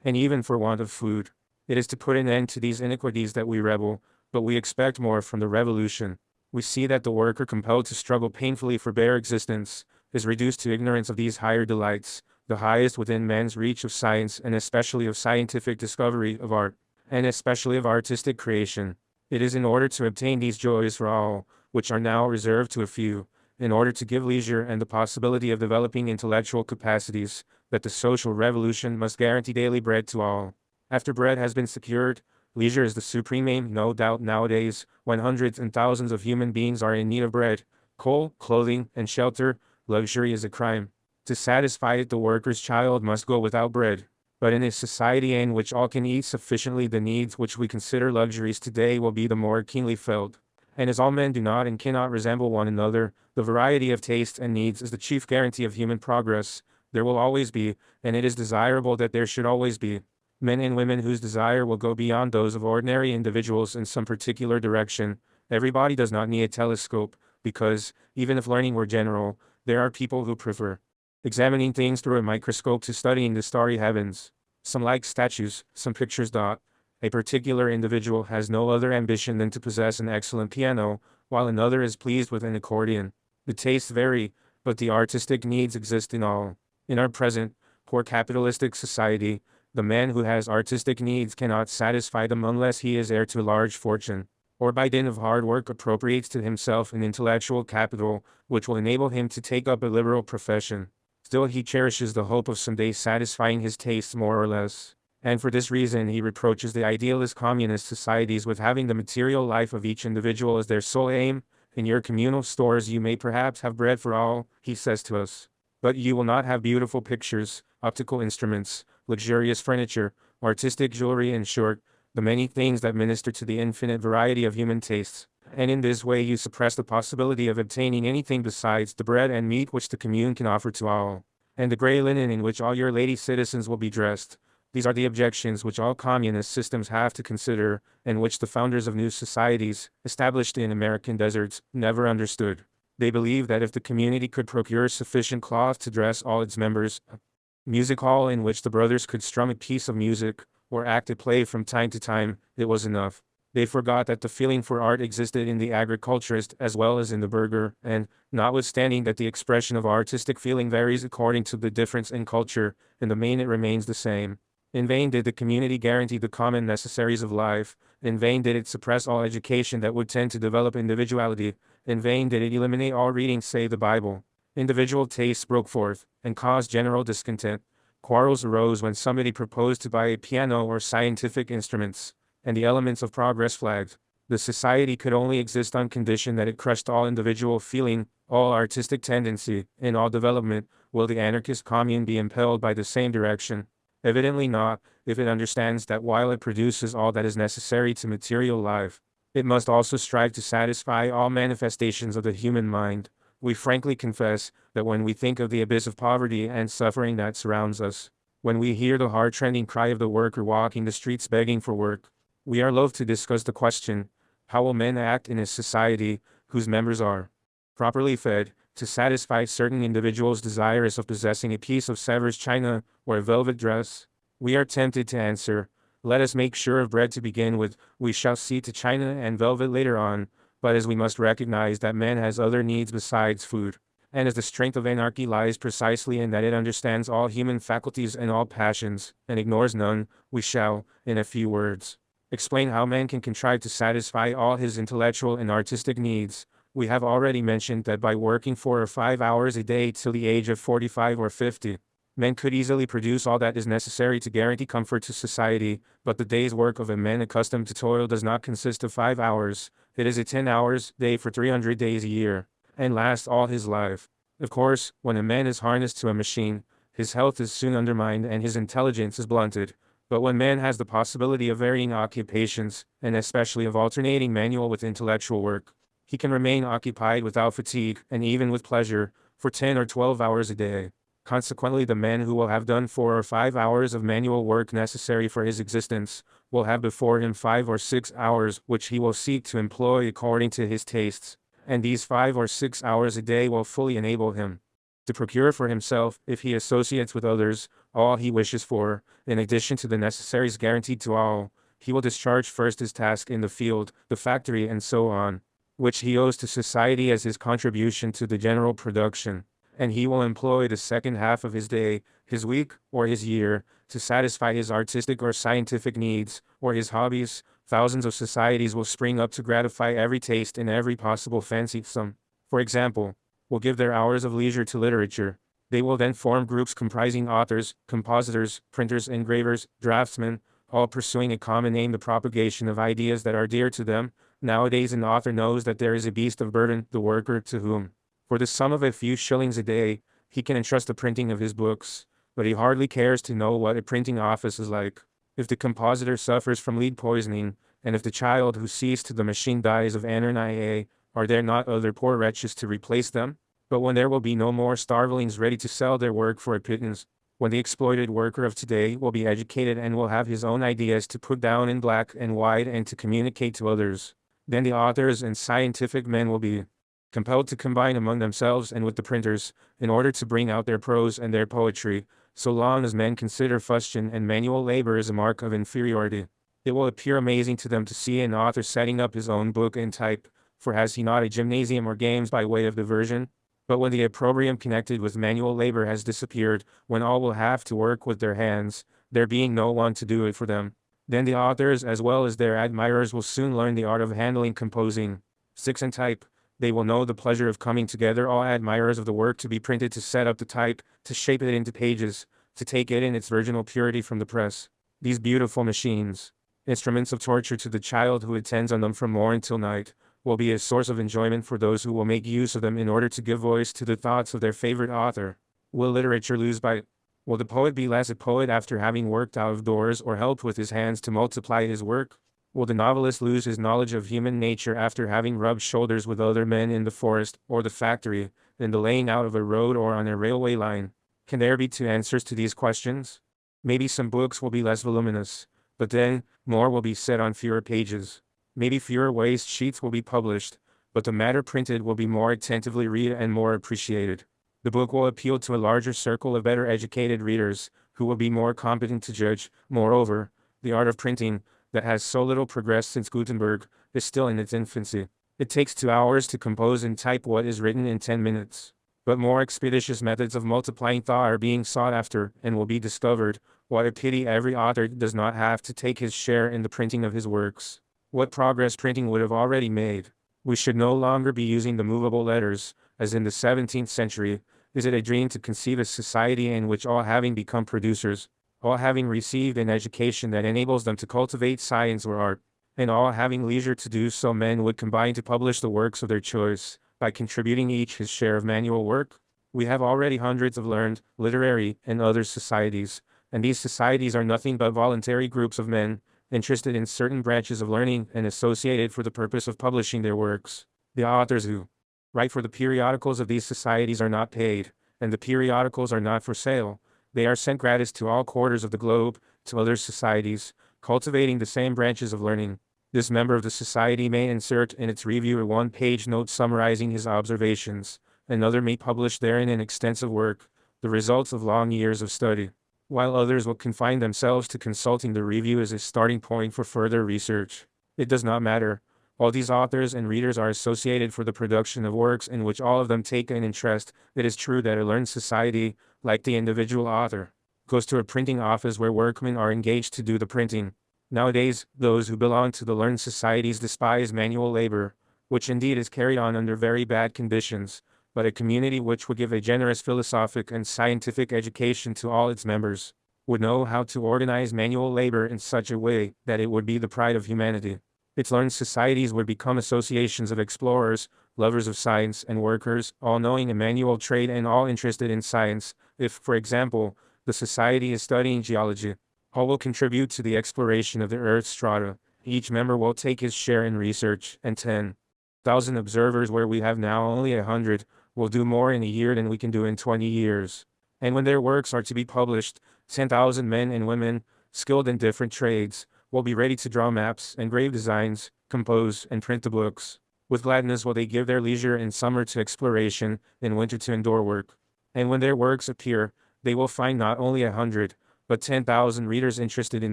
and even for want of food. It is to put an end to these iniquities that we rebel, but we expect more from the revolution. We see that the worker compelled to struggle painfully for bare existence is reduced to ignorance of these higher delights, the highest within man's reach of science and especially of scientific discovery, of art, and especially of artistic creation. It is in order to obtain these joys for all, which are now reserved to a few, in order to give leisure and the possibility of developing intellectual capacities, that the social revolution must guarantee daily bread to all. After bread has been secured, leisure is the supreme aim. No doubt nowadays, when hundreds and thousands of human beings are in need of bread, coal, clothing, and shelter, luxury is a crime. To satisfy it, the worker's child must go without bread. But in a society in which all can eat sufficiently, the needs which we consider luxuries today will be the more keenly felt. And as all men do not and cannot resemble one another, the variety of tastes and needs is the chief guarantee of human progress. There will always be, and it is desirable that there should always be, men and women whose desire will go beyond those of ordinary individuals in some particular direction. Everybody does not need a telescope, because, even if learning were general, there are people who prefer examining things through a microscope to studying the starry heavens. Some like statues, some pictures. A particular individual has no other ambition than to possess an excellent piano, while another is pleased with an accordion. The tastes vary, but the artistic needs exist in all. In our present, poor capitalistic society, the man who has artistic needs cannot satisfy them unless he is heir to a large fortune, or by dint of hard work appropriates to himself an intellectual capital, which will enable him to take up a liberal profession. Still he cherishes the hope of someday satisfying his tastes more or less, and for this reason he reproaches the idealist communist societies with having the material life of each individual as their sole aim. In your communal stores you may perhaps have bread for all, he says to us, but you will not have beautiful pictures, optical instruments, luxurious furniture, artistic jewelry, in short, the many things that minister to the infinite variety of human tastes. And in this way you suppress the possibility of obtaining anything besides the bread and meat which the commune can offer to all, and the gray linen in which all your lady citizens will be dressed. These are the objections which all communist systems have to consider, and which the founders of new societies, established in American deserts, never understood. They believe that if the community could procure sufficient cloth to dress all its members, a music hall in which the brothers could strum a piece of music, or act a play from time to time, it was enough. They forgot that the feeling for art existed in the agriculturist as well as in the burgher, and, notwithstanding that the expression of artistic feeling varies according to the difference in culture, in the main it remains the same. In vain did the community guarantee the common necessaries of life, in vain did it suppress all education that would tend to develop individuality, in vain did it eliminate all reading save the Bible. Individual tastes broke forth, and caused general discontent. Quarrels arose when somebody proposed to buy a piano or scientific instruments, and the elements of progress flagged. The society could only exist on condition that it crushed all individual feeling, all artistic tendency, and all development. Will the anarchist commune be impelled by the same direction? Evidently not, if it understands that while it produces all that is necessary to material life, it must also strive to satisfy all manifestations of the human mind. We frankly confess that when we think of the abyss of poverty and suffering that surrounds us, when we hear the heart-rending cry of the worker walking the streets begging for work, we are loath to discuss the question, how will men act in a society whose members are properly fed, to satisfy certain individuals desirous of possessing a piece of Sevres china or a velvet dress? We are tempted to answer, let us make sure of bread to begin with, we shall see to china and velvet later on, but as we must recognize that man has other needs besides food, and as the strength of anarchy lies precisely in that it understands all human faculties and all passions, and ignores none, we shall, in a few words, explain how man can contrive to satisfy all his intellectual and artistic needs. We have already mentioned that by working 4 or 5 hours a day till the age of 45 or 50, men could easily produce all that is necessary to guarantee comfort to society, but the day's work of a man accustomed to toil does not consist of 5 hours, it is a 10 hours day for 300 days a year, and lasts all his life. Of course, when a man is harnessed to a machine, his health is soon undermined and his intelligence is blunted. But when man has the possibility of varying occupations, and especially of alternating manual with intellectual work, he can remain occupied without fatigue, and even with pleasure, for 10 or 12 hours a day. Consequently, the man who will have done 4 or 5 hours of manual work necessary for his existence, will have before him 5 or 6 hours which he will seek to employ according to his tastes, and these 5 or 6 hours a day will fully enable him to procure for himself, if he associates with others, all he wishes for. In addition to the necessaries guaranteed to all, he will discharge first his task in the field, the factory, and so on, which he owes to society as his contribution to the general production, and he will employ the second half of his day, his week, or his year, to satisfy his artistic or scientific needs, or his hobbies, thousands of societies will spring up to gratify every taste and every possible fancy. Some, for example, will give their hours of leisure to literature. They will then form groups comprising authors, compositors, printers, engravers, draftsmen, all pursuing a common aim: the propagation of ideas that are dear to them. Nowadays an author knows that there is a beast of burden, the worker, to whom, for the sum of a few shillings a day, he can entrust the printing of his books, but he hardly cares to know what a printing office is like. If the compositor suffers from lead poisoning, and if the child who sees to the machine dies of anorexia, are there not other poor wretches to replace them? But when there will be no more starvelings ready to sell their work for a pittance, when the exploited worker of today will be educated and will have his own ideas to put down in black and white and to communicate to others, then the authors and scientific men will be compelled to combine among themselves and with the printers, in order to bring out their prose and their poetry. So long as men consider fustian and manual labor as a mark of inferiority, it will appear amazing to them to see an author setting up his own book in type, for has he not a gymnasium or games by way of diversion? But when the opprobrium connected with manual labor has disappeared, when all will have to work with their hands, there being no one to do it for them, then the authors as well as their admirers will soon learn the art of handling, composing, 6 and type. They will know the pleasure of coming together, all admirers of the work to be printed, to set up the type, to shape it into pages, to take it in its virginal purity from the press. These beautiful machines, instruments of torture to the child who attends on them from morn till night, will be a source of enjoyment for those who will make use of them in order to give voice to the thoughts of their favorite author. Will literature lose by it? Will the poet be less a poet after having worked out of doors or helped with his hands to multiply his work? Will the novelist lose his knowledge of human nature after having rubbed shoulders with other men in the forest, or the factory, in the laying out of a road or on a railway line? Can there be two answers to these questions? Maybe some books will be less voluminous, but then, more will be said on fewer pages. Maybe fewer waste sheets will be published, but the matter printed will be more attentively read and more appreciated. The book will appeal to a larger circle of better educated readers, who will be more competent to judge. Moreover, the art of printing, that has so little progressed since Gutenberg, is still in its infancy. It takes 2 hours to compose and type what is written in 10 minutes. But more expeditious methods of multiplying thought are being sought after, and will be discovered. What a pity every author does not have to take his share in the printing of his works. What progress printing would have already made. We should no longer be using the movable letters, as in the 17th century. Is it a dream to conceive a society in which all, having become producers, all having received an education that enables them to cultivate science or art, and all having leisure to do so, men would combine to publish the works of their choice, by contributing each his share of manual work? We have already hundreds of learned, literary, and other societies, and these societies are nothing but voluntary groups of men, interested in certain branches of learning and associated for the purpose of publishing their works. The authors who write for the periodicals of these societies are not paid, and the periodicals are not for sale. They are sent gratis to all quarters of the globe, to other societies, cultivating the same branches of learning. This member of the society may insert in its review a one-page note summarizing his observations. Another may publish therein an extensive work, the results of long years of study, while others will confine themselves to consulting the review as a starting point for further research. It does not matter. All these authors and readers are associated for the production of works in which all of them take an interest. It is true that a learned society, like the individual author, goes to a printing office where workmen are engaged to do the printing. Nowadays, those who belong to the learned societies despise manual labor, which indeed is carried on under very bad conditions, but a community which would give a generous philosophic and scientific education to all its members, would know how to organize manual labor in such a way that it would be the pride of humanity. Its learned societies would become associations of explorers, lovers of science, and workers, all knowing a manual trade and all interested in science. If, for example, the society is studying geology, all will contribute to the exploration of the Earth's strata. Each member will take his share in research, and 10,000 observers where we have now only 100, will do more in a year than we can do in 20 years. And when their works are to be published, 10,000 men and women, skilled in different trades, will be ready to draw maps, engrave designs, compose, and print the books. With gladness will they give their leisure in summer to exploration, in winter to indoor work. And when their works appear, they will find not only 100, but 10,000 readers interested in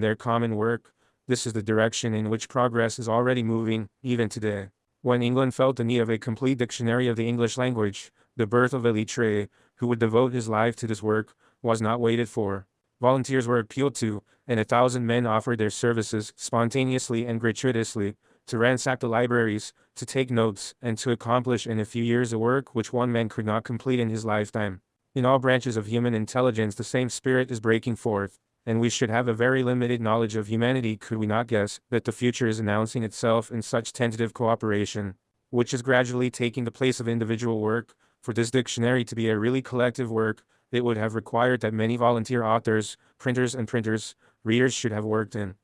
their common work. This is the direction in which progress is already moving, even today. When England felt the need of a complete dictionary of the English language, the birth of a lettré, who would devote his life to this work, was not waited for. Volunteers were appealed to, and 1,000 men offered their services, spontaneously and gratuitously, to ransack the libraries, to take notes, and to accomplish in a few years a work which one man could not complete in his lifetime. In all branches of human intelligence the same spirit is breaking forth, and we should have a very limited knowledge of humanity could we not guess that the future is announcing itself in such tentative cooperation, which is gradually taking the place of individual work. For this dictionary to be a really collective work, it would have required that many volunteer authors, printers and readers should have worked in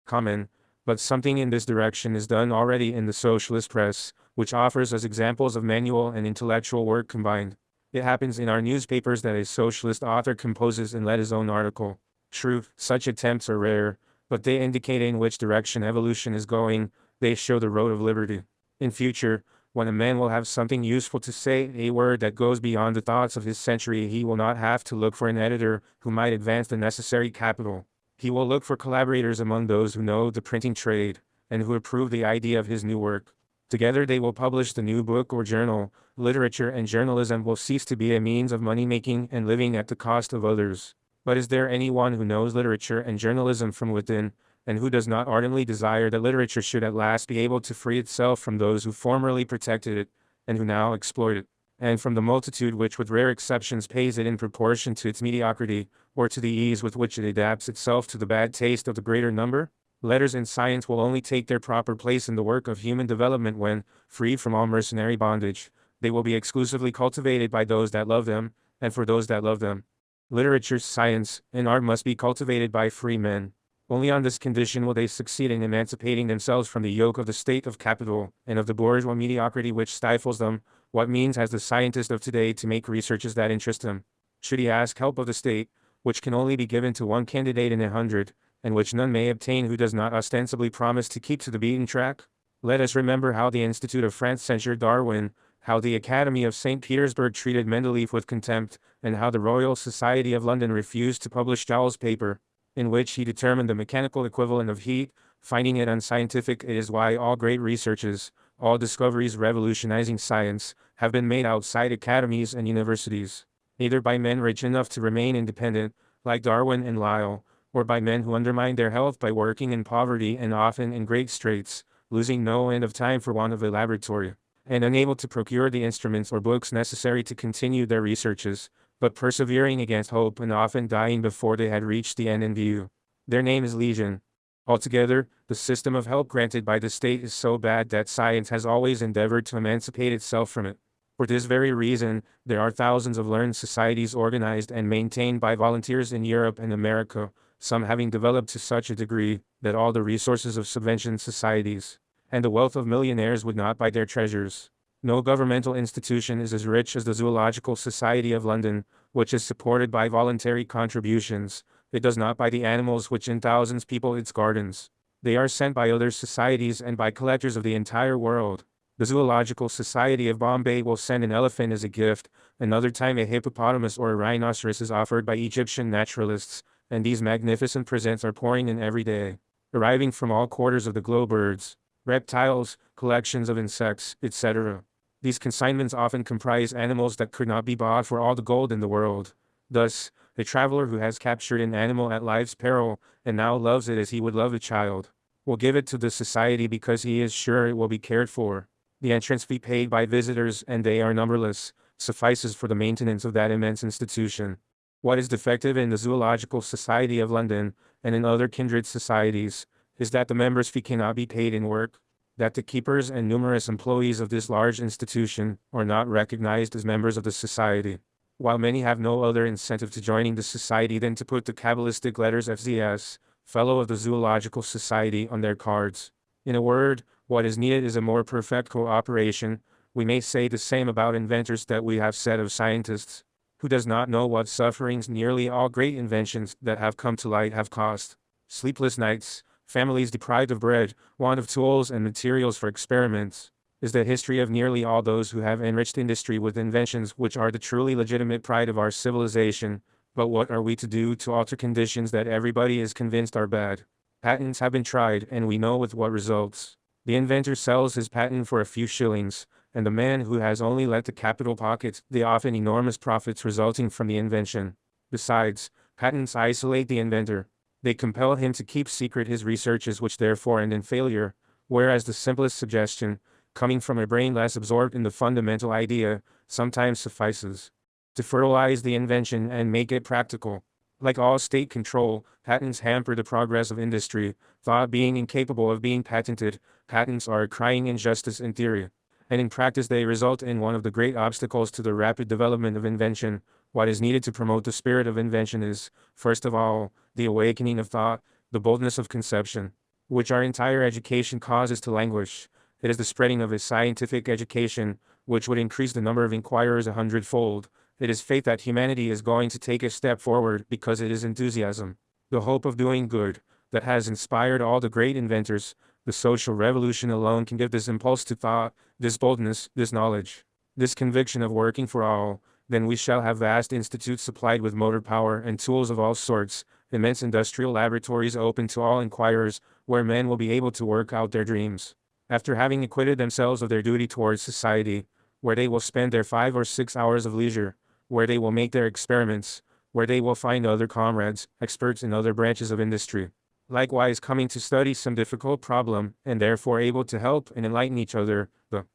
common. But something in this direction is done already in the socialist press, which offers us examples of manual and intellectual work combined. It happens in our newspapers that a socialist author composes and let his own article. True, such attempts are rare, but they indicate in which direction evolution is going. They show the road of liberty. In future, when a man will have something useful to say, a word that goes beyond the thoughts of his century, he will not have to look for an editor who might advance the necessary capital. He will look for collaborators among those who know the printing trade, and who approve the idea of his new work. Together they will publish the new book or journal. Literature and journalism will cease to be a means of money-making and living at the cost of others. But is there anyone who knows literature and journalism from within, and who does not ardently desire that literature should at last be able to free itself from those who formerly protected it, and who now exploit it, and from the multitude which with rare exceptions pays it in proportion to its mediocrity, or to the ease with which it adapts itself to the bad taste of the greater number? Letters and science will only take their proper place in the work of human development when, free from all mercenary bondage, they will be exclusively cultivated by those that love them, and for those that love them. Literature, science, and art must be cultivated by free men. Only on this condition will they succeed in emancipating themselves from the yoke of the state of capital, and of the bourgeois mediocrity which stifles them. What means has the scientist of today to make researches that interest him? Should he ask help of the state, which can only be given to one candidate in 100, and which none may obtain who does not ostensibly promise to keep to the beaten track? Let us remember how the Institute of France censured Darwin, how the Academy of St. Petersburg treated Mendeleev with contempt, and how the Royal Society of London refused to publish Joules's paper, in which he determined the mechanical equivalent of heat, finding it unscientific. It is why all great researches, all discoveries revolutionizing science, have been made outside academies and universities, either by men rich enough to remain independent, like Darwin and Lyell, or by men who undermined their health by working in poverty and often in great straits, losing no end of time for want of a laboratory, and unable to procure the instruments or books necessary to continue their researches, but persevering against hope and often dying before they had reached the end in view. Their name is legion. Altogether, the system of help granted by the state is so bad that science has always endeavored to emancipate itself from it. For this very reason, there are thousands of learned societies organized and maintained by volunteers in Europe and America, some having developed to such a degree that all the resources of subvention societies and the wealth of millionaires would not buy their treasures. No governmental institution is as rich as the Zoological Society of London, which is supported by voluntary contributions. It does not buy the animals which in thousands people its gardens. They are sent by other societies and by collectors of the entire world. The Zoological Society of Bombay will send an elephant as a gift, another time a hippopotamus or a rhinoceros is offered by Egyptian naturalists, and these magnificent presents are pouring in every day, arriving from all quarters of the globe: birds, reptiles, collections of insects, etc. These consignments often comprise animals that could not be bought for all the gold in the world. Thus, a traveler who has captured an animal at life's peril, and now loves it as he would love a child, will give it to the society because he is sure it will be cared for. The entrance fee paid by visitors, and they are numberless, suffices for the maintenance of that immense institution. What is defective in the Zoological Society of London, and in other kindred societies, is that the members' fee cannot be paid in work, that the keepers and numerous employees of this large institution are not recognized as members of the society, while many have no other incentive to joining the society than to put the cabalistic letters FZS, Fellow of the Zoological Society, on their cards. In a word, what is needed is a more perfect cooperation. We may say the same about inventors that we have said of scientists. Who does not know what sufferings nearly all great inventions that have come to light have cost? Sleepless nights, families deprived of bread, want of tools and materials for experiments, is the history of nearly all those who have enriched industry with inventions which are the truly legitimate pride of our civilization. But what are we to do to alter conditions that everybody is convinced are bad? Patents have been tried, and we know with what results. The inventor sells his patent for a few shillings, and the man who has only let the capital pocket the often enormous profits resulting from the invention. Besides, Patents isolate the inventor. They compel him to keep secret his researches, which therefore end in failure, whereas the simplest suggestion, coming from a brain less absorbed in the fundamental idea, sometimes suffices to fertilize the invention and make it practical. Like all state control, patents hamper the progress of industry. Thought being incapable of being patented, patents are a crying injustice in theory, and in practice they result in one of the great obstacles to the rapid development of invention. What is needed to promote the spirit of invention is, first of all, the awakening of thought, the boldness of conception, which our entire education causes to languish. It is the spreading of a scientific education, which would increase the number of inquirers 100-fold. It is faith that humanity is going to take a step forward because it is enthusiasm, the hope of doing good, that has inspired all the great inventors. The social revolution alone can give this impulse to thought, this boldness, this knowledge, this conviction of working for all. Then we shall have vast institutes supplied with motor power and tools of all sorts, immense industrial laboratories open to all inquirers, where men will be able to work out their dreams, after having acquitted themselves of their duty towards society, where they will spend their 5 or 6 hours of leisure, where they will make their experiments, where they will find other comrades, experts in other branches of industry, likewise coming to study some difficult problem, and therefore able to help and enlighten each other, the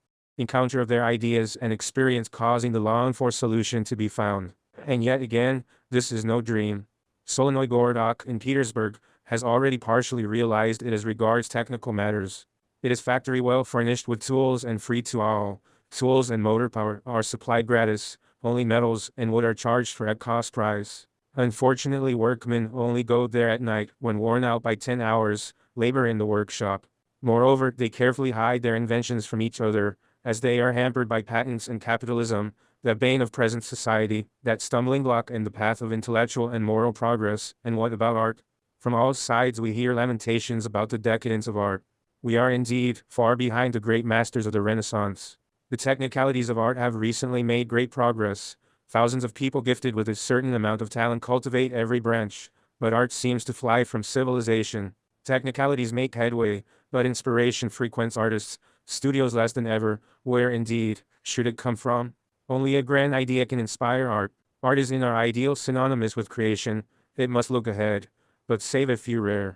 encounter of their ideas and experience causing the longed-for solution to be found. And yet again, this is no dream. Solenoy Gorodok in Petersburg has already partially realized it as regards technical matters. It is factory well furnished with tools and free to all. Tools and motor power are supplied gratis. Only metals and wood are charged for at cost price. Unfortunately, workmen only go there at night when worn out by 10 hours labor in the workshop. Moreover, they carefully hide their inventions from each other, as they are hampered by patents and capitalism, that bane of present society, that stumbling block in the path of intellectual and moral progress. And what about art? From all sides we hear lamentations about the decadence of art. We are indeed far behind the great masters of the Renaissance. The technicalities of art have recently made great progress. Thousands of people gifted with a certain amount of talent cultivate every branch, but art seems to fly from civilization. Technicalities make headway, but inspiration frequents artists' studios less than ever. Where indeed should it come from? Only a grand idea can inspire art. Art is in our ideal synonymous with creation. It must look ahead, but save a few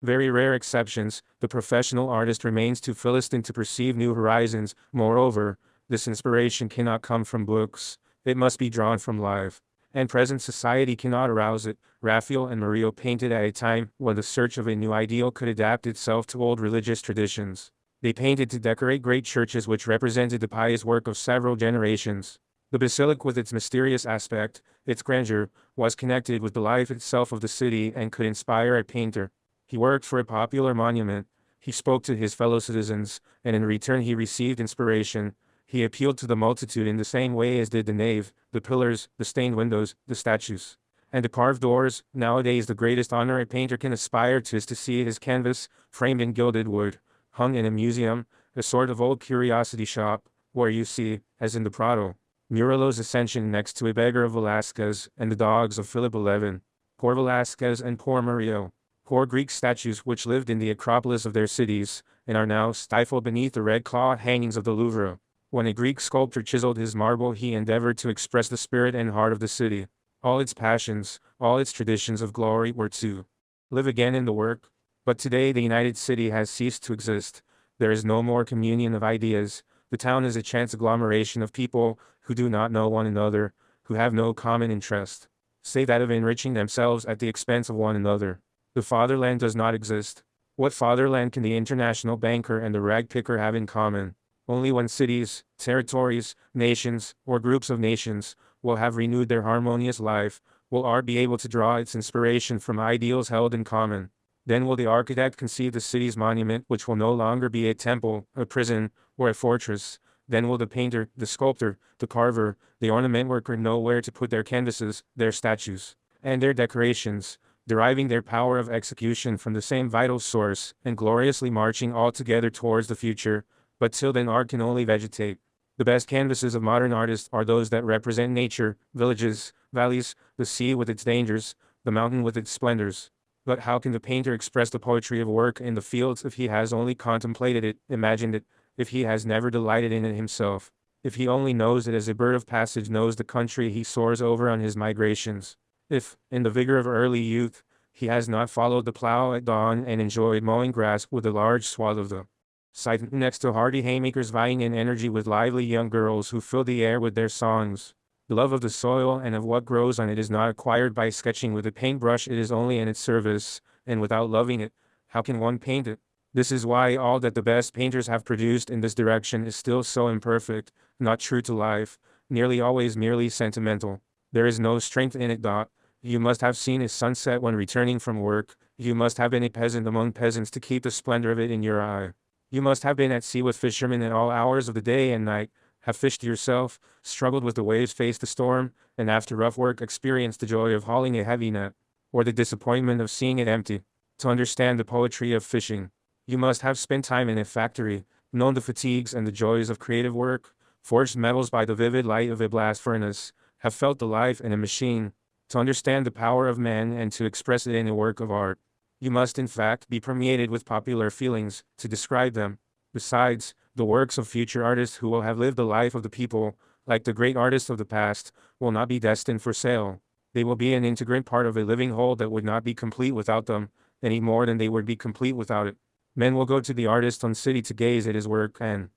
very rare exceptions, the professional artist remains too philistine to perceive new horizons. Moreover, this inspiration cannot come from books. It must be drawn from life, and present society cannot arouse it. Raphael and Murillo painted at a time when the search of a new ideal could adapt itself to old religious traditions. They painted to decorate great churches which represented the pious work of several generations. The basilica, with its mysterious aspect, its grandeur, was connected with the life itself of the city and could inspire a painter. He worked for a popular monument. He spoke to his fellow citizens, and in return he received inspiration. He appealed to the multitude in the same way as did the nave, the pillars, the stained windows, the statues, and the carved doors. Nowadays the greatest honor a painter can aspire to is to see his canvas, framed in gilded wood, hung in a museum, a sort of old curiosity shop, where you see, as in the Prado, Murillo's Ascension next to a beggar of Velasquez and the dogs of Philip XI. Poor Velasquez and poor Murillo. Poor Greek statues which lived in the Acropolis of their cities, and are now stifled beneath the red claw hangings of the Louvre. When a Greek sculptor chiseled his marble he endeavored to express the spirit and heart of the city. All its passions, all its traditions of glory were to live again in the work. But today the united city has ceased to exist. There is no more communion of ideas. The town is a chance agglomeration of people who do not know one another, who have no common interest, save that of enriching themselves at the expense of one another. The fatherland does not exist. What fatherland can the international banker and the rag picker have in common? Only when cities, territories, nations, or groups of nations will have renewed their harmonious life, will art be able to draw its inspiration from ideals held in common. Then will the architect conceive the city's monument, which will no longer be a temple, a prison, or a fortress. Then will the painter, the sculptor, the carver, the ornament worker know where to put their canvases, their statues, and their decorations, deriving their power of execution from the same vital source, and gloriously marching all together towards the future. But till then art can only vegetate. The best canvases of modern artists are those that represent nature, villages, valleys, the sea with its dangers, the mountain with its splendors. But how can the painter express the poetry of work in the fields if he has only contemplated it, imagined it, if he has never delighted in it himself, if he only knows it as a bird of passage knows the country he soars over on his migrations? If, in the vigor of early youth, he has not followed the plow at dawn and enjoyed mowing grass with a large swath of the scythe next to hardy haymakers vying in energy with lively young girls who fill the air with their songs. The love of the soil and of what grows on it is not acquired by sketching with a paintbrush, it is only in its service, and without loving it, how can one paint it? This is why all that the best painters have produced in this direction is still so imperfect, not true to life, nearly always merely sentimental. There is no strength in it. You must have seen a sunset when returning from work, you must have been a peasant among peasants to keep the splendor of it in your eye. You must have been at sea with fishermen at all hours of the day and night, have fished yourself, struggled with the waves, faced the storm, and after rough work experienced the joy of hauling a heavy net, or the disappointment of seeing it empty. To understand the poetry of fishing, you must have spent time in a factory, known the fatigues and the joys of creative work, forged metals by the vivid light of a blast furnace, have felt the life in a machine. To understand the power of man and to express it in a work of art, you must in fact be permeated with popular feelings, to describe them. Besides, the works of future artists who will have lived the life of the people, like the great artists of the past, will not be destined for sale. They will be an integrant part of a living whole that would not be complete without them, any more than they would be complete without it. Men will go to the artist on city to gaze at his work, and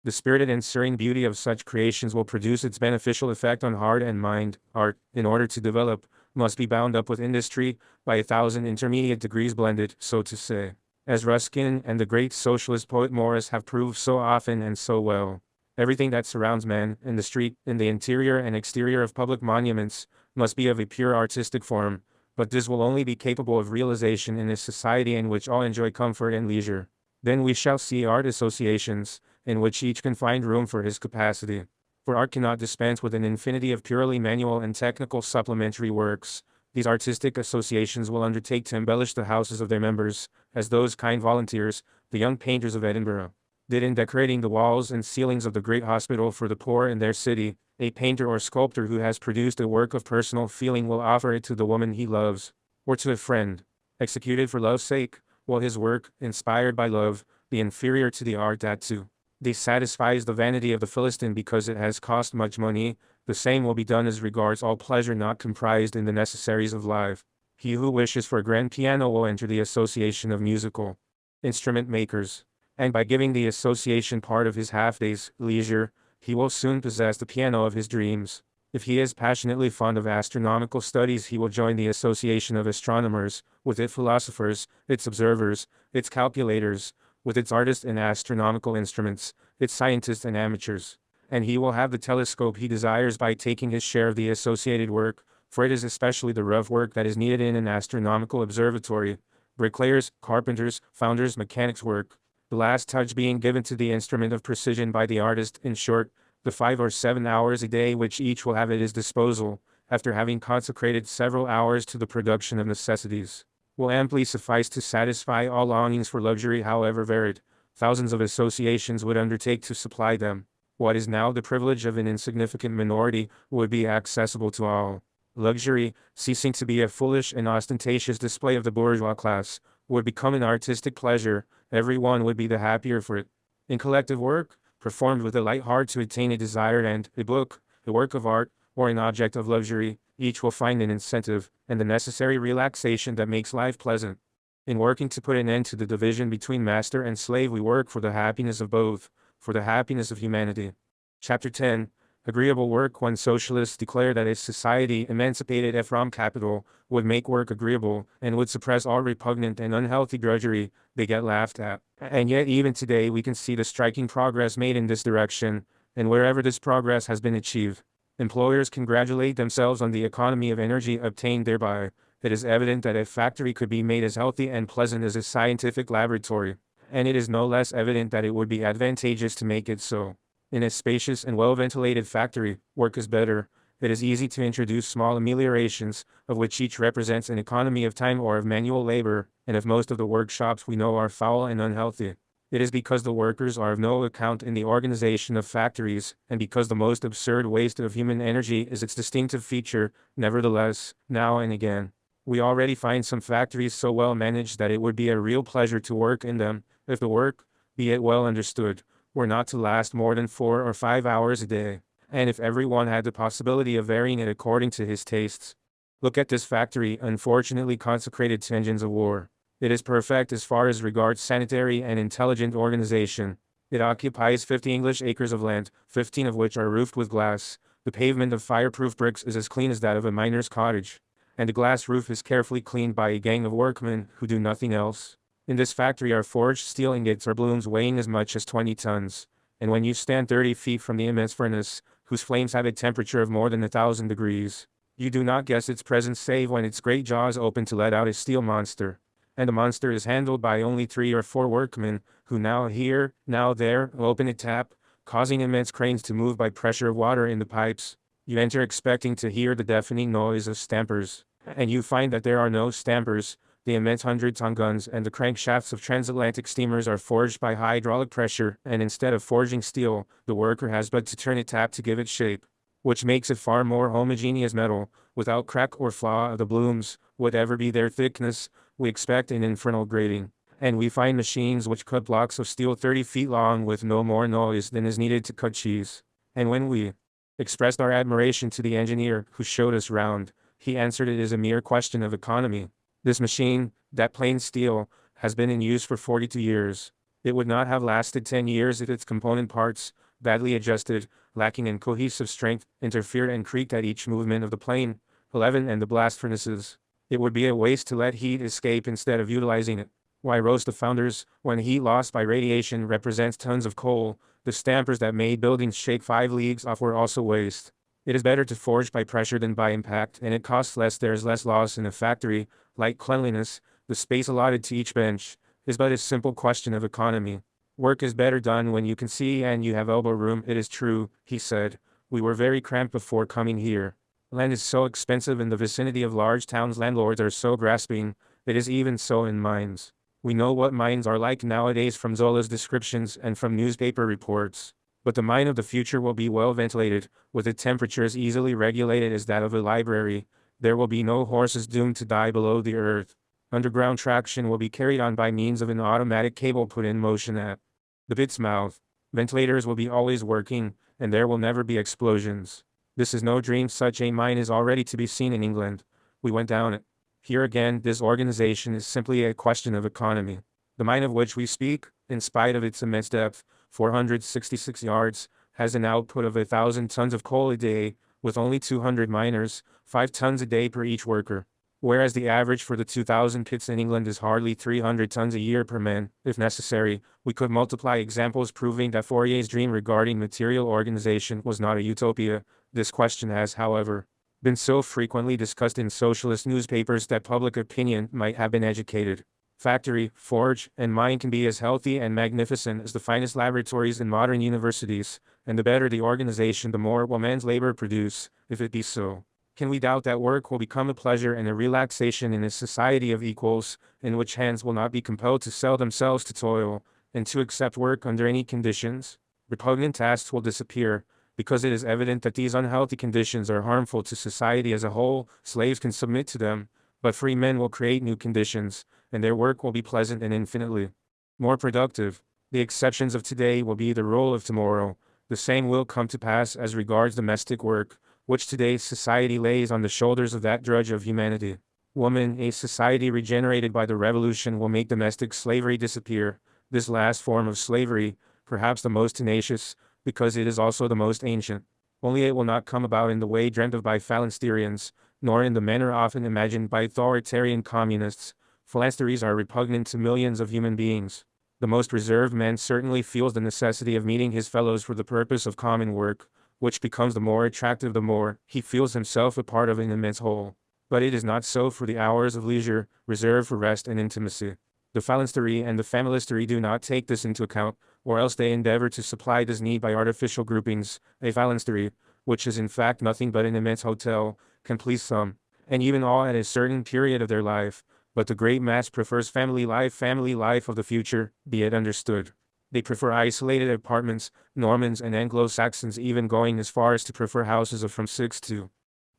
the spirited and serene beauty of such creations will produce its beneficial effect on heart and mind. Art, in order to develop, must be bound up with industry, by 1,000 intermediate degrees blended, so to say. As Ruskin and the great socialist poet Morris have proved so often and so well, everything that surrounds man, in the street, in the interior and exterior of public monuments, must be of a pure artistic form, but this will only be capable of realization in a society in which all enjoy comfort and leisure. Then we shall see art associations, in which each can find room for his capacity. For art cannot dispense with an infinity of purely manual and technical supplementary works. These artistic associations will undertake to embellish the houses of their members, as those kind volunteers, the young painters of Edinburgh, did in decorating the walls and ceilings of the great hospital for the poor in their city. A painter or sculptor who has produced a work of personal feeling will offer it to the woman he loves, or to a friend, executed for love's sake. Will his work, inspired by love, be inferior to the art that too they satisfies the vanity of the Philistine because it has cost much money? The same will be done as regards all pleasure not comprised in the necessaries of life. He who wishes for a grand piano will enter the association of musical instrument makers, and by giving the association part of his half-day's leisure, he will soon possess the piano of his dreams. If he is passionately fond of astronomical studies, he will join the association of astronomers, with its philosophers, its observers, its calculators, with its artists and astronomical instruments, its scientists and amateurs. And he will have the telescope he desires by taking his share of the associated work, for it is especially the rough work that is needed in an astronomical observatory. Bricklayers, carpenters, founders, mechanics' work, the last touch being given to the instrument of precision by the artist. In short, the 5 or 7 hours a day which each will have at his disposal, after having consecrated several hours to the production of necessities, will amply suffice to satisfy all longings for luxury, however varied. Thousands of associations would undertake to supply them. What is now the privilege of an insignificant minority would be accessible to all. Luxury, ceasing to be a foolish and ostentatious display of the bourgeois class, would become an artistic pleasure. Every one would be the happier for it. In collective work, performed with a light heart to attain a desired end, a book, a work of art, or an object of luxury, each will find an incentive, and the necessary relaxation that makes life pleasant. In working to put an end to the division between master and slave, we work for the happiness of both, for the happiness of humanity. Chapter 10. Agreeable work. When socialists declare that a society emancipated from capital would make work agreeable, and would suppress all repugnant and unhealthy drudgery, they get laughed at. And yet even today we can see the striking progress made in this direction, and wherever this progress has been achieved, employers congratulate themselves on the economy of energy obtained thereby. It is evident that a factory could be made as healthy and pleasant as a scientific laboratory, and it is no less evident that it would be advantageous to make it so. In a spacious and well-ventilated factory, work is better. It is easy to introduce small ameliorations, of which each represents an economy of time or of manual labor, and if most of the workshops we know are foul and unhealthy, it is because the workers are of no account in the organization of factories, and because the most absurd waste of human energy is its distinctive feature. Nevertheless, now and again, we already find some factories so well managed that it would be a real pleasure to work in them, if the work, be it well understood, were not to last more than 4 or 5 hours a day, and if every one had the possibility of varying it according to his tastes. Look at this factory, unfortunately consecrated to engines of war. It is perfect as far as regards sanitary and intelligent organization. It occupies 50 English acres of land, 15 of which are roofed with glass. The pavement of fireproof bricks is as clean as that of a miner's cottage, and the glass roof is carefully cleaned by a gang of workmen who do nothing else. In this factory are forged steel ingots or blooms weighing as much as 20 tons, and when you stand 30 feet from the immense furnace, whose flames have a temperature of more than 1,000 degrees, you do not guess its presence save when its great jaws open to let out a steel monster. And the monster is handled by only 3 or 4 workmen, who now here, now there, open a tap, causing immense cranes to move by pressure of water in the pipes. You enter expecting to hear the deafening noise of stampers, and you find that there are no stampers. The immense 100-ton guns and the crankshafts of transatlantic steamers are forged by hydraulic pressure, and instead of forging steel, the worker has but to turn a tap to give it shape, which makes it far more homogeneous metal, without crack or flaw of the blooms, whatever be their thickness. We expect an infernal grating, and we find machines which cut blocks of steel 30 feet long with no more noise than is needed to cut cheese. And when we expressed our admiration to the engineer who showed us round, he answered it is a mere question of economy. This machine, that plain steel, has been in use for 42 years. It would not have lasted 10 years if its component parts, badly adjusted, lacking in cohesive strength, interfered and creaked at each movement of the plane. 11. And the blast furnaces. It would be a waste to let heat escape instead of utilizing it. Why roast the founders, when heat lost by radiation represents tons of coal? The stampers that made buildings shake 5 leagues off were also waste. It is better to forge by pressure than by impact, and it costs less. There is less loss in a factory. Like cleanliness, the space allotted to each bench is but a simple question of economy. Work is better done when you can see and you have elbow room. It is true, he said. We were very cramped before coming here. Land is so expensive in the vicinity of large towns. Landlords are so grasping. It is even so in mines. We know what mines are like nowadays from Zola's descriptions and from newspaper reports. But the mine of the future will be well ventilated, with a temperature as easily regulated as that of a library. There will be no horses doomed to die below the earth. Underground traction will be carried on by means of an automatic cable put in motion at the pit's mouth. Ventilators will be always working, and there will never be explosions. This is no dream. Such a mine is already to be seen in England. We went down it. Here again, this organization is simply a question of economy. The mine of which we speak, in spite of its immense depth, 466 yards, has an output of 1,000 tons of coal a day, with only 200 miners, 5 tons a day per each worker. Whereas the average for the 2,000 pits in England is hardly 300 tons a year per man. If necessary, we could multiply examples proving that Fourier's dream regarding material organization was not a utopia. This question has, however, been so frequently discussed in socialist newspapers that public opinion might have been educated. Factory, forge, and mine can be as healthy and magnificent as the finest laboratories in modern universities, and the better the organization, the more will man's labor produce, if it be so. Can we doubt that work will become a pleasure and a relaxation in a society of equals, in which hands will not be compelled to sell themselves to toil, and to accept work under any conditions? Repugnant tasks will disappear, because it is evident that these unhealthy conditions are harmful to society as a whole. Slaves can submit to them, but free men will create new conditions, and their work will be pleasant and infinitely more productive. The exceptions of today will be the rule of tomorrow. The same will come to pass as regards domestic work, which today's society lays on the shoulders of that drudge of humanity. Woman, a society regenerated by the revolution, will make domestic slavery disappear. This last form of slavery, perhaps the most tenacious, because it is also the most ancient. Only it will not come about in the way dreamt of by phalansterians, nor in the manner often imagined by authoritarian communists. Phalansteries are repugnant to millions of human beings. The most reserved man certainly feels the necessity of meeting his fellows for the purpose of common work, which becomes the more attractive the more he feels himself a part of an immense whole. But it is not so for the hours of leisure, reserved for rest and intimacy. The phalanstery and the familistery do not take this into account, or else they endeavor to supply this need by artificial groupings. A phalanstery, which is in fact nothing but an immense hotel, can please some, and even all at a certain period of their life, but the great mass prefers family life of the future, be it understood. They prefer isolated apartments, Normans and Anglo-Saxons even going as far as to prefer houses of from 6 to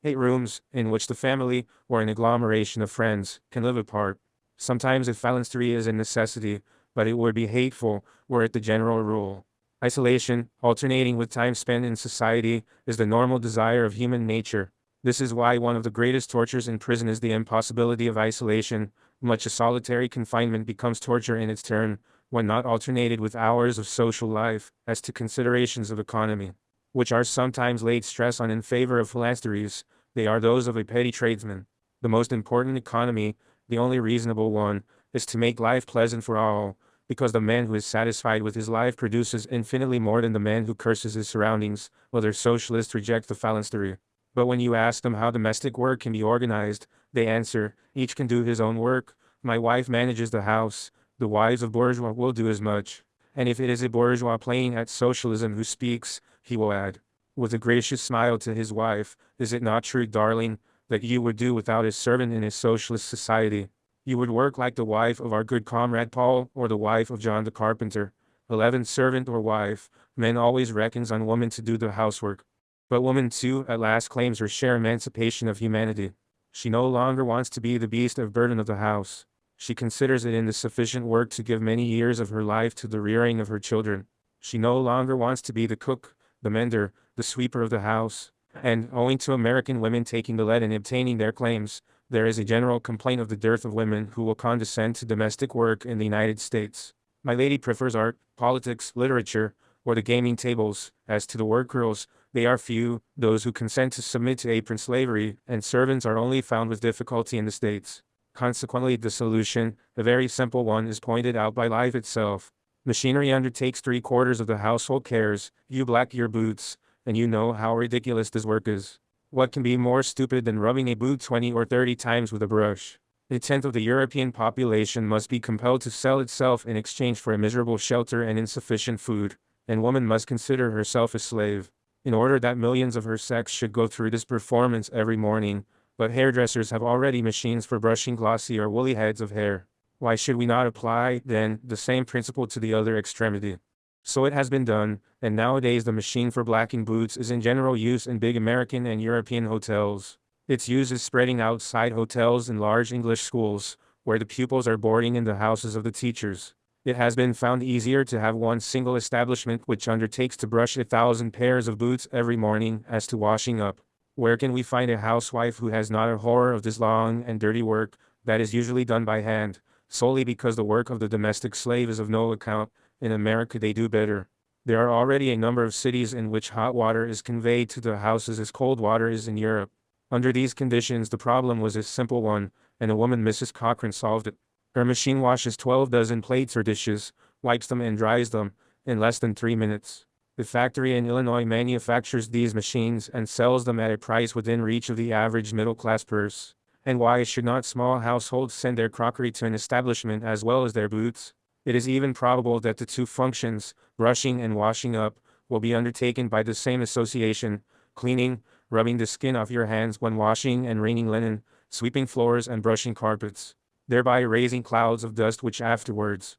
8 rooms, in which the family, or an agglomeration of friends, can live apart. Sometimes a phalanstery is a necessity, but it would be hateful, were it the general rule. Isolation, alternating with time spent in society, is the normal desire of human nature. This is why one of the greatest tortures in prison is the impossibility of isolation. Much of solitary confinement becomes torture in its turn, when not alternated with hours of social life. As to considerations of economy, which are sometimes laid stress on in favor of philanthropies, they are those of a petty tradesman. The most important economy, the only reasonable one, is to make life pleasant for all, because the man who is satisfied with his life produces infinitely more than the man who curses his surroundings. Other socialists reject the philanthropy. But when you ask them how domestic work can be organized, they answer, each can do his own work. My wife manages the house, the wives of bourgeois will do as much. And if it is a bourgeois playing at socialism who speaks, he will add, with a gracious smile to his wife, is it not true, darling, that you would do without a servant in a socialist society? You would work like the wife of our good comrade Paul, or the wife of John the carpenter. 11. Servant or wife, man always reckons on woman to do the housework. But woman too at last claims her share emancipation of humanity. She no longer wants to be the beast of burden of the house. She considers it insufficient work to give many years of her life to the rearing of her children. She no longer wants to be the cook, the mender, the sweeper of the house. And, owing to American women taking the lead in obtaining their claims, there is a general complaint of the dearth of women who will condescend to domestic work in the United States. My lady prefers art, politics, literature, or the gaming tables. As to the work girls, they are few, those who consent to submit to apron slavery, and servants are only found with difficulty in the States. Consequently, the solution, a very simple one, is pointed out by life itself. Machinery undertakes 3/4 of the household cares. You black your boots, and you know how ridiculous this work is. What can be more stupid than rubbing a boot 20 or 30 times with a brush? A tenth of the European population must be compelled to sell itself in exchange for a miserable shelter and insufficient food, and woman must consider herself a slave, in order that millions of her sex should go through this performance every morning. But hairdressers have already machines for brushing glossy or woolly heads of hair. Why should we not apply, then, the same principle to the other extremity? So it has been done, and nowadays the machine for blacking boots is in general use in big American and European hotels. Its use is spreading outside hotels and large English schools, where the pupils are boarding in the houses of the teachers. It has been found easier to have one single establishment which undertakes to brush 1,000 pairs of boots every morning as to washing up. Where can we find a housewife who has not a horror of this long and dirty work, that is usually done by hand, solely because the work of the domestic slave is of no account? In America they do better. There are already a number of cities in which hot water is conveyed to the houses as cold water is in Europe. Under these conditions the problem was a simple one, and a woman, Mrs. Cochran, solved it. Her machine washes 12 dozen plates or dishes, wipes them and dries them, in less than 3 minutes. The factory in Illinois manufactures these machines and sells them at a price within reach of the average middle-class purse. And why should not small households send their crockery to an establishment as well as their boots? It is even probable that the two functions, brushing and washing up, will be undertaken by the same association: cleaning, rubbing the skin off your hands when washing and wringing linen, sweeping floors and brushing carpets, thereby raising clouds of dust which afterwards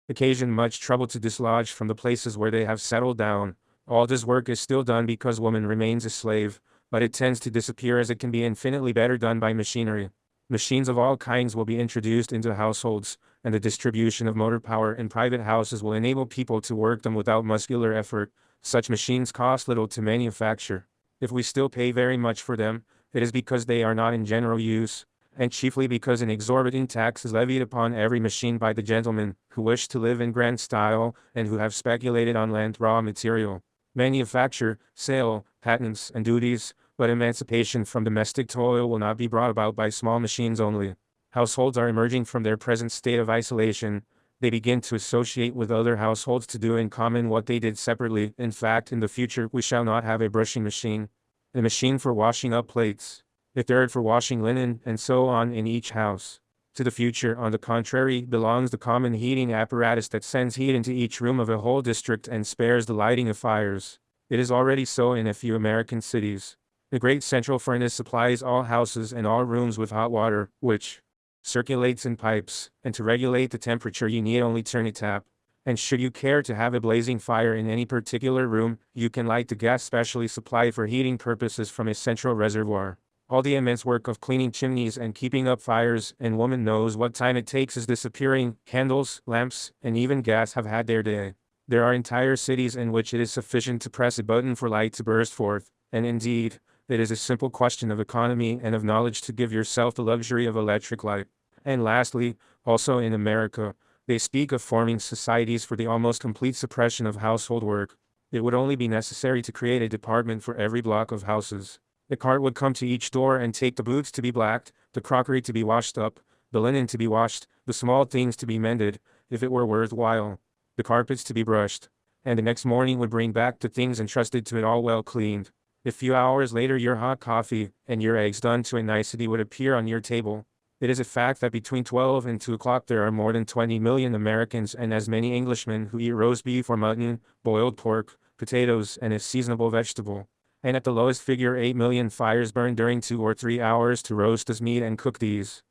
occasion much trouble to dislodge from the places where they have settled down. All this work is still done because woman remains a slave, but it tends to disappear as it can be infinitely better done by machinery. Machines of all kinds will be introduced into households, and the distribution of motor power in private houses will enable people to work them without muscular effort. Such machines cost little to manufacture. If we still pay very much for them, it is because they are not in general use, and chiefly because an exorbitant tax is levied upon every machine by the gentlemen who wish to live in grand style and who have speculated on land raw material, manufacture, sale, patents, and duties. But emancipation from domestic toil will not be brought about by small machines only. Households are emerging from their present state of isolation. They begin to associate with other households to do in common what they did separately. In fact, in the future we shall not have a brushing machine, a machine for washing up plates, a third for washing linen, and so on in each house. To the future, on the contrary, belongs the common heating apparatus that sends heat into each room of a whole district and spares the lighting of fires. It is already so in a few American cities. The great central furnace supplies all houses and all rooms with hot water, which circulates in pipes, and to regulate the temperature you need only turn a tap. And should you care to have a blazing fire in any particular room, you can light the gas specially supplied for heating purposes from a central reservoir. All the immense work of cleaning chimneys and keeping up fires, and woman knows what time it takes, is disappearing. Candles, lamps, and even gas have had their day. There are entire cities in which it is sufficient to press a button for light to burst forth, and indeed, It is a simple question of economy and of knowledge to give yourself the luxury of electric light. And lastly, also in America, they speak of forming societies for the almost complete suppression of household work. It would only be necessary to create a department for every block of houses. The cart would come to each door and take the boots to be blacked, the crockery to be washed up, the linen to be washed, the small things to be mended, if it were worthwhile, the carpets to be brushed, and the next morning would bring back the things entrusted to it all well cleaned. A few hours later your hot coffee and your eggs done to a nicety would appear on your table. It is a fact that between 12 and 2 o'clock there are more than 20 million Americans and as many Englishmen who eat roast beef or mutton, boiled pork, potatoes, and a seasonable vegetable. And at the lowest figure 8 million fires burn during 2 or 3 hours to roast this meat and cook these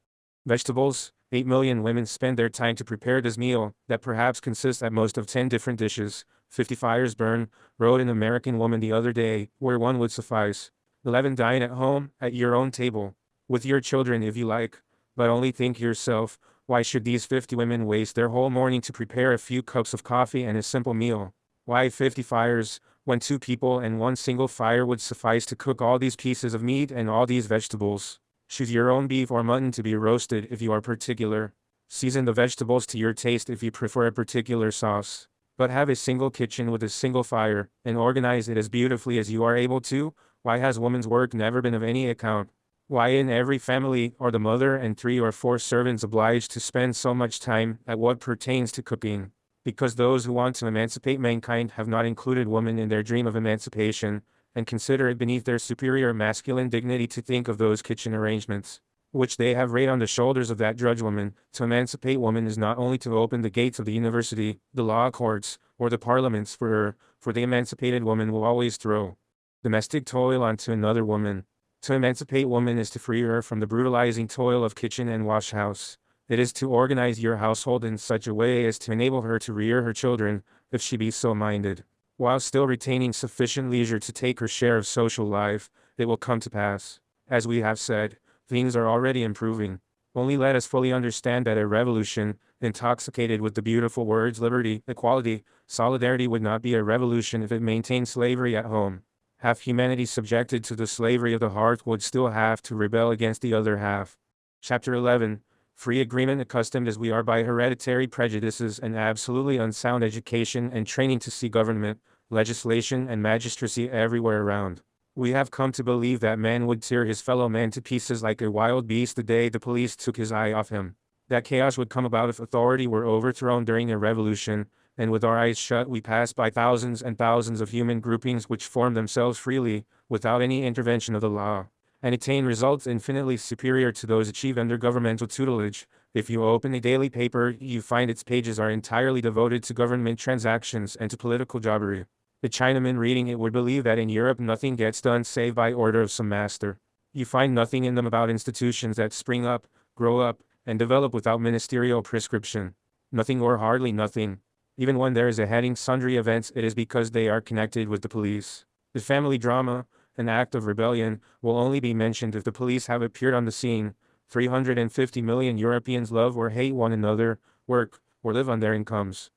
vegetables. 8 million women spend their time to prepare this meal, that perhaps consists at most of 10 different dishes. 50 fires burn, wrote an American woman the other day, where one would suffice. 11 dine at home, at your own table, with your children if you like. But only think yourself, why should these 50 women waste their whole morning to prepare a few cups of coffee and a simple meal? Why 50 fires, when 2 people and 1 single fire would suffice to cook all these pieces of meat and all these vegetables? Choose your own beef or mutton to be roasted if you are particular. Season the vegetables to your taste if you prefer a particular sauce. But have a single kitchen with a single fire, and organize it as beautifully as you are able to. Why has woman's work never been of any account? Why in every family are the mother and 3 or 4 servants obliged to spend so much time at what pertains to cooking? Because those who want to emancipate mankind have not included woman in their dream of emancipation, and consider it beneath their superior masculine dignity to think of those kitchen arrangements, which they have laid on the shoulders of that drudge woman. To emancipate woman is not only to open the gates of the university, the law courts, or the parliaments for her, for the emancipated woman will always throw domestic toil onto another woman. To emancipate woman is to free her from the brutalizing toil of kitchen and wash house. It is to organize your household in such a way as to enable her to rear her children, if she be so minded, while still retaining sufficient leisure to take her share of social life. It will come to pass. As we have said, things are already improving. Only let us fully understand that a revolution, intoxicated with the beautiful words liberty, equality, solidarity would not be a revolution if it maintained slavery at home. Half humanity subjected to the slavery of the hearth would still have to rebel against the other half. Chapter 11. Free agreement. Accustomed as we are by hereditary prejudices and absolutely unsound education and training to see government, legislation and magistracy everywhere around, we have come to believe that man would tear his fellow man to pieces like a wild beast the day the police took his eye off him. That chaos would come about if authority were overthrown during a revolution, and with our eyes shut we pass by thousands and thousands of human groupings which form themselves freely, without any intervention of the law, and attain results infinitely superior to those achieved under governmental tutelage. If you open a daily paper, you find its pages are entirely devoted to government transactions and to political jobbery. The Chinaman reading it would believe that in Europe nothing gets done save by order of some master. You find nothing in them about institutions that spring up, grow up, and develop without ministerial prescription. Nothing or hardly nothing. Even when there is a heading sundry events, it is because they are connected with the police. The family drama, an act of rebellion, will only be mentioned if the police have appeared on the scene. 350 million Europeans love or hate one another, work, or live on their incomes.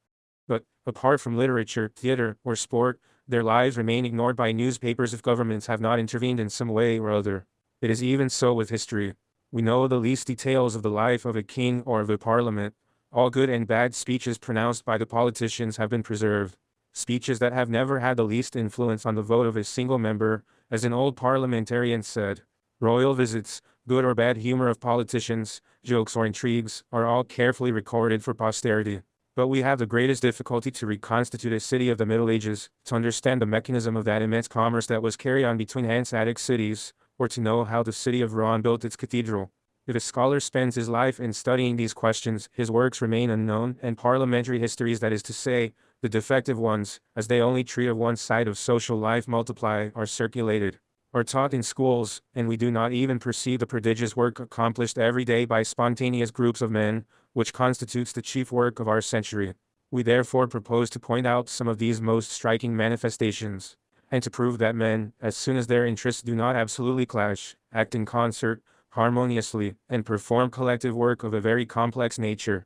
But, apart from literature, theater, or sport, their lives remain ignored by newspapers if governments have not intervened in some way or other. It is even so with history. We know the least details of the life of a king or of a parliament. All good and bad speeches pronounced by the politicians have been preserved. Speeches that have never had the least influence on the vote of a single member, as an old parliamentarian said. Royal visits, good or bad humor of politicians, jokes or intrigues, are all carefully recorded for posterity. But we have the greatest difficulty to reconstitute a city of the Middle Ages, to understand the mechanism of that immense commerce that was carried on between Hanseatic cities, or to know how the city of Rouen built its cathedral. If a scholar spends his life in studying these questions, his works remain unknown, and parliamentary histories, that is to say, the defective ones, as they only treat of one side of social life, multiply, are circulated, or taught in schools, and we do not even perceive the prodigious work accomplished every day by spontaneous groups of men, which constitutes the chief work of our century. We therefore propose to point out some of these most striking manifestations, and to prove that men, as soon as their interests do not absolutely clash, act in concert, harmoniously, and perform collective work of a very complex nature.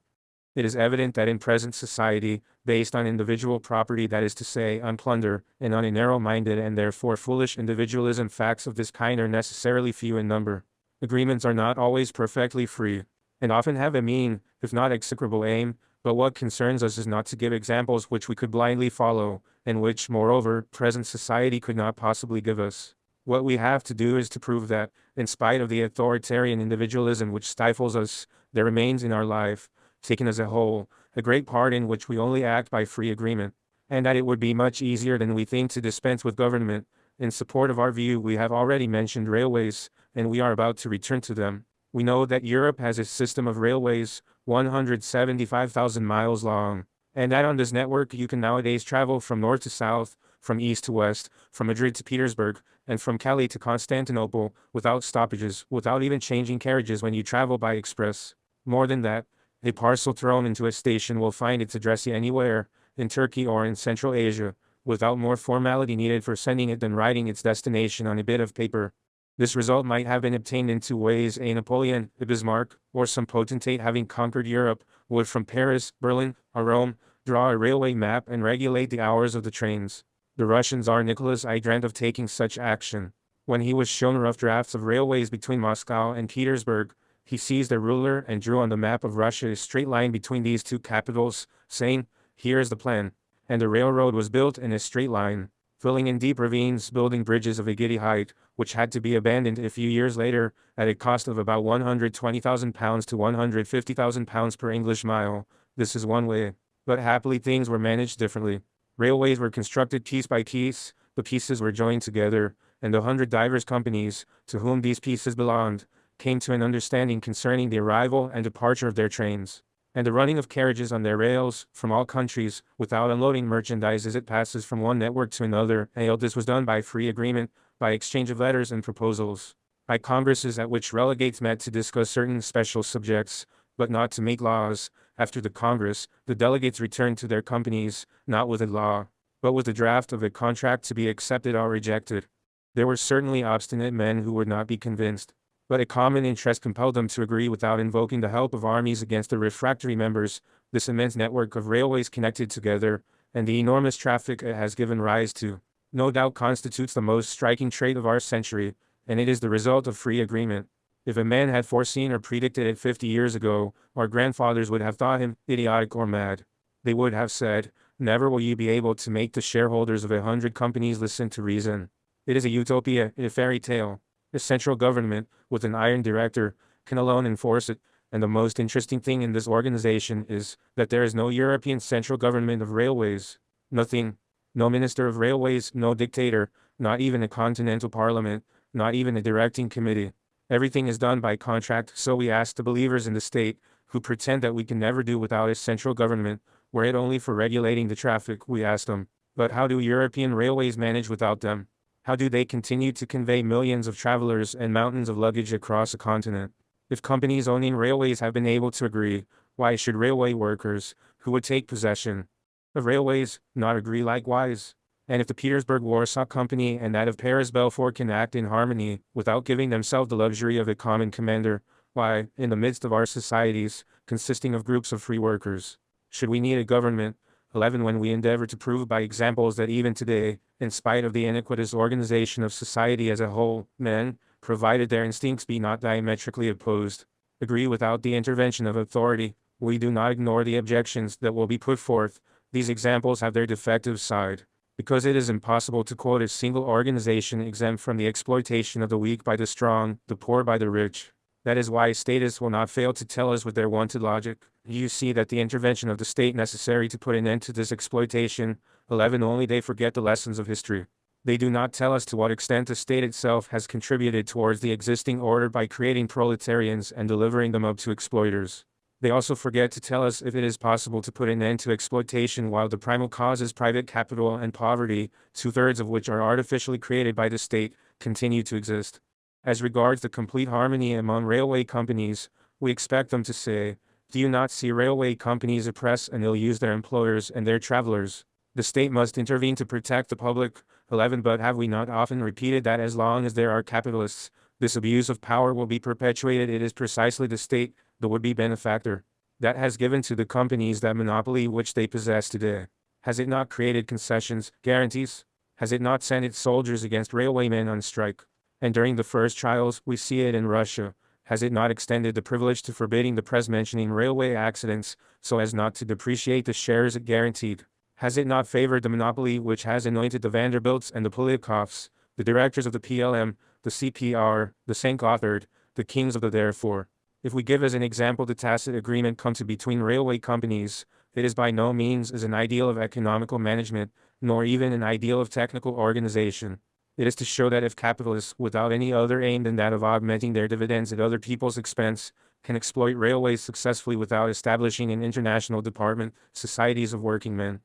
It is evident that in present society, based on individual property, that is to say, on plunder, and on a narrow-minded and therefore foolish individualism, facts of this kind are necessarily few in number. Agreements are not always perfectly free, and often have a mean, if not execrable aim, but what concerns us is not to give examples which we could blindly follow, and which, moreover, present society could not possibly give us. What we have to do is to prove that, in spite of the authoritarian individualism which stifles us, there remains in our life, taken as a whole, a great part in which we only act by free agreement, and that it would be much easier than we think to dispense with government. In support of our view, we have already mentioned railways, and we are about to return to them. We know that Europe has a system of railways, 175,000 miles long, and that on this network you can nowadays travel from north to south, from east to west, from Madrid to Petersburg, and from Calais to Constantinople, without stoppages, without even changing carriages when you travel by express. More than that, a parcel thrown into a station will find its addressee anywhere, in Turkey or in Central Asia, without more formality needed for sending it than writing its destination on a bit of paper. This result might have been obtained in two ways. A Napoleon, a Bismarck, or some potentate having conquered Europe, would from Paris, Berlin, or Rome, draw a railway map and regulate the hours of the trains. The Russian Tsar Nicholas I dreamt of taking such action. When he was shown rough drafts of railways between Moscow and Petersburg, he seized a ruler and drew on the map of Russia a straight line between these two capitals, saying, "Here is the plan." And the railroad was built in a straight line, filling in deep ravines, building bridges of a giddy height, which had to be abandoned a few years later, at a cost of about £120,000 to £150,000 per English mile. This is one way. But happily things were managed differently. Railways were constructed piece by piece, the pieces were joined together, and the 100 divers companies, to whom these pieces belonged, came to an understanding concerning the arrival and departure of their trains, and the running of carriages on their rails, from all countries, without unloading merchandise as it passes from one network to another, and all this was done by free agreement, by exchange of letters and proposals, by congresses at which delegates met to discuss certain special subjects, but not to make laws. After the Congress, the delegates returned to their companies, not with a law, but with the draft of a contract to be accepted or rejected. There were certainly obstinate men who would not be convinced, but a common interest compelled them to agree without invoking the help of armies against the refractory members. This immense network of railways connected together, and the enormous traffic it has given rise to, no doubt constitutes the most striking trait of our century, and it is the result of free agreement. If a man had foreseen or predicted it 50 years ago, our grandfathers would have thought him idiotic or mad. They would have said, "Never will you be able to make the shareholders of 100 companies listen to reason. It is a utopia, a fairy tale. A central government, with an iron director, can alone enforce it, and the most interesting thing in this organization is that there is no European central government of railways. Nothing. No minister of railways, no dictator, not even a continental parliament, not even a directing committee. Everything is done by contract. So we ask the believers in the state, who pretend that we can never do without a central government, were it only for regulating the traffic, we ask them, but how do European railways manage without them? How do they continue to convey millions of travelers and mountains of luggage across a continent? If companies owning railways have been able to agree, why should railway workers, who would take possession of railways, not agree likewise? And if the Petersburg-Warsaw Company and that of Paris-Belfort can act in harmony, without giving themselves the luxury of a common commander, why, in the midst of our societies, consisting of groups of free workers, should we need a government? 11. When we endeavor to prove by examples that even today, in spite of the iniquitous organization of society as a whole, men, provided their instincts be not diametrically opposed, agree without the intervention of authority, we do not ignore the objections that will be put forth. These examples have their defective side, because it is impossible to quote a single organization exempt from the exploitation of the weak by the strong, the poor by the rich. That is why statists will not fail to tell us with their wonted logic, "You see that the intervention of the state necessary to put an end to this exploitation." 11. Only they forget the lessons of history. They do not tell us to what extent the state itself has contributed towards the existing order by creating proletarians and delivering them up to exploiters. They also forget to tell us if it is possible to put an end to exploitation while the primal cause is private capital and poverty, 2/3 of which are artificially created by the state, continue to exist. As regards the complete harmony among railway companies, we expect them to say, "Do you not see railway companies oppress and ill-use their employers and their travelers? The state must intervene to protect the public." 11. But have we not often repeated that as long as there are capitalists, this abuse of power will be perpetuated? It is precisely the state, the would-be benefactor, that has given to the companies that monopoly which they possess today? Has it not created concessions, guarantees? Has it not sent its soldiers against railwaymen on strike? And during the first trials, we see it in Russia. Has it not extended the privilege to forbidding the press mentioning railway accidents, so as not to depreciate the shares it guaranteed? Has it not favored the monopoly which has anointed the Vanderbilts and the Poliakovs, the directors of the PLM, the CPR, the St. Gothard, the kings of the therefore? If we give as an example the tacit agreement come to between railway companies, it is by no means as an ideal of economical management, nor even an ideal of technical organization. It is to show that if capitalists, without any other aim than that of augmenting their dividends at other people's expense, can exploit railways successfully without establishing an international department, societies of working men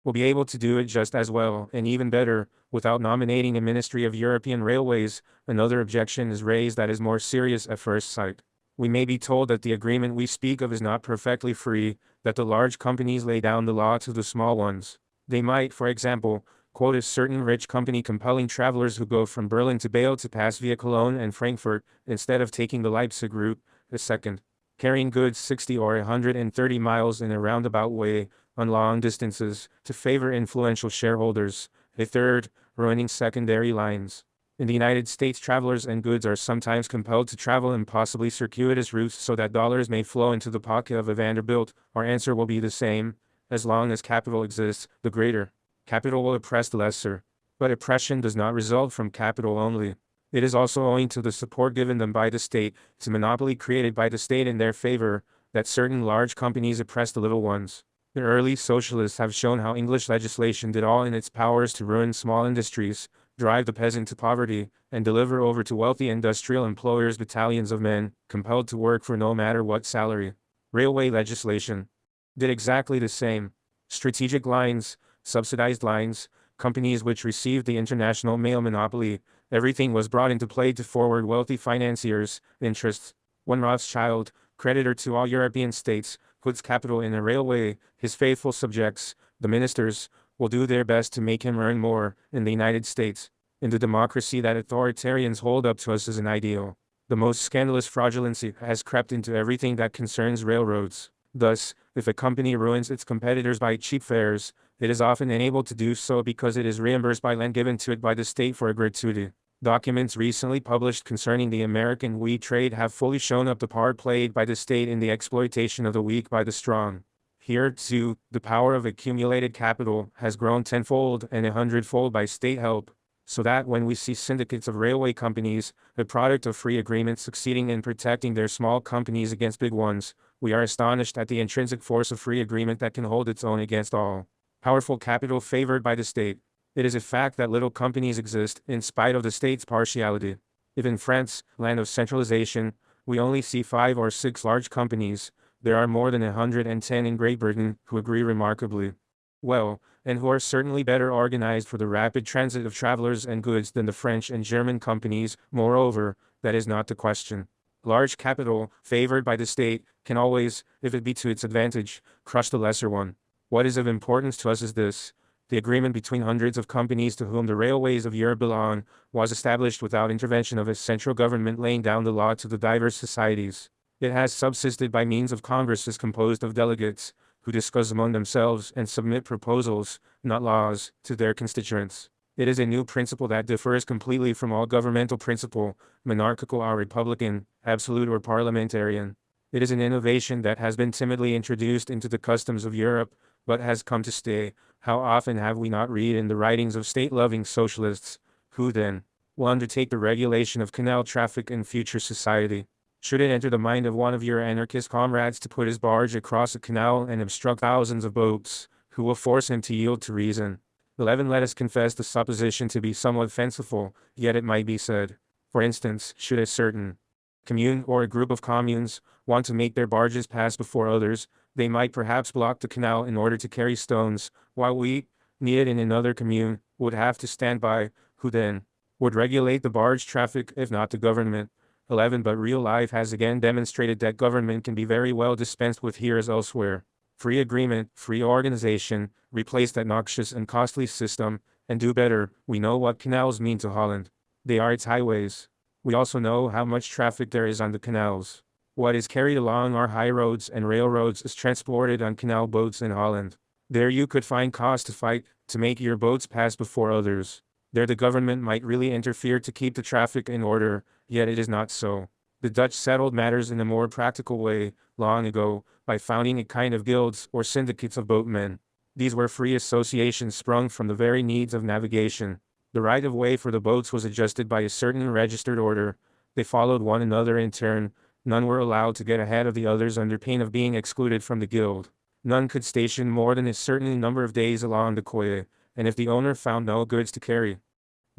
will be able to do it just as well, and even better, without nominating a Ministry of European Railways. Another objection is raised that is more serious at first sight. We may be told that the agreement we speak of is not perfectly free, that the large companies lay down the law to the small ones. They might, for example, quote a certain rich company compelling travelers who go from Berlin to Bale to pass via Cologne and Frankfurt, instead of taking the Leipzig route, a second, carrying goods 60 or 130 miles in a roundabout way, on long distances, to favor influential shareholders, a third, ruining secondary lines. In the United States, travelers and goods are sometimes compelled to travel impossibly circuitous routes so that dollars may flow into the pocket of a Vanderbilt. Our answer will be the same. As long as capital exists, the greater capital will oppress the lesser. But oppression does not result from capital only. It is also owing to the support given them by the state, to monopoly created by the state in their favor, that certain large companies oppress the little ones. The early socialists have shown how English legislation did all in its powers to ruin small industries, drive the peasant to poverty, and deliver over to wealthy industrial employers battalions of men, compelled to work for no matter what salary. Railway legislation did exactly the same. Strategic lines, subsidized lines, companies which received the international mail monopoly, everything was brought into play to forward wealthy financiers' interests. One Rothschild, creditor to all European states, puts capital in a railway, his faithful subjects, the ministers, will do their best to make him earn more. In the United States, in the democracy that authoritarians hold up to us as an ideal, the most scandalous fraudulency has crept into everything that concerns railroads. Thus, if a company ruins its competitors by cheap fares, it is often enabled to do so because it is reimbursed by land given to it by the state for a gratuity. Documents recently published concerning the American wheat trade have fully shown up the part played by the state in the exploitation of the weak by the strong. Here, too, the power of accumulated capital has grown tenfold and 100-fold by state help, so that when we see syndicates of railway companies, the product of free agreements, succeeding in protecting their small companies against big ones, we are astonished at the intrinsic force of free agreement that can hold its own against all powerful capital favored by the state. It is a fact that little companies exist, in spite of the state's partiality. If in France, land of centralization, we only see 5 or 6 large companies, there are more than 110 in Great Britain, who agree remarkably well, and who are certainly better organized for the rapid transit of travelers and goods than the French and German companies. Moreover, that is not the question. Large capital, favored by the state, can always, if it be to its advantage, crush the lesser one. What is of importance to us is this: the agreement between hundreds of companies to whom the railways of Europe belong, was established without intervention of a central government laying down the law to the diverse societies. It has subsisted by means of congresses composed of delegates, who discuss among themselves and submit proposals, not laws, to their constituents. It is a new principle that differs completely from all governmental principle, monarchical or republican, absolute or parliamentarian. It is an innovation that has been timidly introduced into the customs of Europe, but has come to stay. How often have we not read in the writings of state-loving socialists, who then will undertake the regulation of canal traffic in future society? Should it enter the mind of one of your anarchist comrades to put his barge across a canal and obstruct thousands of boats, who will force him to yield to reason? 11. Let us confess the supposition to be somewhat fanciful, yet it might be said. For instance, should a certain commune or a group of communes want to make their barges pass before others, they might perhaps block the canal in order to carry stones, while we, needed in another commune, would have to stand by. Who then would regulate the barge traffic if not the government? 11. But real life has again demonstrated that government can be very well dispensed with here as elsewhere. Free agreement, free organization, replace that noxious and costly system, and do better. We know what canals mean to Holland. They are its highways. We also know how much traffic there is on the canals. What is carried along our high roads and railroads is transported on canal boats in Holland. There you could find cause to fight, to make your boats pass before others. There the government might really interfere to keep the traffic in order, yet it is not so. The Dutch settled matters in a more practical way, long ago, by founding a kind of guilds or syndicates of boatmen. These were free associations sprung from the very needs of navigation. The right-of-way for the boats was adjusted by a certain registered order. They followed one another in turn. None were allowed to get ahead of the others under pain of being excluded from the guild. None could station more than a certain number of days along the quay, and if the owner found no goods to carry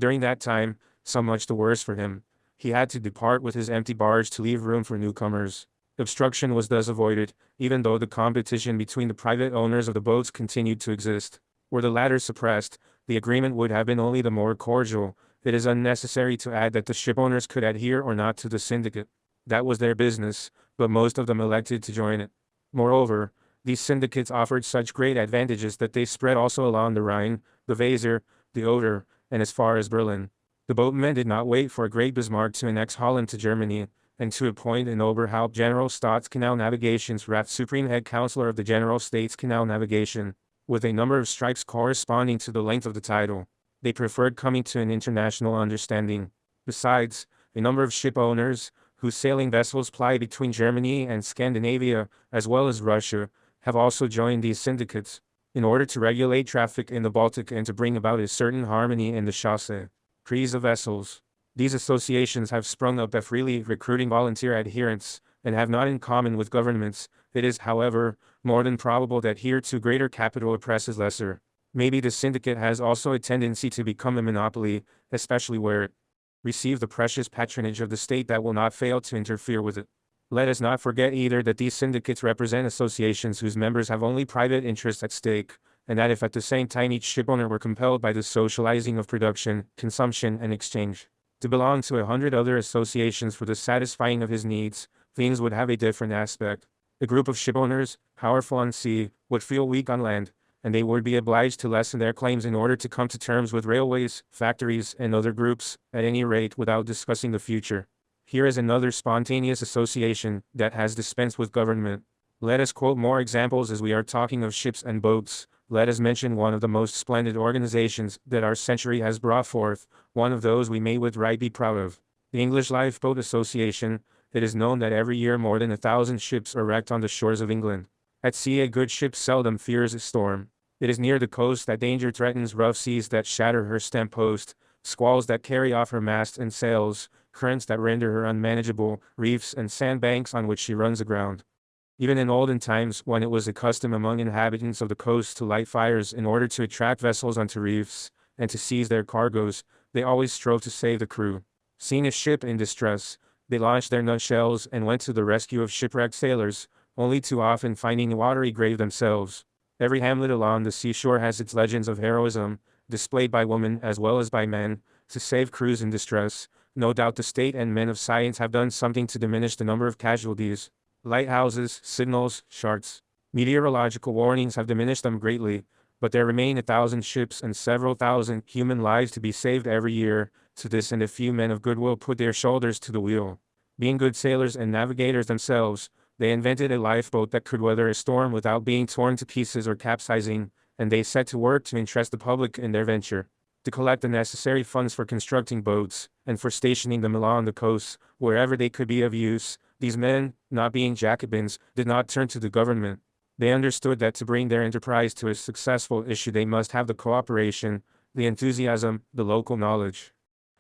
during that time, so much the worse for him. He had to depart with his empty barge to leave room for newcomers. Obstruction was thus avoided, even though the competition between the private owners of the boats continued to exist. Were the latter suppressed, the agreement would have been only the more cordial. It is unnecessary to add that the shipowners could adhere or not to the syndicate. That was their business, but most of them elected to join it. Moreover, these syndicates offered such great advantages that they spread also along the Rhine, the Weser, the Oder, and as far as Berlin. The boatmen did not wait for a great Bismarck to annex Holland to Germany, and to appoint an Oberhaupt General Staatskanal Navigationsrat Supreme Head Counselor of the General States Canal Navigation, with a number of stripes corresponding to the length of the title. They preferred coming to an international understanding. Besides, a number of ship owners, whose sailing vessels ply between Germany and Scandinavia, as well as Russia, have also joined these syndicates, in order to regulate traffic in the Baltic and to bring about a certain harmony in the chasse crees of vessels. These associations have sprung up freely, recruiting volunteer adherents, and have not in common with governments. It is, however, more than probable that here too greater capital oppresses lesser. Maybe the syndicate has also a tendency to become a monopoly, especially where it receives the precious patronage of the state that will not fail to interfere with it. Let us not forget either that these syndicates represent associations whose members have only private interests at stake, and that if at the same time each shipowner were compelled by the socializing of production, consumption, and exchange to belong to 100 other associations for the satisfying of his needs, things would have a different aspect. A group of shipowners, powerful on sea, would feel weak on land, and they would be obliged to lessen their claims in order to come to terms with railways, factories, and other groups, at any rate without discussing the future. Here is another spontaneous association that has dispensed with government. Let us quote more examples as we are talking of ships and boats. Let us mention one of the most splendid organizations that our century has brought forth, one of those we may with right be proud of. The English Lifeboat Association. It is known that every year more than 1,000 ships are wrecked on the shores of England. At sea a good ship seldom fears a storm. It is near the coast that danger threatens, rough seas that shatter her stem post, squalls that carry off her mast and sails, currents that render her unmanageable, reefs and sandbanks on which she runs aground. Even in olden times, when it was a custom among inhabitants of the coast to light fires in order to attract vessels onto reefs, and to seize their cargoes, they always strove to save the crew. Seeing a ship in distress, they launched their nutshells and went to the rescue of shipwrecked sailors, only too often finding a watery grave themselves. Every hamlet along the seashore has its legends of heroism, displayed by women as well as by men, to save crews in distress. No doubt the state and men of science have done something to diminish the number of casualties. Lighthouses, signals, charts, meteorological warnings have diminished them greatly, but there remain 1,000 ships and several thousand human lives to be saved every year. To this and a few men of goodwill put their shoulders to the wheel. Being good sailors and navigators themselves, they invented a lifeboat that could weather a storm without being torn to pieces or capsizing, and they set to work to interest the public in their venture, to collect the necessary funds for constructing boats, and for stationing them along the coast, wherever they could be of use. These men, not being Jacobins, did not turn to the government. They understood that to bring their enterprise to a successful issue they must have the cooperation, the enthusiasm, the local knowledge,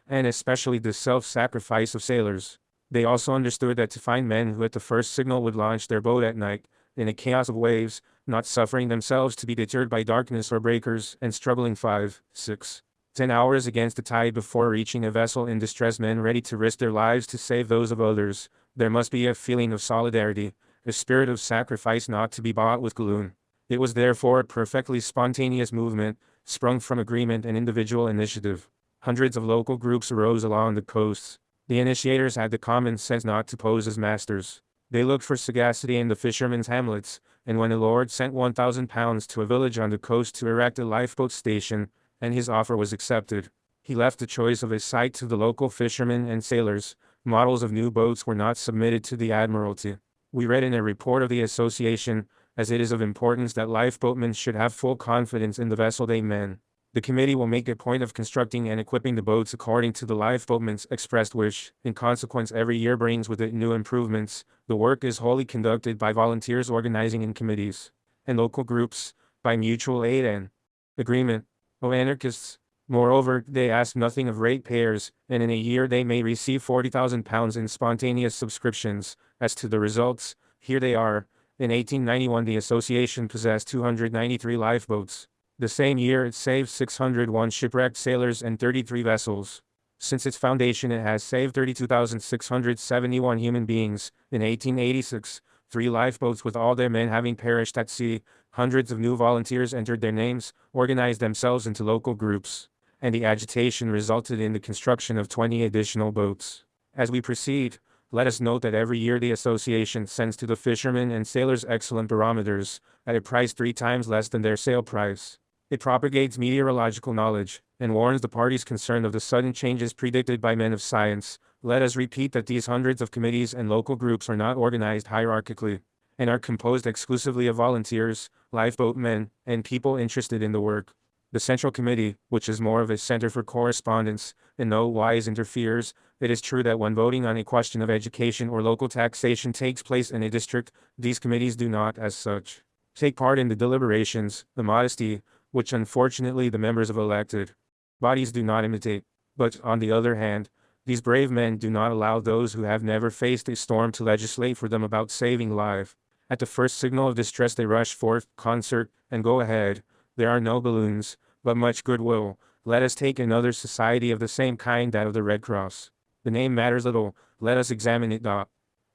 and especially the self-sacrifice of sailors. They also understood that to find men who at the first signal would launch their boat at night, in a chaos of waves, not suffering themselves to be deterred by darkness or breakers, and struggling 5, 6, 10 hours against the tide before reaching a vessel in distress, men ready to risk their lives to save those of others. There must be a feeling of solidarity, a spirit of sacrifice not to be bought with galloon. It was therefore a perfectly spontaneous movement, sprung from agreement and individual initiative. Hundreds of local groups arose along the coasts. The initiators had the common sense not to pose as masters. They looked for sagacity in the fishermen's hamlets, and when a lord sent £1,000 to a village on the coast to erect a lifeboat station, and his offer was accepted, he left the choice of his site to the local fishermen and sailors, Models of new boats were not submitted to the Admiralty. We read in a report of the association, as it is of importance that lifeboatmen should have full confidence in the vessel they man. The committee will make a point of constructing and equipping the boats according to the lifeboatmen's expressed wish. In consequence, every year brings with it new improvements. The work is wholly conducted by volunteers organizing in committees and local groups, by mutual aid and agreement. O anarchists! Moreover, they ask nothing of ratepayers, and in a year they may receive £40,000 in spontaneous subscriptions. As to the results, here they are. In 1891 the association possessed 293 lifeboats. The same year it saved 601 shipwrecked sailors and 33 vessels. Since its foundation it has saved 32,671 human beings. In 1886, 3 lifeboats with all their men having perished at sea, hundreds of new volunteers entered their names, organized themselves into local groups, and the agitation resulted in the construction of 20 additional boats. As we proceed, let us note that every year the association sends to the fishermen and sailors excellent barometers, at a price 3 times less than their sale price. It propagates meteorological knowledge, and warns the parties concerned of the sudden changes predicted by men of science. Let us repeat that these hundreds of committees and local groups are not organized hierarchically, and are composed exclusively of volunteers, lifeboatmen, and people interested in the work. The Central Committee, which is more of a center for correspondence, in no wise interferes. It is true that when voting on a question of education or local taxation takes place in a district, these committees do not, as such, take part in the deliberations. The modesty, which unfortunately the members of elected bodies do not imitate. But, on the other hand, these brave men do not allow those who have never faced a storm to legislate for them about saving life. At the first signal of distress they rush forth, concert, and go ahead. There are no balloons, but much goodwill. Let us take another society of the same kind, that of the Red Cross. The name matters little, let us examine it.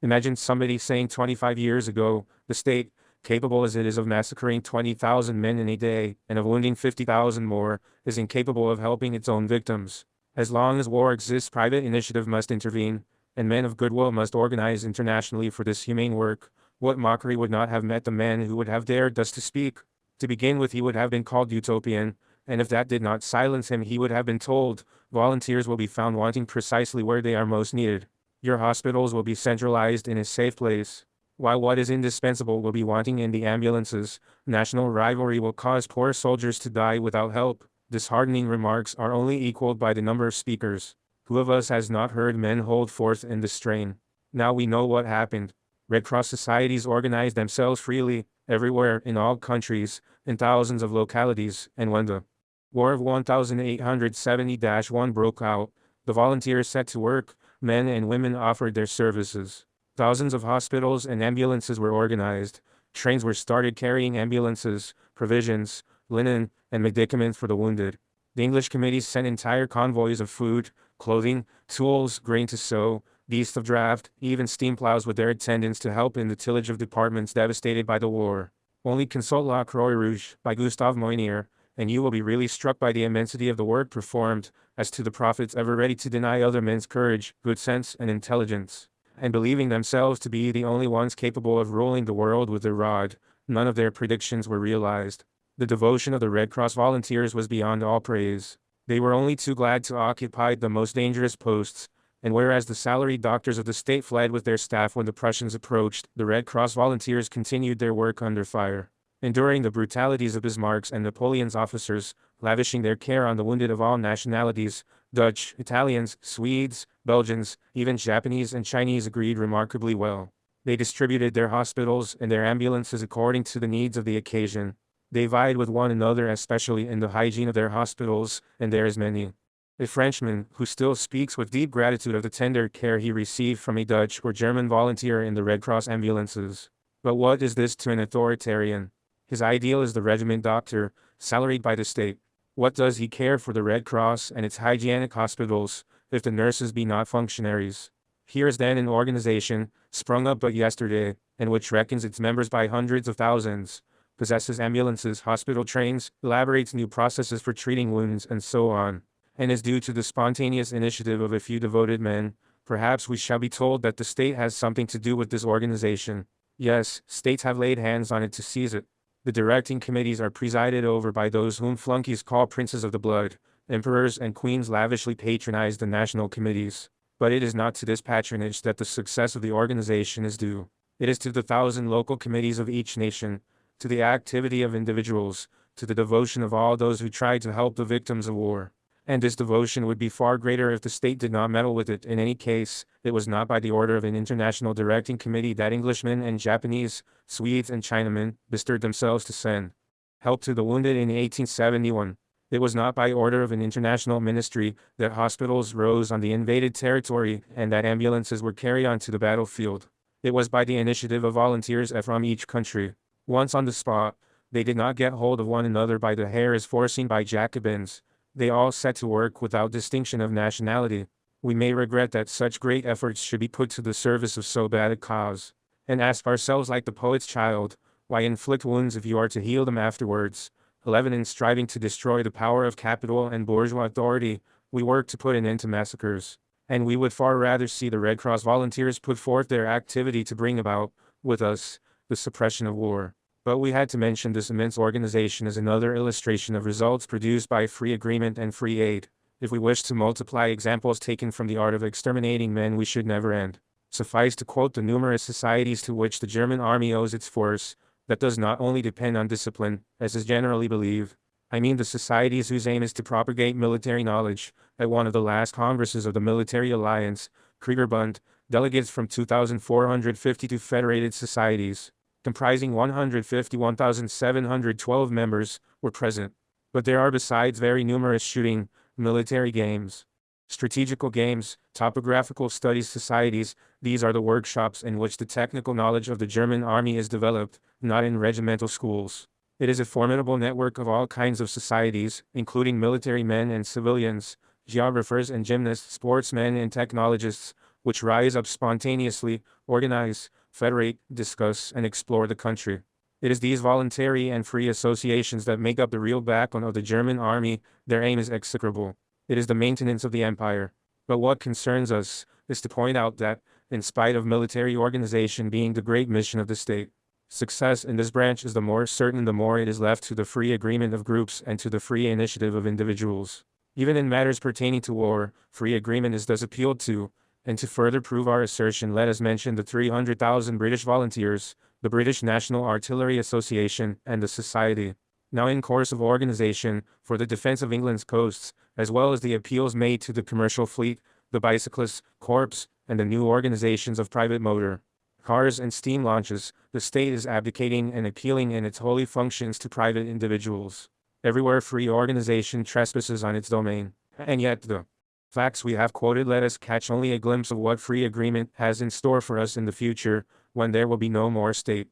Imagine somebody saying 25 years ago, the state, capable as it is of massacring 20,000 men in a day, and of wounding 50,000 more, is incapable of helping its own victims. As long as war exists, private initiative must intervene, and men of goodwill must organize internationally for this humane work. What mockery would not have met the man who would have dared thus to speak? To begin with, he would have been called utopian, and if that did not silence him, he would have been told, volunteers will be found wanting precisely where they are most needed. Your hospitals will be centralized in a safe place, while what is indispensable will be wanting in the ambulances. National rivalry will cause poor soldiers to die without help. Disheartening remarks are only equaled by the number of speakers. Who of us has not heard men hold forth in this strain? Now we know what happened. Red Cross societies organized themselves freely, everywhere, in all countries, in thousands of localities, and when the War of 1870-1 broke out, the volunteers set to work. Men and women offered their services. Thousands of hospitals and ambulances were organized. Trains were started carrying ambulances, provisions, linen, and medicaments for the wounded. The English committees sent entire convoys of food, clothing, tools, grain to sow, beasts of draught, even steam plows with their attendants to help in the tillage of departments devastated by the war. Only consult La Croix Rouge, by Gustave Moynier, and you will be really struck by the immensity of the work performed. As to the prophets ever ready to deny other men's courage, good sense, and intelligence, and believing themselves to be the only ones capable of ruling the world with their rod, none of their predictions were realized. The devotion of the Red Cross volunteers was beyond all praise. They were only too glad to occupy the most dangerous posts, and whereas the salaried doctors of the state fled with their staff when the Prussians approached, the Red Cross volunteers continued their work under fire, enduring the brutalities of Bismarck's and Napoleon's officers, lavishing their care on the wounded of all nationalities. Dutch, Italians, Swedes, Belgians, even Japanese and Chinese agreed remarkably well. They distributed their hospitals and their ambulances according to the needs of the occasion. They vied with one another especially in the hygiene of their hospitals, and there is many a Frenchman who still speaks with deep gratitude of the tender care he received from a Dutch or German volunteer in the Red Cross ambulances. But what is this to an authoritarian? His ideal is the regiment doctor, salaried by the state. What does he care for the Red Cross and its hygienic hospitals, if the nurses be not functionaries? Here is then an organization, sprung up but yesterday, and which reckons its members by hundreds of thousands, possesses ambulances, hospital trains, elaborates new processes for treating wounds, and so on, and is due to the spontaneous initiative of a few devoted men. Perhaps we shall be told that the state has something to do with this organization. Yes, states have laid hands on it to seize it. The directing committees are presided over by those whom flunkies call princes of the blood. Emperors and queens lavishly patronize the national committees. But it is not to this patronage that the success of the organization is due. It is to the 1,000 local committees of each nation, to the activity of individuals, to the devotion of all those who try to help the victims of war. And this devotion would be far greater if the state did not meddle with it. In any case, it was not by the order of an international directing committee that Englishmen and Japanese, Swedes and Chinamen bestirred themselves to send help to the wounded in 1871. It was not by order of an international ministry that hospitals rose on the invaded territory and that ambulances were carried onto the battlefield. It was by the initiative of volunteers from each country. Once on the spot, they did not get hold of one another by the hair as foreseen by Jacobins. They all set to work without distinction of nationality. We may regret that such great efforts should be put to the service of so bad a cause, and ask ourselves like the poet's child, why inflict wounds if you are to heal them afterwards? 11. In striving to destroy the power of capital and bourgeois authority, we work to put an end to massacres, and we would far rather see the Red Cross volunteers put forth their activity to bring about, with us, the suppression of war. But we had to mention this immense organization as another illustration of results produced by free agreement and free aid. If we wish to multiply examples taken from the art of exterminating men, we should never end. Suffice to quote the numerous societies to which the German army owes its force, that does not only depend on discipline, as is generally believed. I mean the societies whose aim is to propagate military knowledge. At one of the last congresses of the Military Alliance, Kriegerbund, delegates from 2,452 federated societies, comprising 151,712 members, were present. But there are besides very numerous shooting, military games, strategical games, topographical studies societies. These are the workshops in which the technical knowledge of the German army is developed, not in regimental schools. It is a formidable network of all kinds of societies, including military men and civilians, geographers and gymnasts, sportsmen and technologists, which rise up spontaneously, organize, federate, discuss, and explore the country. It is these voluntary and free associations that make up the real backbone of the German army. Their aim is execrable. It is the maintenance of the empire. But what concerns us is to point out that, in spite of military organization being the great mission of the state, success in this branch is the more certain the more it is left to the free agreement of groups and to the free initiative of individuals. Even in matters pertaining to war, free agreement is thus appealed to, and to further prove our assertion, let us mention the 300,000 British volunteers, the British National Artillery Association, and the Society, now in course of organization, for the defense of England's coasts, as well as the appeals made to the commercial fleet, the bicyclists, corps, and the new organizations of private motor cars and steam launches. The state is abdicating and appealing in its holy functions to private individuals. Everywhere free organization trespasses on its domain. And yet the facts we have quoted let us catch only a glimpse of what free agreement has in store for us in the future, when there will be no more state.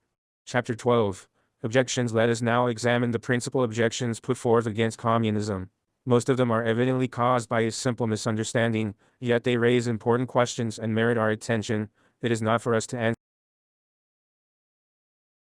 Chapter 12. Objections. Let us now examine the principal objections put forth against communism. Most of them are evidently caused by a simple misunderstanding, yet they raise important questions and merit our attention. It is not for us to answer